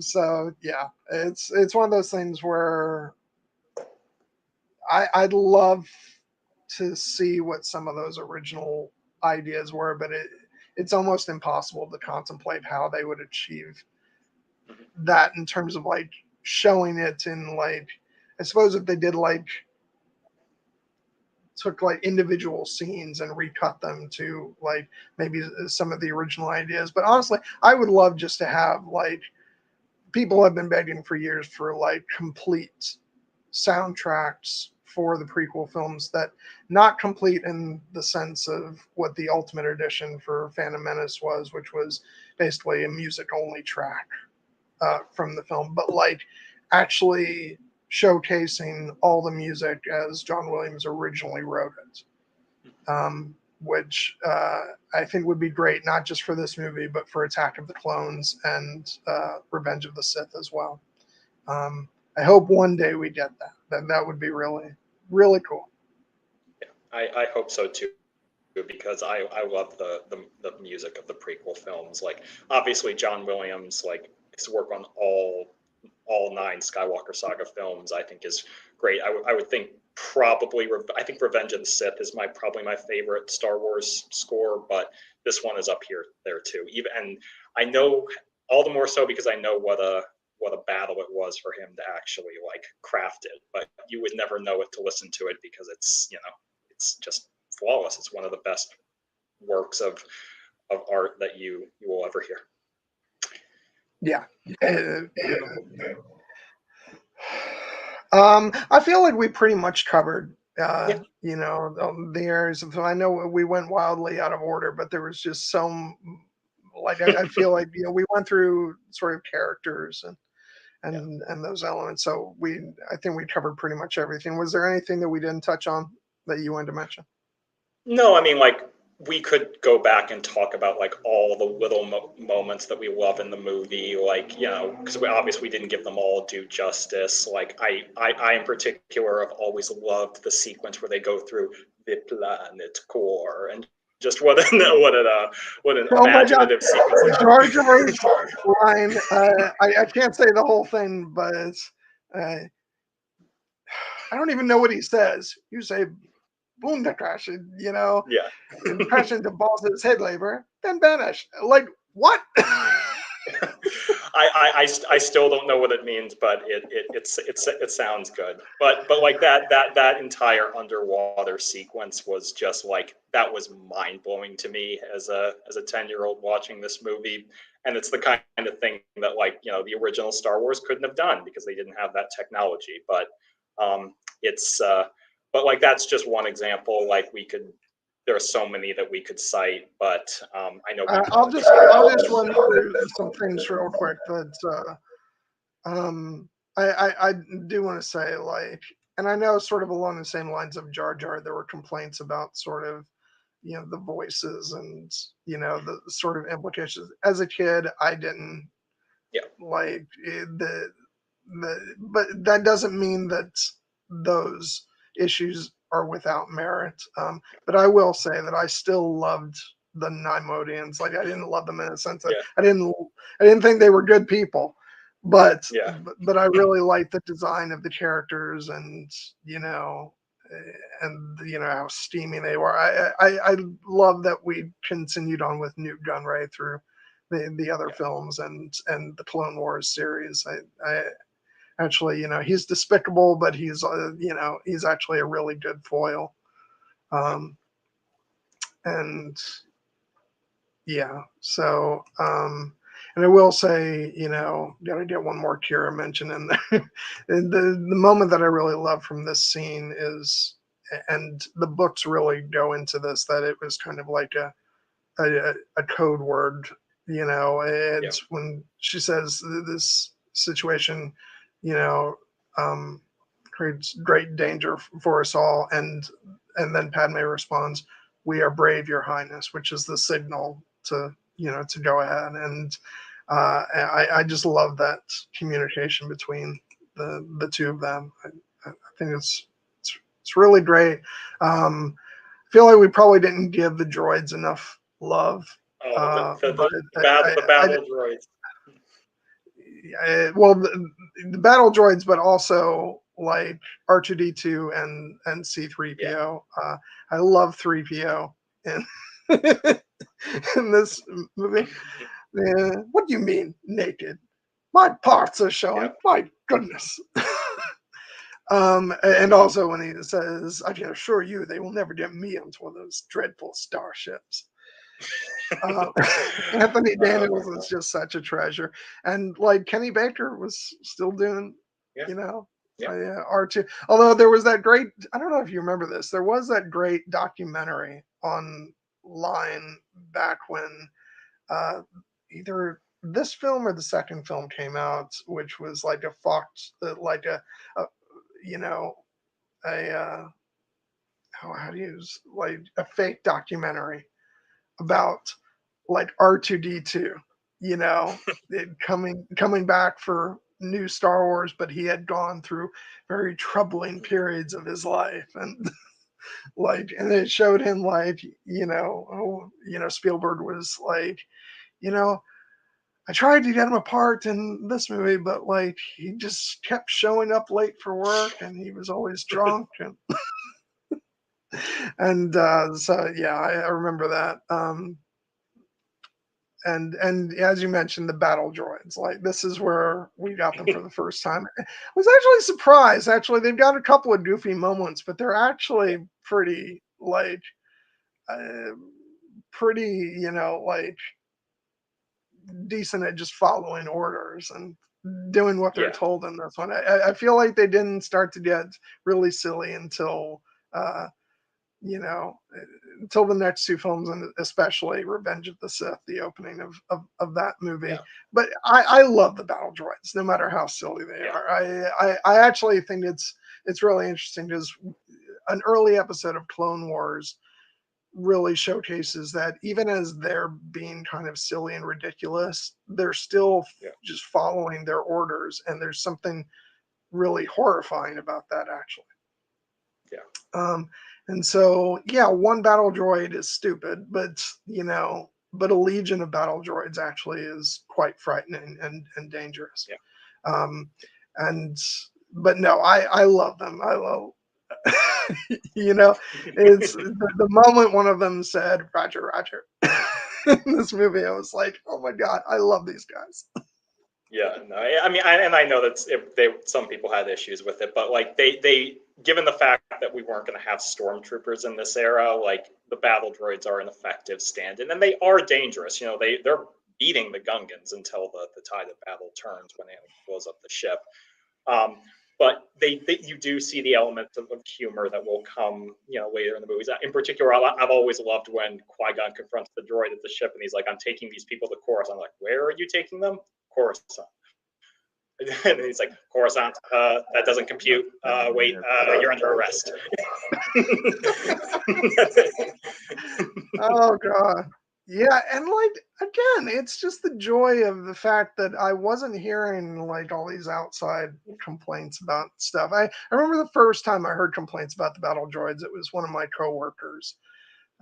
So yeah, it's one of those things where I'd love to see what some of those original ideas were, but it's almost impossible to contemplate how they would achieve that in terms of like showing it in like, I suppose if they did like took like individual scenes and recut them to like maybe some of the original ideas. But honestly, I would love just to have like people have been begging for years for like complete soundtracks for the prequel films, that not complete in the sense of what the Ultimate Edition for Phantom Menace was, which was basically a music only track from the film, but like actually showcasing all the music as John Williams originally wrote it, which I think would be great, not just for this movie, but for Attack of the Clones and Revenge of the Sith as well. I hope one day we get that. That would be really, really cool. Yeah, I hope so too, because I love the music of the prequel films. Like obviously John Williams, like his work on all 9 Skywalker Saga films, I think is great. I would think probably I think Revenge of the Sith is probably my favorite Star Wars score, but this one is up there too. Even, and I know all the more so because I know what a battle it was for him to actually like craft it, but you would never know it to listen to it because it's it's just flawless. It's one of the best works of art that you will ever hear. Yeah. I feel like we pretty much covered, Yeah. the areas of. I know we went wildly out of order, but there was just so, like, I feel like we went through sort of characters and those elements. So I think we covered pretty much everything. Was there anything that we didn't touch on that you wanted to mention? No, I mean, like, we could go back and talk about like all the little moments that we love in the movie, like because we didn't give them all due justice. Like I in particular have always loved the sequence where they go through the planet core, and just what an Oh my God, imaginative sequence. Jar Jar's line. I can't say the whole thing, but uh, I don't even know what he says. You say boom to crash, Yeah. crash into balls of his head labor, then vanish. Like, what? I still don't know what it means, but it sounds good. But like that entire underwater sequence was just like, that was mind blowing to me as a 10-year-old watching this movie. And it's the kind of thing that like the original Star Wars couldn't have done because they didn't have that technology. But it's but like that's just one example. Like there are so many that we could cite, but I know I'll just run through some things real quick that I do want to say, like, and I know sort of along the same lines of Jar Jar, there were complaints about sort of the voices and the sort of implications. As a kid, I didn't like but that doesn't mean that those issues are without merit. But I will say that I still loved the Nymodians. Like, I didn't love them in a sense that I didn't think they were good people, but I really liked the design of the characters, and how steamy they were. I love that we continued on with Newt Gunray through the other films and the Clone Wars series. I actually, he's despicable, but he's he's actually a really good foil. And so and I will say, gotta get one more Kira mention in there. the moment that I really love from this scene is, and the books really go into this, that it was kind of like a code word. It's when she says this situation, creates great danger for us all, and then Padme responds, "We are brave, Your Highness," which is the signal to to go ahead. And I just love that communication between the two of them. I think it's really great. I feel like we probably didn't give the droids enough love. The battle droids. Well, the battle droids, but also like R2D2 and C3PO. I love 3PO in in this movie. What do you mean naked? My parts are showing. My goodness. And also when he says, "I can assure you, they will never get me onto one of those dreadful starships." Uh, Anthony Oh, Daniels is just such a treasure, and like Kenny Baker was still doing, yeah, you know, yeah, R2. Although there was that great, I don't know if you remember this, there was that great documentary online back when uh, either this film or the second film came out, which was like a Fox, a you know, a how do you use like a fake documentary yeah, about like R2D2, you know, coming back for new Star Wars, but he had gone through very troubling periods of his life, and like, and it showed him like, Spielberg was like, you know, I tried to get him apart in this movie, but like he just kept showing up late for work, and he was always drunk, and so yeah, I remember that. And as you mentioned, the battle droids, like this is where we got them for the first time. I was actually surprised. Actually, they've got a couple of goofy moments, but they're yeah, actually pretty like uh, pretty, like decent at just following orders and doing what they're yeah, told in this one. I feel like they didn't start to get really silly uh, you know, until the next two films, and especially Revenge of the Sith, the opening of that movie. yeah, But I love the battle droids, no matter how silly they yeah, are. I actually think it's really interesting because an early episode of Clone Wars really showcases that even as they're being kind of silly and ridiculous, they're still yeah, just following their orders, and there's something really horrifying about that actually. yeah, Um, and so, yeah, one battle droid is stupid, but but a legion of battle droids actually is quite frightening and dangerous. yeah. Um, and but no, I love them. I love, you know, it's the moment one of them said "Roger, Roger" in this movie. I was like, oh my god, I love these guys. Yeah, no, I mean, I know that some people had issues with it, but like given the fact that we weren't going to have stormtroopers in this era, like the battle droids are an effective stand-in, and they are dangerous. You know, they're beating the Gungans until the tide of battle turns when Anakin blows up the ship. Um, but you do see the element of humor that will come, later in the movies. In particular, I've always loved when Qui-Gon confronts the droid at the ship, and he's like, "I'm taking these people to Coruscant." I'm like, "Where are you taking them?" Coruscant. And he's like, "Coruscant, that doesn't compute. Wait, you're under arrest." Oh god. Yeah, and like again, it's just the joy of the fact that I wasn't hearing like all these outside complaints about stuff. I remember the first time I heard complaints about the battle droids, it was one of my coworkers.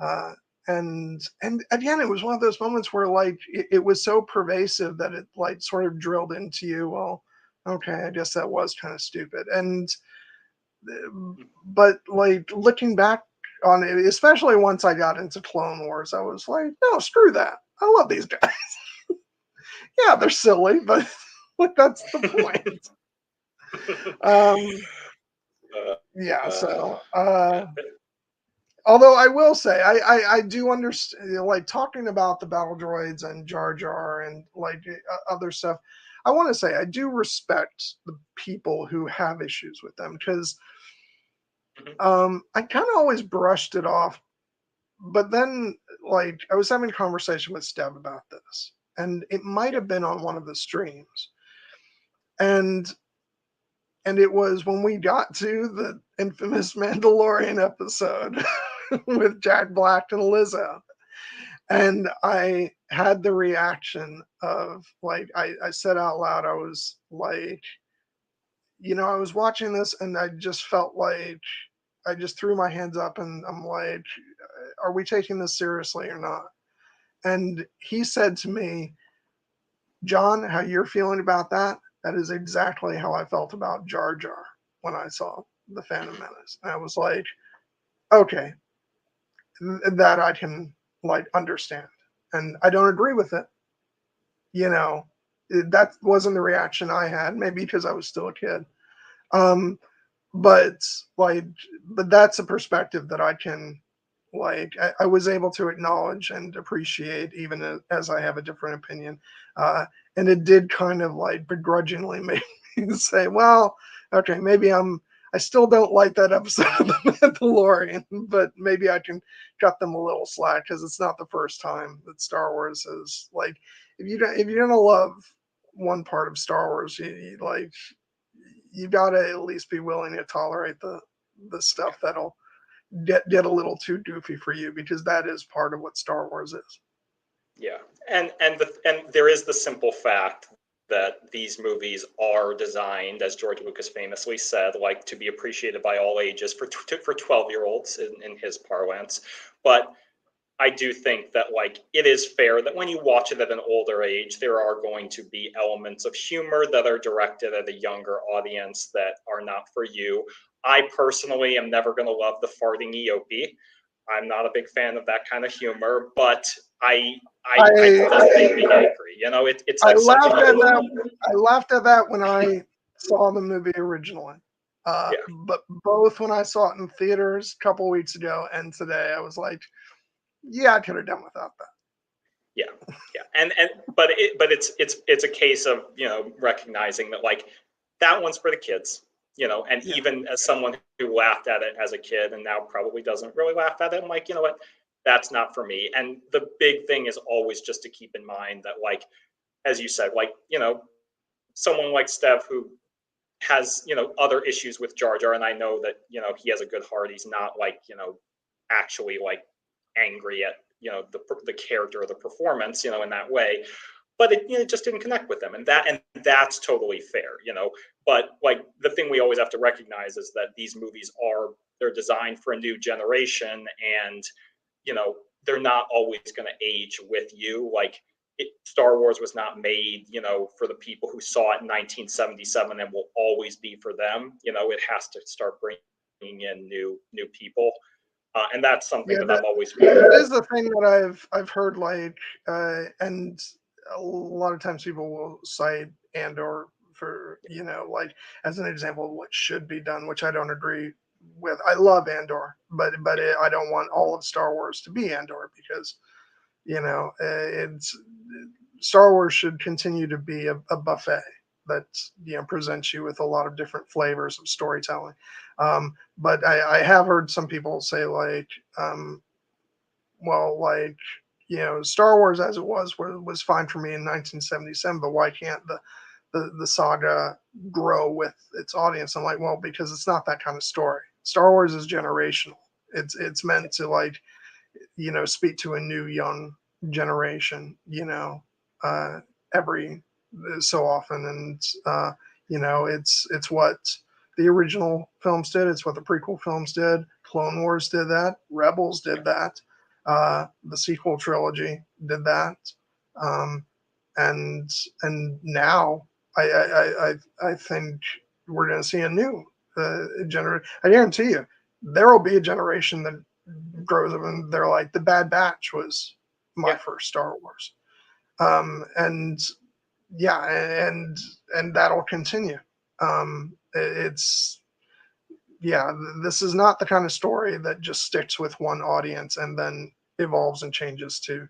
Uh and again, it was one of those moments where like it was so pervasive that it like sort of drilled into you, well, okay, I guess that was kind of stupid. And but like looking back on it, especially once I got into Clone Wars, I was like, no, screw that. I love these guys. Yeah, they're silly, but like that's the point. Um, uh, yeah. uh, So, yeah, although I will say, I do understand, like talking about the battle droids and Jar Jar and like other stuff. I want to say I do respect the people who have issues with them because mhm, I kind of always brushed it off. But then, like, I was having a conversation with Steb about this, and it might yeah, have been on one of the streams, and it was when we got to the infamous Mandalorian episode with Jack Black and Lizzo, and I had the reaction of like I said out loud, I was like, I was watching this, and I just felt like I just threw my hands up, and I'm like, are we taking this seriously or not? And he said to me, John, how you're feeling about that, that is exactly how I felt about Jar Jar when I saw The Phantom Menace. And I was like, okay, that I can like understand. And I don't agree with it. You know, that wasn't the reaction I had, maybe because I was still a kid. Um, but like, but that's a perspective that I can like I was able to acknowledge and appreciate, even as I have a different opinion. And it did kind of like begrudgingly make me say, well, okay, maybe I still don't like that episode of The Mandalorian, but maybe I can cut them a little slack, because it's not the first time that Star Wars is like, if you're gonna love one part of Star Wars, like you gotta at least be willing to tolerate the stuff that'll get a little too goofy for you, because that is part of what Star Wars is. Yeah, and there is the simple fact that these movies are designed, as George Lucas famously said, like to be appreciated by all ages for 12-year-olds in his parlance. But I do think that like it is fair that when you watch it at an older age, there are going to be elements of humor that are directed at a younger audience that are not for you. I personally am never going to love the farting EOP. I'm not a big fan of that kind of humor, but it does make me angry. You know, it's I like laughed something. at that. I laughed at that when I saw the movie originally. Yeah. But both when I saw it in theaters a couple weeks ago and today, I was like, yeah, I could have done without that. Yeah, yeah, and it's a case of, you know, recognizing that like that one's for the kids, you know, and Yeah. even as someone who laughed at it as a kid and now probably doesn't really laugh at it, I'm like, you know what, that's not for me. And the big thing is always just to keep in mind that, like, as you said, like, you know, someone like Steph who has, you know, other issues with Jar Jar, and I know that, you know, he has a good heart. He's not like, you know, actually like angry at, you know, the character or the performance, you know, in that way. But it, you know, just didn't connect with them, and that's totally fair, you know. But like the thing we always have to recognize is that these movies they're designed for a new generation, and you know they're not always going to age with you. Like Star Wars was not made, you know, for the people who saw it in 1977 and will always be for them. You know, it has to start bringing in new people, and that's something Yeah, that I've always. that is the thing that I've heard, like, and a lot of times people will cite Andor for, you know, like as an example of what should be done, which I don't agree with. I love Andor, but I don't want all of Star Wars to be Andor, because you know it's Star Wars should continue to be a buffet that, you know, presents you with a lot of different flavors of storytelling. But I have heard some people say, like, well, like, you know, Star Wars as it was fine for me in 1977, but why can't the saga grow with its audience? I'm like, well, because it's not that kind of story. Star Wars is generational. It's meant to, like, you know, speak to a new young generation, you know, every so often. And you know, it's what the original films did, it's what the prequel films did. Clone Wars did that, Rebels did that, the sequel trilogy did that. um, and now I think we're going to see a new generation. I guarantee you there will be a generation that grows up and they're like, the Bad Batch was my Yeah. first Star Wars. And yeah, and that'll continue. It's yeah, this is not the kind of story that just sticks with one audience and then evolves and changes to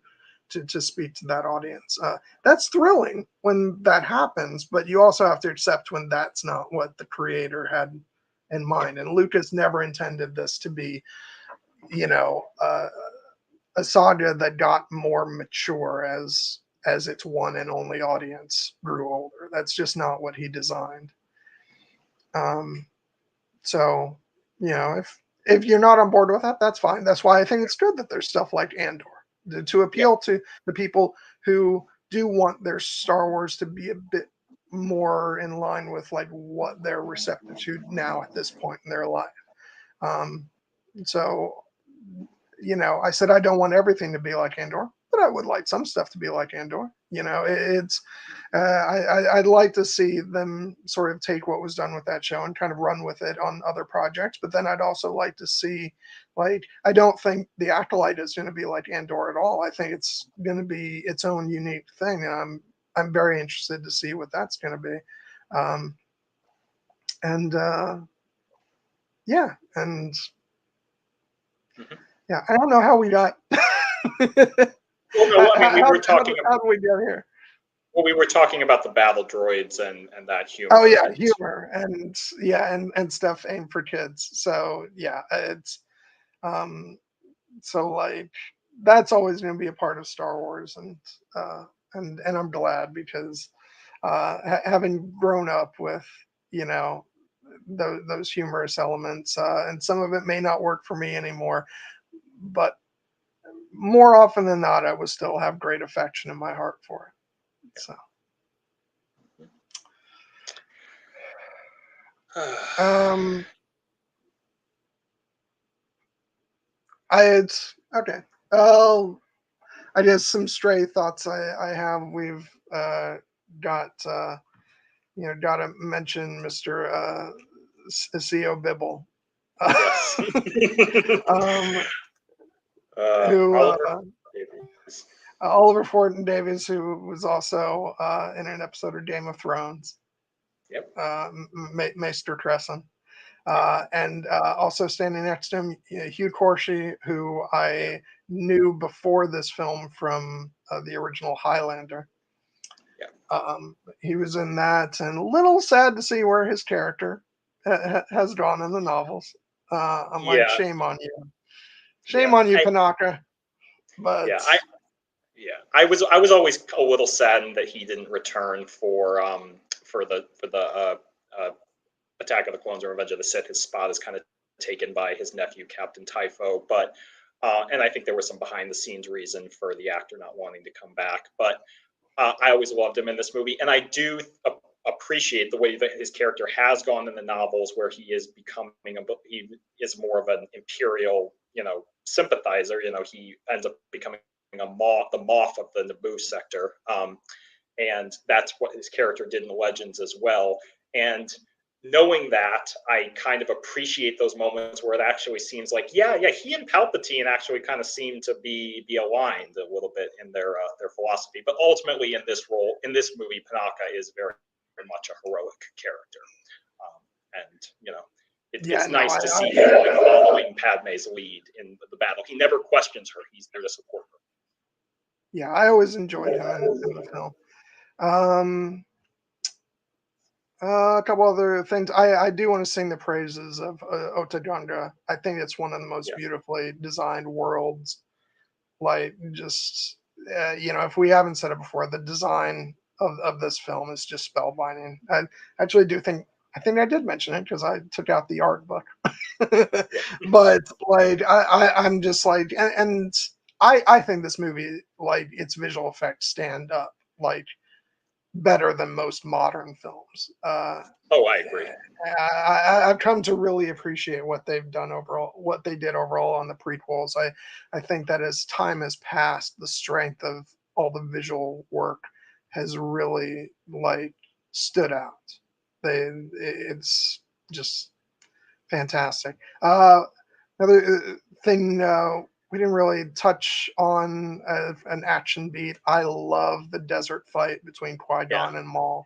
speak to that audience. That's thrilling when that happens, but you also have to accept when that's not what the creator had in mind. And Lucas never intended this to be, you know, a saga that got more mature as its one and only audience grew older. That's just not what he designed. Um, so, you know, if you're not on board with that, that's fine. That's why I think it's good that there's stuff like Andor to Yeah. appeal to the people who do want their Star Wars to be a bit more in line with like what they're receptive to now at this point in their life. Um, so, you know, I said I don't want everything to be like Andor, but I would like some stuff to be like Andor. You know, it's I'd like to see them sort of take what was done with that show and kind of run with it on other projects. But then I'd also like to see, like, I don't think the Acolyte is going to be like Andor at all. I think it's going to be its own unique thing, and I'm very interested to see what that's going to be. Um, and yeah, and Mhm. Yeah, I don't know how we got. Well, no, I mean, we were How talking. how did we get here? Well, we were talking about the battle droids and that Oh humor, yeah, and humor and yeah, and stuff aimed for kids. So yeah, it's um, so like that's always going to be a part of Star Wars, and I'm glad because having grown up with you know those humorous elements, and some of it may not work for me anymore, but more often than not, I will still have great affection in my heart for it. So, um, it's okay. Oh, I guess some stray thoughts I have. We've got got to mention Mr. CEO Bibble, yes, um, who Oliver Davies. Oliver Fortin Davies, who was also in an episode of Game of Thrones, Yep, Maester Crescent. yep, And also standing next to him, Hugh Corshi, who yep, I knew before this film from the original Highlander. yep. He was in that, and a little sad to see where his character has gone in the novels. I'm like, Yeah, shame on you, yeah. shame on you, Panaka. But Yeah, I was always a little saddened that he didn't return for the Attack of the Clones or Revenge of the Sith. His spot is kind of taken by his nephew Captain Typho, but and I think there was some behind the scenes reason for the actor not wanting to come back. But I always loved him in this movie, and I do appreciate the way that his character has gone in the novels, where he is becoming he is more of an imperial, sympathizer. He ends up becoming the Moff of the Naboo sector, and that's what his character did in the Legends as well. And knowing that, I kind of appreciate those moments where it actually seems like, yeah, he and Palpatine actually kind of seem to be aligned a little bit in their philosophy. But ultimately, in this movie, Panaka is very, very much a heroic character, and yeah, it's no, nice to see him like following Padme's lead in the battle. He never questions her; he's there to support her. yeah, I always enjoyed him in the film. Um, a couple other things. I do want to sing the praises of Otagunga. I think it's one of the most Yeah, beautifully designed worlds. Like, just, if we haven't said it before, the design of this film is just spellbinding. I actually do think, I think I did mention it because I took out the art book. yeah, But, like, I'm just like, and I think this movie, like, its visual effects stand up, like, better than most modern films. Oh, I agree. I've come to really appreciate what they've done overall, what they did overall on the prequels. I think that as time has passed, the strength of all the visual work has really like stood out. It's just fantastic. Another thing we didn't really touch on an action beat. I love the desert fight between Qui Yeah, Gon and Maul.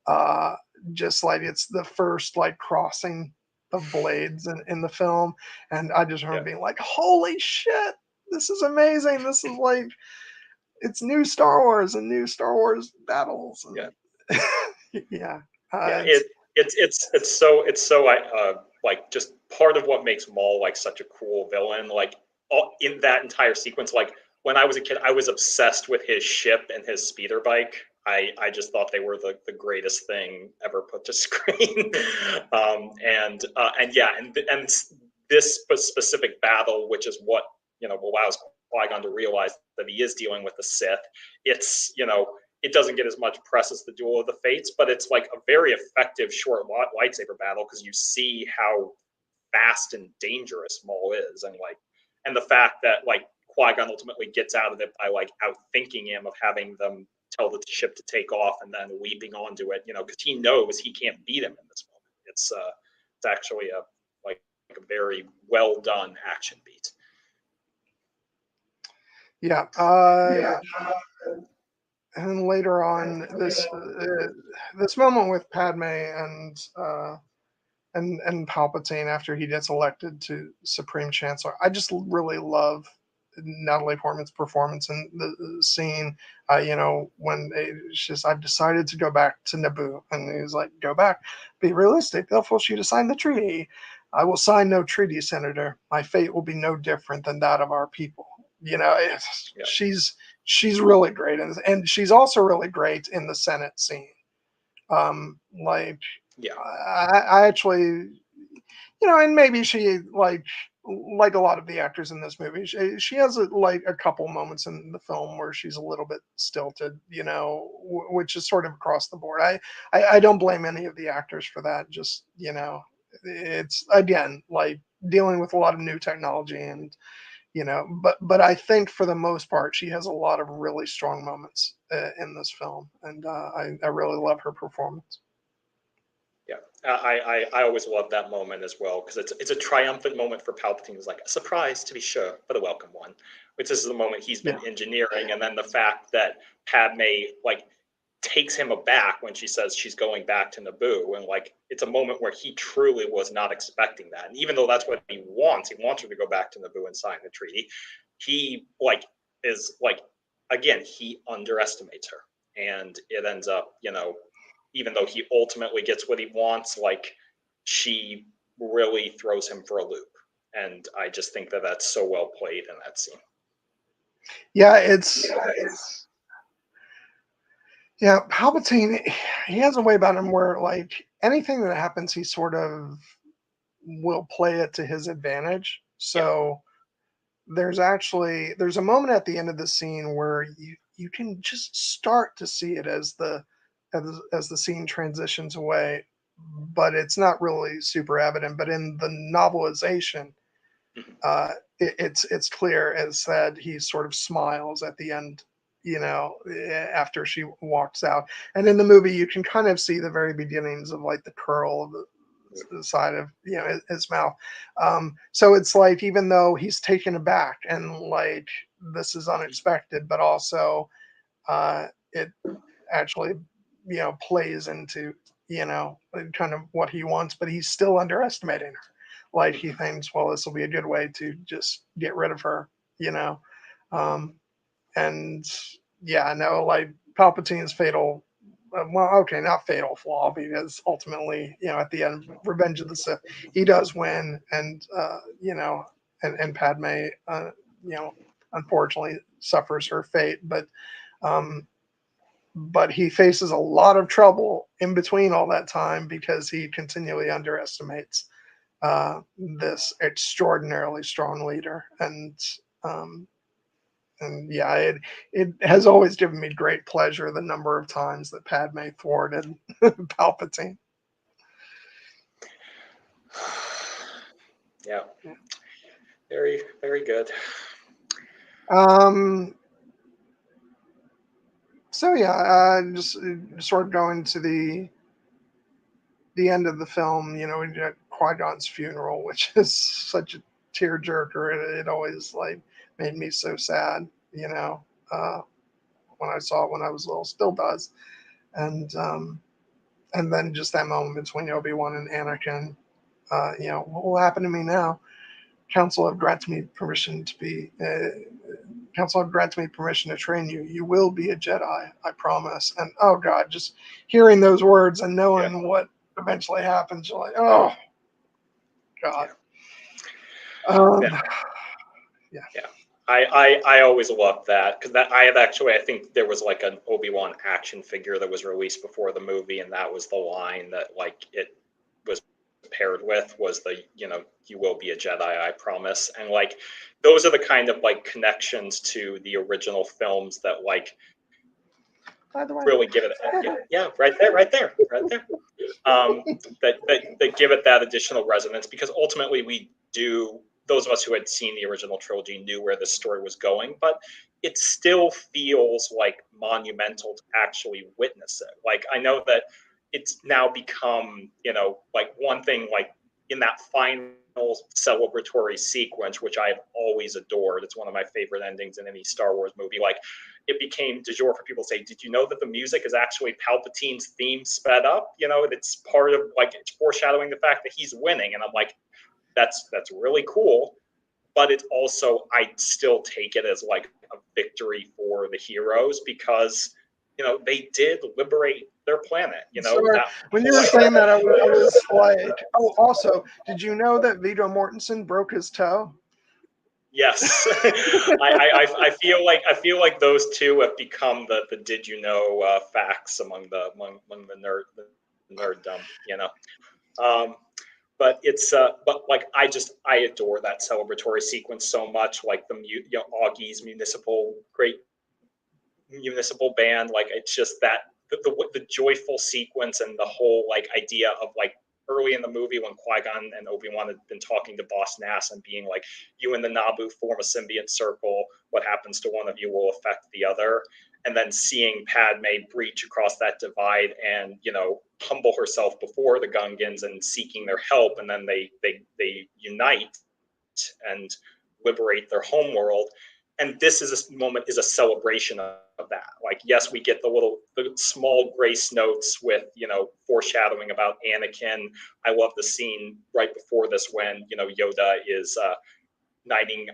Uh, just like it's the first like crossing of blades in the film, and I just yeah, remember being like, "Holy shit, this is amazing! This is like it's new Star Wars and new Star Wars battles." yeah. And yeah, Yeah, it's it's so like just part of what makes Maul like such a cool villain. Like in that entire sequence, like when I was a kid, I was obsessed with his ship and his speeder bike. I just thought they were the greatest thing ever put to screen. And yeah, and this specific battle, which is what allows Qui-Gon to realize that he is dealing with the Sith. It's it doesn't get as much press as the Duel of the Fates, but it's like a very effective short lightsaber battle because you see how fast and dangerous Maul is, and the fact that like Qui-Gon ultimately gets out of it by like outthinking him of having them tell the ship to take off and then leaping onto it, because he knows he can't beat him in this moment. It's actually a very well done action beat. yeah. Yeah. And later on, this moment with Padme and Palpatine after he gets elected to Supreme Chancellor. I just really love Natalie Portman's performance in the scene. When she's, I've decided to go back to Naboo, and he's like, "Go back, be realistic. They'll force you to sign the treaty." "I will sign no treaty, Senator. My fate will be no different than that of our people." Yeah. She's really great, and she's also really great in the Senate scene. Like Yeah. I actually, and maybe she like a lot of the actors in this movie, she has like a couple moments in the film where she's a little bit stilted, which is sort of across the board. I don't blame any of the actors for that. Just it's again like dealing with a lot of new technology, and but I think for the most part she has a lot of really strong moments in this film, and I really love her performance. Yeah, I always love that moment as well because it's a triumphant moment for Palpatine. It's like a surprise, to be sure, but a welcome one. Which is the moment he's been Yeah. engineering, and then the fact that Padme like takes him aback when she says she's going back to Naboo, and like it's a moment where he truly was not expecting that. And even though that's what he wants her to go back to Naboo and sign the treaty. He like is like again he underestimates her, and it ends up even though he ultimately gets what he wants, like she really throws him for a loop. And I just think that that's so well played in that scene. Yeah, yeah, Palpatine, he has a way about him where like anything that happens, he sort of will play it to his advantage. Yeah. So there's a moment at the end of the scene where you can just start to see it as the scene transitions away, but it's not really super evident. But in the novelization, Mhm. it's clear as that he sort of smiles at the end, after she walks out. And in the movie, you can kind of see the very beginnings of like the curl of the side of his mouth. So it's like even though he's taken aback and like this is unexpected, but also it actually plays into kind of what he wants, but he's still underestimating her. Like he thinks, well, this will be a good way to just get rid of her, you know. Um, and yeah, no, like Palpatine's fatal. Well, okay, not fatal flaw because ultimately, at the end, Revenge of the Sith, he does win, and and Padme, unfortunately, suffers her fate. Um, but he faces a lot of trouble in between all that time because he continually underestimates this extraordinarily strong leader, um, and yeah, it has always given me great pleasure the number of times that Padme thwarted Palpatine. Yeah. Very, very good. Um, so yeah, just sort of going to the end of the film, we get Qui-Gon's funeral, which is such a tearjerker. It always like made me so sad, uh, when I saw it when I was little, still does. And then just that moment between Obi-Wan and Anakin, what will happen to me now? Council have granted me permission to be. Council have granted me permission to train you. You will be a Jedi, I promise. And oh God, just hearing those words and knowing what eventually happens, you're like, oh God. Yeah. Yeah. Yeah. I always loved that because that I think there was like an Obi-Wan action figure that was released before the movie, and that was the line that like it was paired with was the you will be a Jedi, I promise. And like those are the kind of like connections to the original films that like By the way, really give it yeah, right there, right there, right there. That give it that additional resonance because ultimately those of us who had seen the original trilogy knew where the story was going, but it still feels like monumental to actually witness it. Like I know that it's now become like one thing like in that final celebratory sequence, which I've always adored. It's one of my favorite endings in any Star Wars movie. Like it became du jour for people to say, did you know that the music is actually Palpatine's theme sped up? You know, it's part of, like, it's foreshadowing the fact that he's winning. And I'm like, that's really cool. But it's also, I still take it as like a victory for the heroes, because, you know, they did liberate their planet. You know, So that when you were saying that, I was like, oh, also, did you know that Viggo Mortensen broke his toe? yes, I feel like those two have become the did you know facts among the nerddom. You know, but it's but like I adore that celebratory sequence so much. Like Augie's great municipal band. Like, it's just that the joyful sequence, and the whole like idea of like early in the movie when Qui-Gon and Obi-Wan had been talking to Boss Nass and being like, you and the Naboo form a symbiont circle. What happens to one of you will affect the other. And then seeing Padme breach across that divide and, you know, humble herself before the Gungans and seeking their help. And then they unite and liberate their homeworld. And this is a celebration of that. Like, yes, we get the small grace notes with, you know, foreshadowing about Anakin. I love the scene right before this when, you know, Yoda is knighting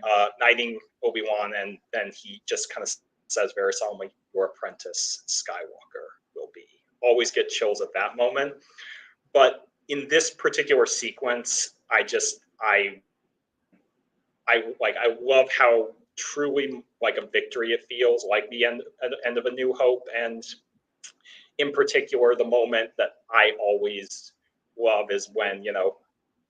Obi-Wan, and then he just kind of says very solemnly, your apprentice Skywalker will be. Always get chills at that moment. But in this particular sequence, I love how truly like a victory it feels, like the end of A New Hope. And in particular, the moment that I always love is when, you know,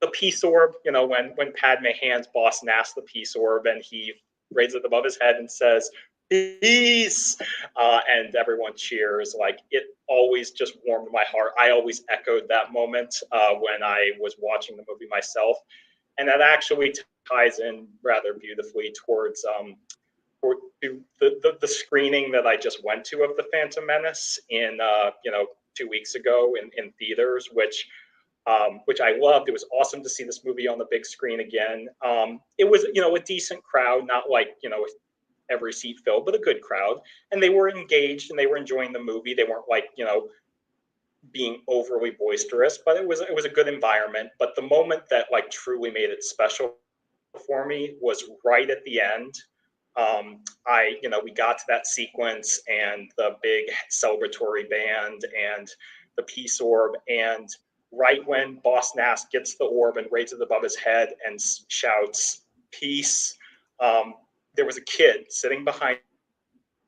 the peace orb, you know, when Padme hands Boss Nass the peace orb, and he raises it above his head and says, peace, and everyone cheers. Like, it always just warmed my heart. I always echoed that moment when I was watching the movie myself. And that actually ties in rather beautifully towards the screening that I just went to of the Phantom Menace in 2 weeks ago in theaters, which I loved. It was awesome to see this movie on the big screen again. It was, you know, a decent crowd, not like, you know, every seat filled, but a good crowd, and they were engaged and they were enjoying the movie. They weren't like, you know, being overly boisterous, but it was a good environment. But the moment that like truly made it special for me was right at the end. We got to that sequence and the big celebratory band and the peace orb, and right when Boss Nass gets the orb and raises it above his head and shouts peace, there was a kid sitting behind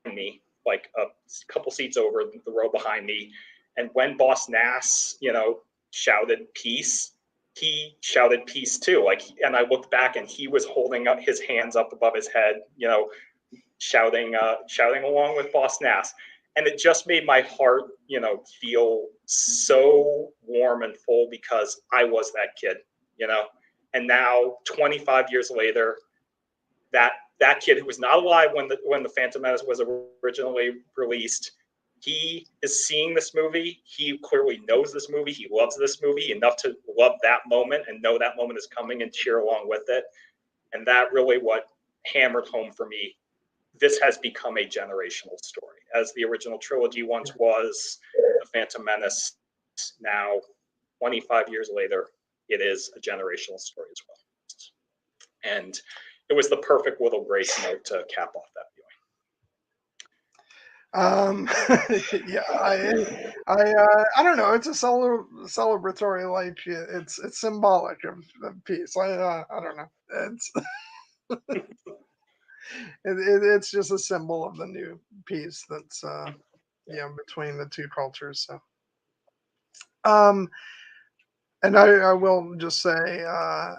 me, like a couple seats over the row behind me. And when Boss Nass, you know, shouted peace, he shouted peace too. Like, and I looked back and he was holding up his hands up above his head, you know, shouting along with Boss Nass. And it just made my heart, you know, feel so warm and full, because I was that kid, you know. And now 25 years later, that kid who was not alive when the Phantom Menace was originally released, he is seeing this movie. He clearly knows this movie. He loves this movie enough to love that moment and know that moment is coming and cheer along with it. And that really what hammered home for me. This has become a generational story, as the original trilogy once was. The Phantom Menace, now 25 years later, it is a generational story as well. And it was the perfect little grace note to cap off that viewing. Yeah, I don't know. It's a celebratory, like it's symbolic of peace. I don't know. It's just a symbol of the new peace that's between the two cultures. So and I will just say,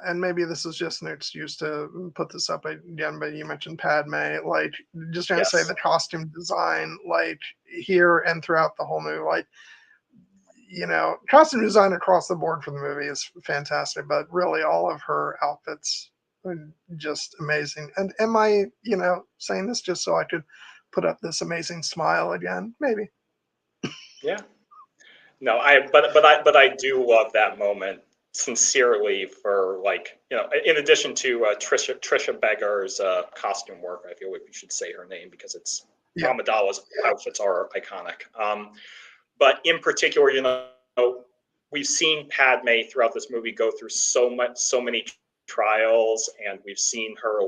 and maybe this is just an excuse to put this up again, but you mentioned Padme, like, just trying to say the costume design, like, here and throughout the whole movie, like, you know, costume design across the board for the movie is fantastic, but really all of her outfits are just amazing. And am I, you know, saying this just so I could put up this amazing smile again? Maybe. Yeah. No, I do love that moment sincerely for, like, you know, in addition to Trisha Beggar's costume work. I feel like we should say her name because it's Yeah. Amidala's outfits are iconic. But in particular, we've seen Padme throughout this movie go through so many trials, and we've seen her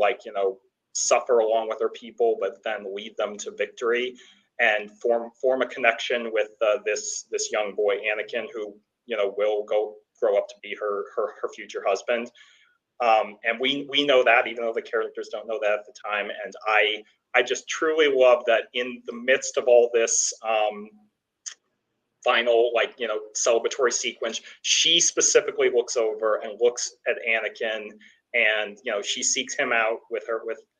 suffer along with her people, but then lead them to victory and form a connection with this young boy Anakin, who will grow up to be her future husband. And we know that, even though the characters don't know that at the time. And I just truly love that in the midst of all this final celebratory sequence, she specifically looks over and looks at Anakin, and she seeks him out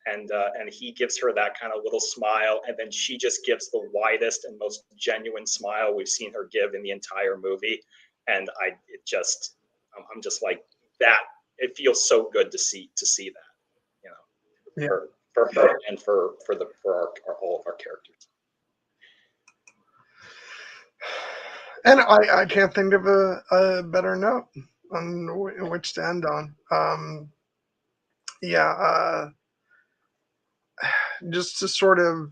and he gives her that kind of little smile, and then she just gives the widest and most genuine smile we've seen her give in the entire movie. And I'm just like, that it feels so good to see that, Yeah. for her and for all of our characters. And I can't think of a better note on which to end on. Yeah, just to sort of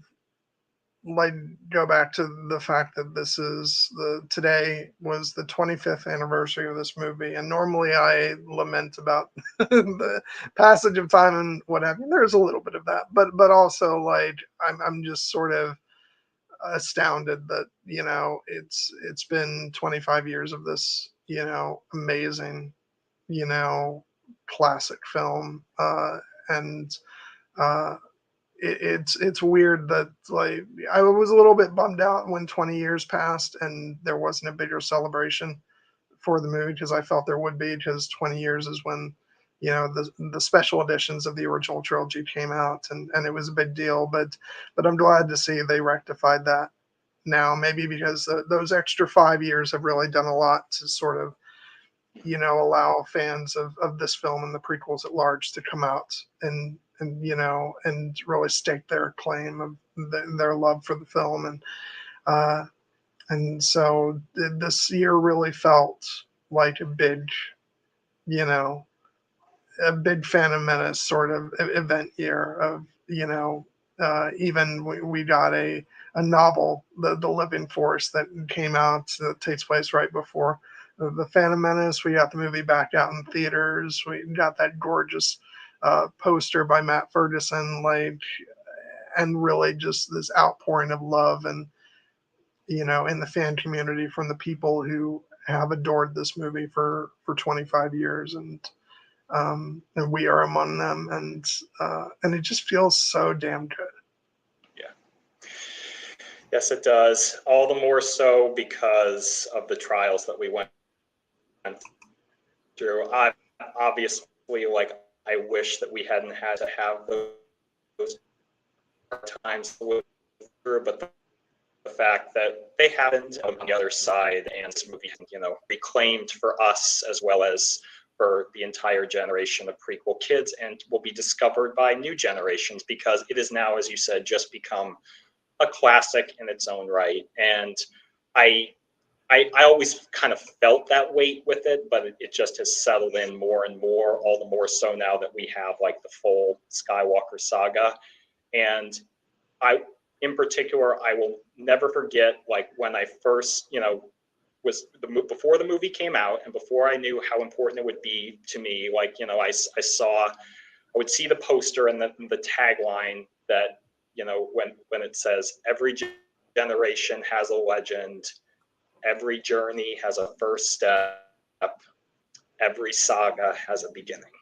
like go back to the fact that today was the 25th anniversary of this movie, and normally I lament about the passage of time and what have you. There's a little bit of that, but also like I'm just sort of astounded that it's been 25 years of this amazing classic film, and uh it's weird that like I was a little bit bummed out when 20 years passed and there wasn't a bigger celebration for the movie, because I felt there would be, because 20 years is when the special editions of the original trilogy came out, and it was a big deal. But I'm glad to see they rectified that now, maybe because those extra 5 years have really done a lot to sort of allow fans of this film and the prequels at large to come out and really stake their claim of their love for the film. And so this year really felt like you know a big Phantom Menace sort of event year of even we got a novel, the Living Force, that came out, that takes place right before the Phantom Menace. We got the movie back out in theaters. We got that gorgeous poster by Matt Ferguson, like, and really just this outpouring of love and in the fan community from the people who have adored this movie for 25 years, and we are among them, and it just feels so damn good. Yeah. Yes, it does. All the more so because of the trials that we went through. Obviously, like, I wish that we hadn't had to have those times through, but the fact that they happened on the other side, and this movie, reclaimed for us as well as for the entire generation of prequel kids, and will be discovered by new generations, because it is now, as you said, just become a classic in its own right. And I always kind of felt that weight with it, but it just has settled in more and more, all the more so now that we have like the full Skywalker saga. And in particular, I will never forget, like, when I first, before the movie came out, and before I knew how important it would be to me, like, I would see the poster and the tagline that, when it says, every generation has a legend, every journey has a first step, every saga has a beginning.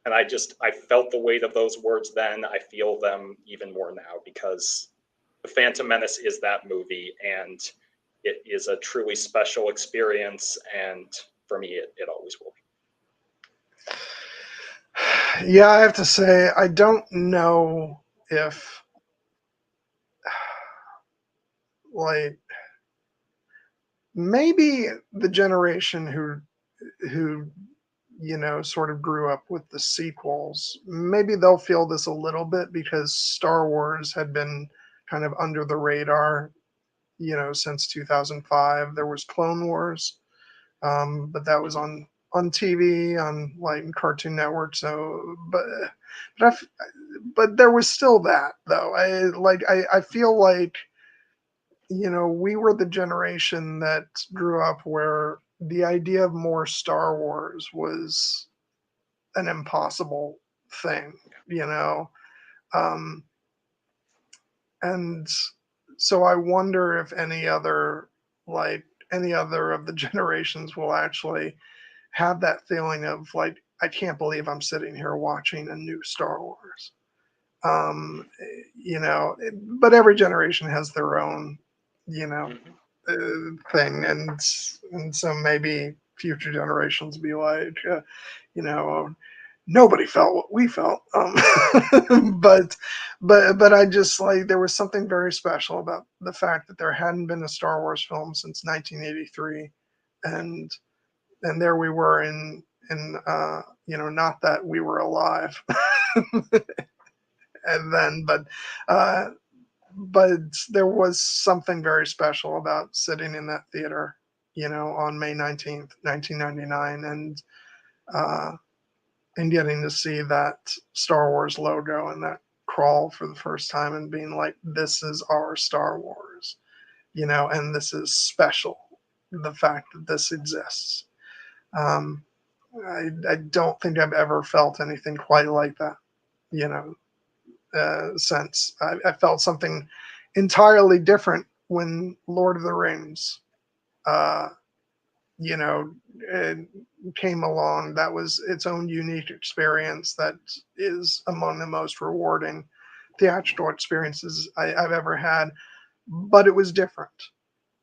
And I felt the weight of those words then. I feel them even more now, because The Phantom Menace is that movie, and it is a truly special experience. And for me, it always will be. Yeah, I have to say, I don't know if, like, maybe the generation who sort of grew up with the sequels, maybe they'll feel this a little bit, because Star Wars had been kind of under the radar, since 2005. There was Clone Wars, but that was on on TV on like Cartoon Network. So, but but there was still that though. I feel like, you know, we were the generation that grew up where the idea of more Star Wars was an impossible thing, you know. Um, and so I wonder if like any other of the generations will actually have that feeling of like, I can't believe I'm sitting here watching a new Star Wars. Um, you know, but every generation has their own, you know, Mhm. thing, and so maybe future generations be like, you know, nobody felt what we felt. But I just like, there was something very special about the fact that there hadn't been a Star Wars film since 1983, Yeah. and there we were in you know, not that we were alive and then, uh, but there was something very special about sitting in that theater, you know, on May 19th, 1999, uh, and getting to see that Star Wars logo and that crawl for the first time and being like, this is our Star Wars, you know, and this is special. The fact that this exists. Um, I don't think I've ever felt anything quite like that, you know, since. I felt something entirely different when Lord of the Rings, uh, you know, came along. That was its own unique experience that is among the most rewarding theatrical experiences I've ever had. But it was different.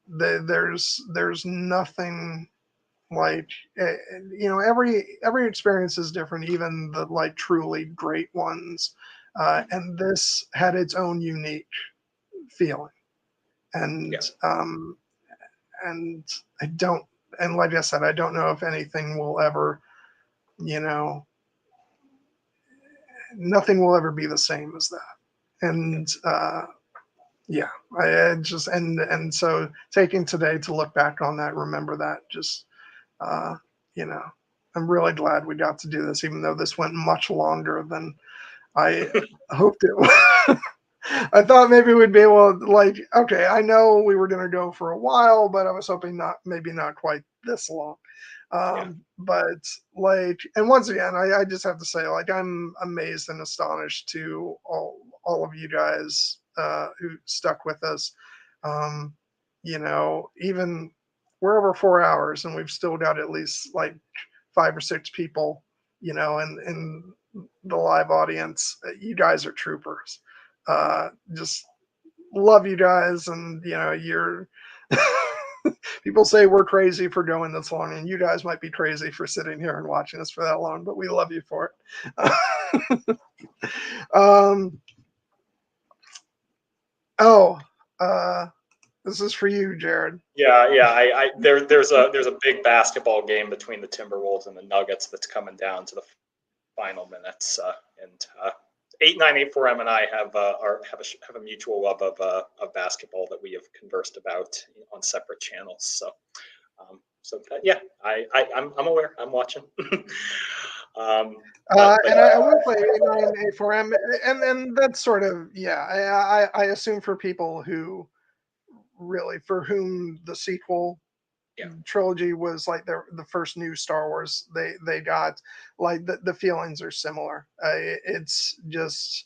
There's nothing like, you know, every experience is different, even the like truly great ones. And this had its own unique feeling, Yeah. um, and I don't, and like I said, I don't know if anything will ever, you know, nothing will ever be the same as that. Yeah. And yeah, I just, and so taking today to look back on that, remember that, just uh, you know, I'm really glad we got to do this, even though this went much longer than I hoped it would. I thought maybe we'd be able to, like, okay, I know we were going to go for a while, but I was hoping not, maybe not quite this long. Yeah. But like, and once again, I just have to say, like, I'm amazed and astonished to all of you guys who stuck with us. Um, you know, even we're over 4 hours and we've still got at least like 5 or 6 people, you know, in the live audience. You guys are troopers. Just love you guys, and you know, you're. People say we're crazy for going this long, and you guys might be crazy for sitting here and watching us for that long, but we love you for it. um, oh, uh, this is for you, Jared. Yeah, yeah. There's a big basketball game between the Timberwolves and the Nuggets that's coming down to the final minutes, and 8984M and I have a mutual love of basketball that we have conversed about on separate channels. So yeah, I'm aware. I'm watching. But And I will say 8984M, and that's sort of, yeah. I assume for people who really, for whom the sequel yeah, trilogy was like the first new Star Wars they got, like the feelings are similar. It's just,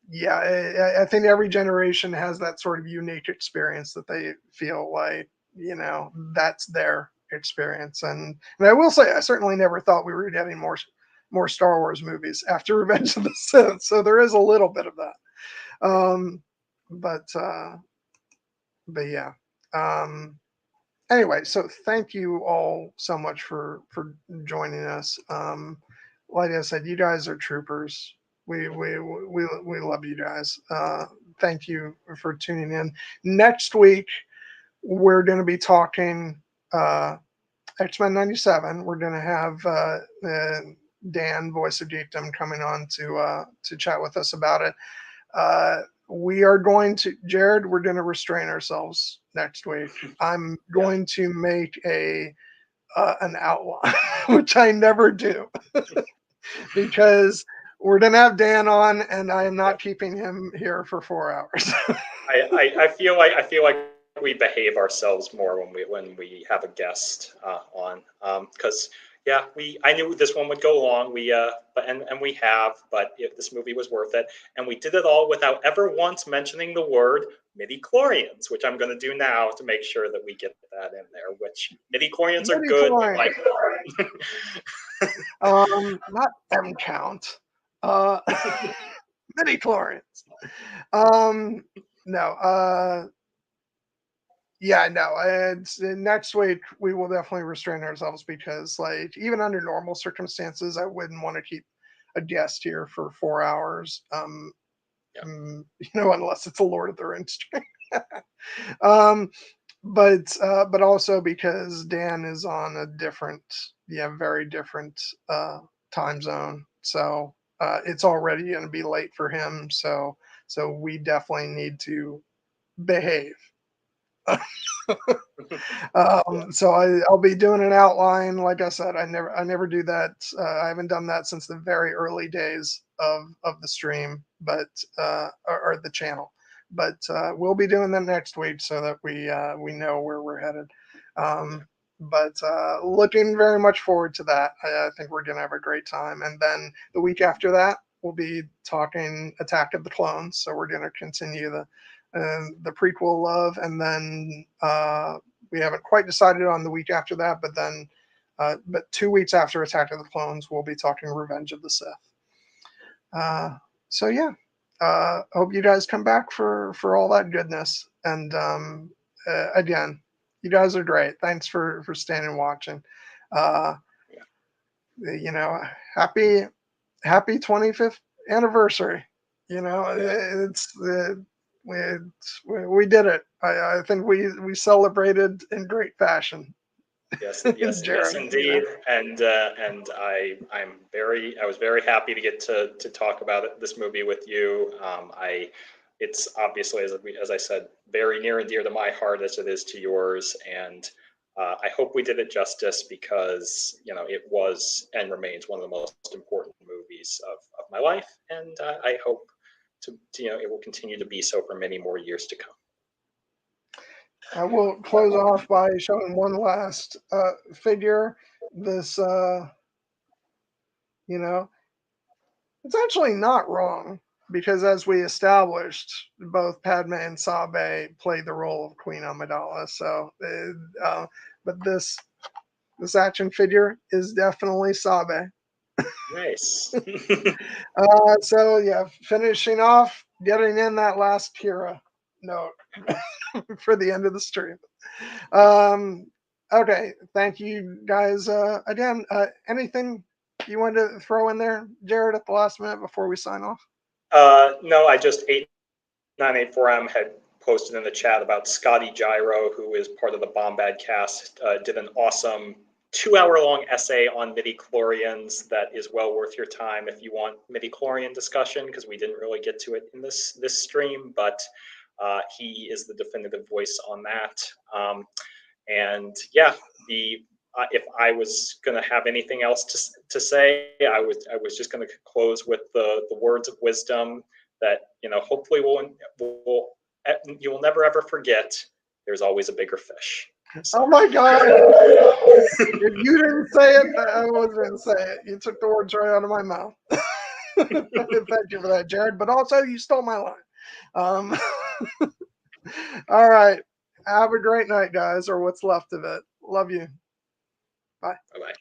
yeah, I think every generation has that sort of unique experience that they feel like, you know, that's their experience. And I will say, I certainly never thought we were getting more Star Wars movies after Revenge of the Sith. So there is a little bit of that. Um, but yeah. Um, anyway, so thank you all so much for joining us. Like I said, you guys are troopers. We love you guys. Thank you for tuning in. Next week we're going to be talking X-Men '97. We're going to have Dan, voice of Geekdom, coming on to chat with us about it. We are going to, Jared, we're going to restrain ourselves next week. I'm yeah, going to make a an outline, which I never do, because we're gonna have Dan on, and I am not keeping him here for 4 hours. I feel like we behave ourselves more when we have a guest on, because yeah, I knew this one would go long. We have, but this movie was worth it, and we did it all without ever once mentioning the word midi-chlorians, which I'm going to do now to make sure that we get that in there. Which midi-chlorians are good. Like, not M count. Midi chlorians. No. Yeah, no. It's next week we will definitely restrain ourselves, because, like, even under normal circumstances, I wouldn't want to keep a guest here for 4 hours. Unless it's a Lord of the Rings stream. um, but also because Dan is on a very different time zone, so it's already going to be late for him. So we definitely need to behave. So I'll be doing an outline. Like I said, I never do that. I haven't done that since the very early days of the stream, but or the channel. But we'll be doing that next week, so that we know where we're headed. But looking very much forward to that. I think we're gonna have a great time. And then the week after that, we'll be talking Attack of the Clones. So we're gonna continue the prequel love, and then we haven't quite decided on the week after that, but 2 weeks after Attack of the Clones, we'll be talking Revenge of the Sith. So yeah, hope you guys come back for all that goodness. And again, you guys are great. Thanks for staying and watching. Happy 25th anniversary. It's we did it. I think we celebrated in great fashion. Yes, Jared, indeed. And I was very happy to get to talk about this movie with you. It's obviously, as I said, very near and dear to my heart as it is to yours, and I hope we did it justice, because it was and remains one of the most important movies of my life, and I hope to it will continue to be so for many more years to come. I will close off by showing one last figure. This, it's actually not wrong, because, as we established, both Padme and Sabe played the role of Queen Amidala. So, but this action figure is definitely Sabe. Nice. So yeah, finishing off, getting in that last Kira note for the end of the stream. Okay, thank you guys again. Anything you wanted to throw in there, Jared, at the last minute before we sign off? No, I just 8984M had posted in the chat about Scotty Gyro, who is part of the Bombad cast, did an awesome 2-hour-long essay on midi-chlorians that is well worth your time if you want midi-chlorian discussion, because we didn't really get to it in this stream, but he is the definitive voice on that. And yeah, if I was going to have anything else to say, I was just going to close with the words of wisdom that hopefully you will never ever forget. There's always a bigger fish. So. Oh my God! If you didn't say it, I wasn't going to say it. You took the words right out of my mouth. Thank you for that, Jared. But also, you stole my line. All right. Have a great night, guys, or what's left of it. Love you. Bye. Bye-bye.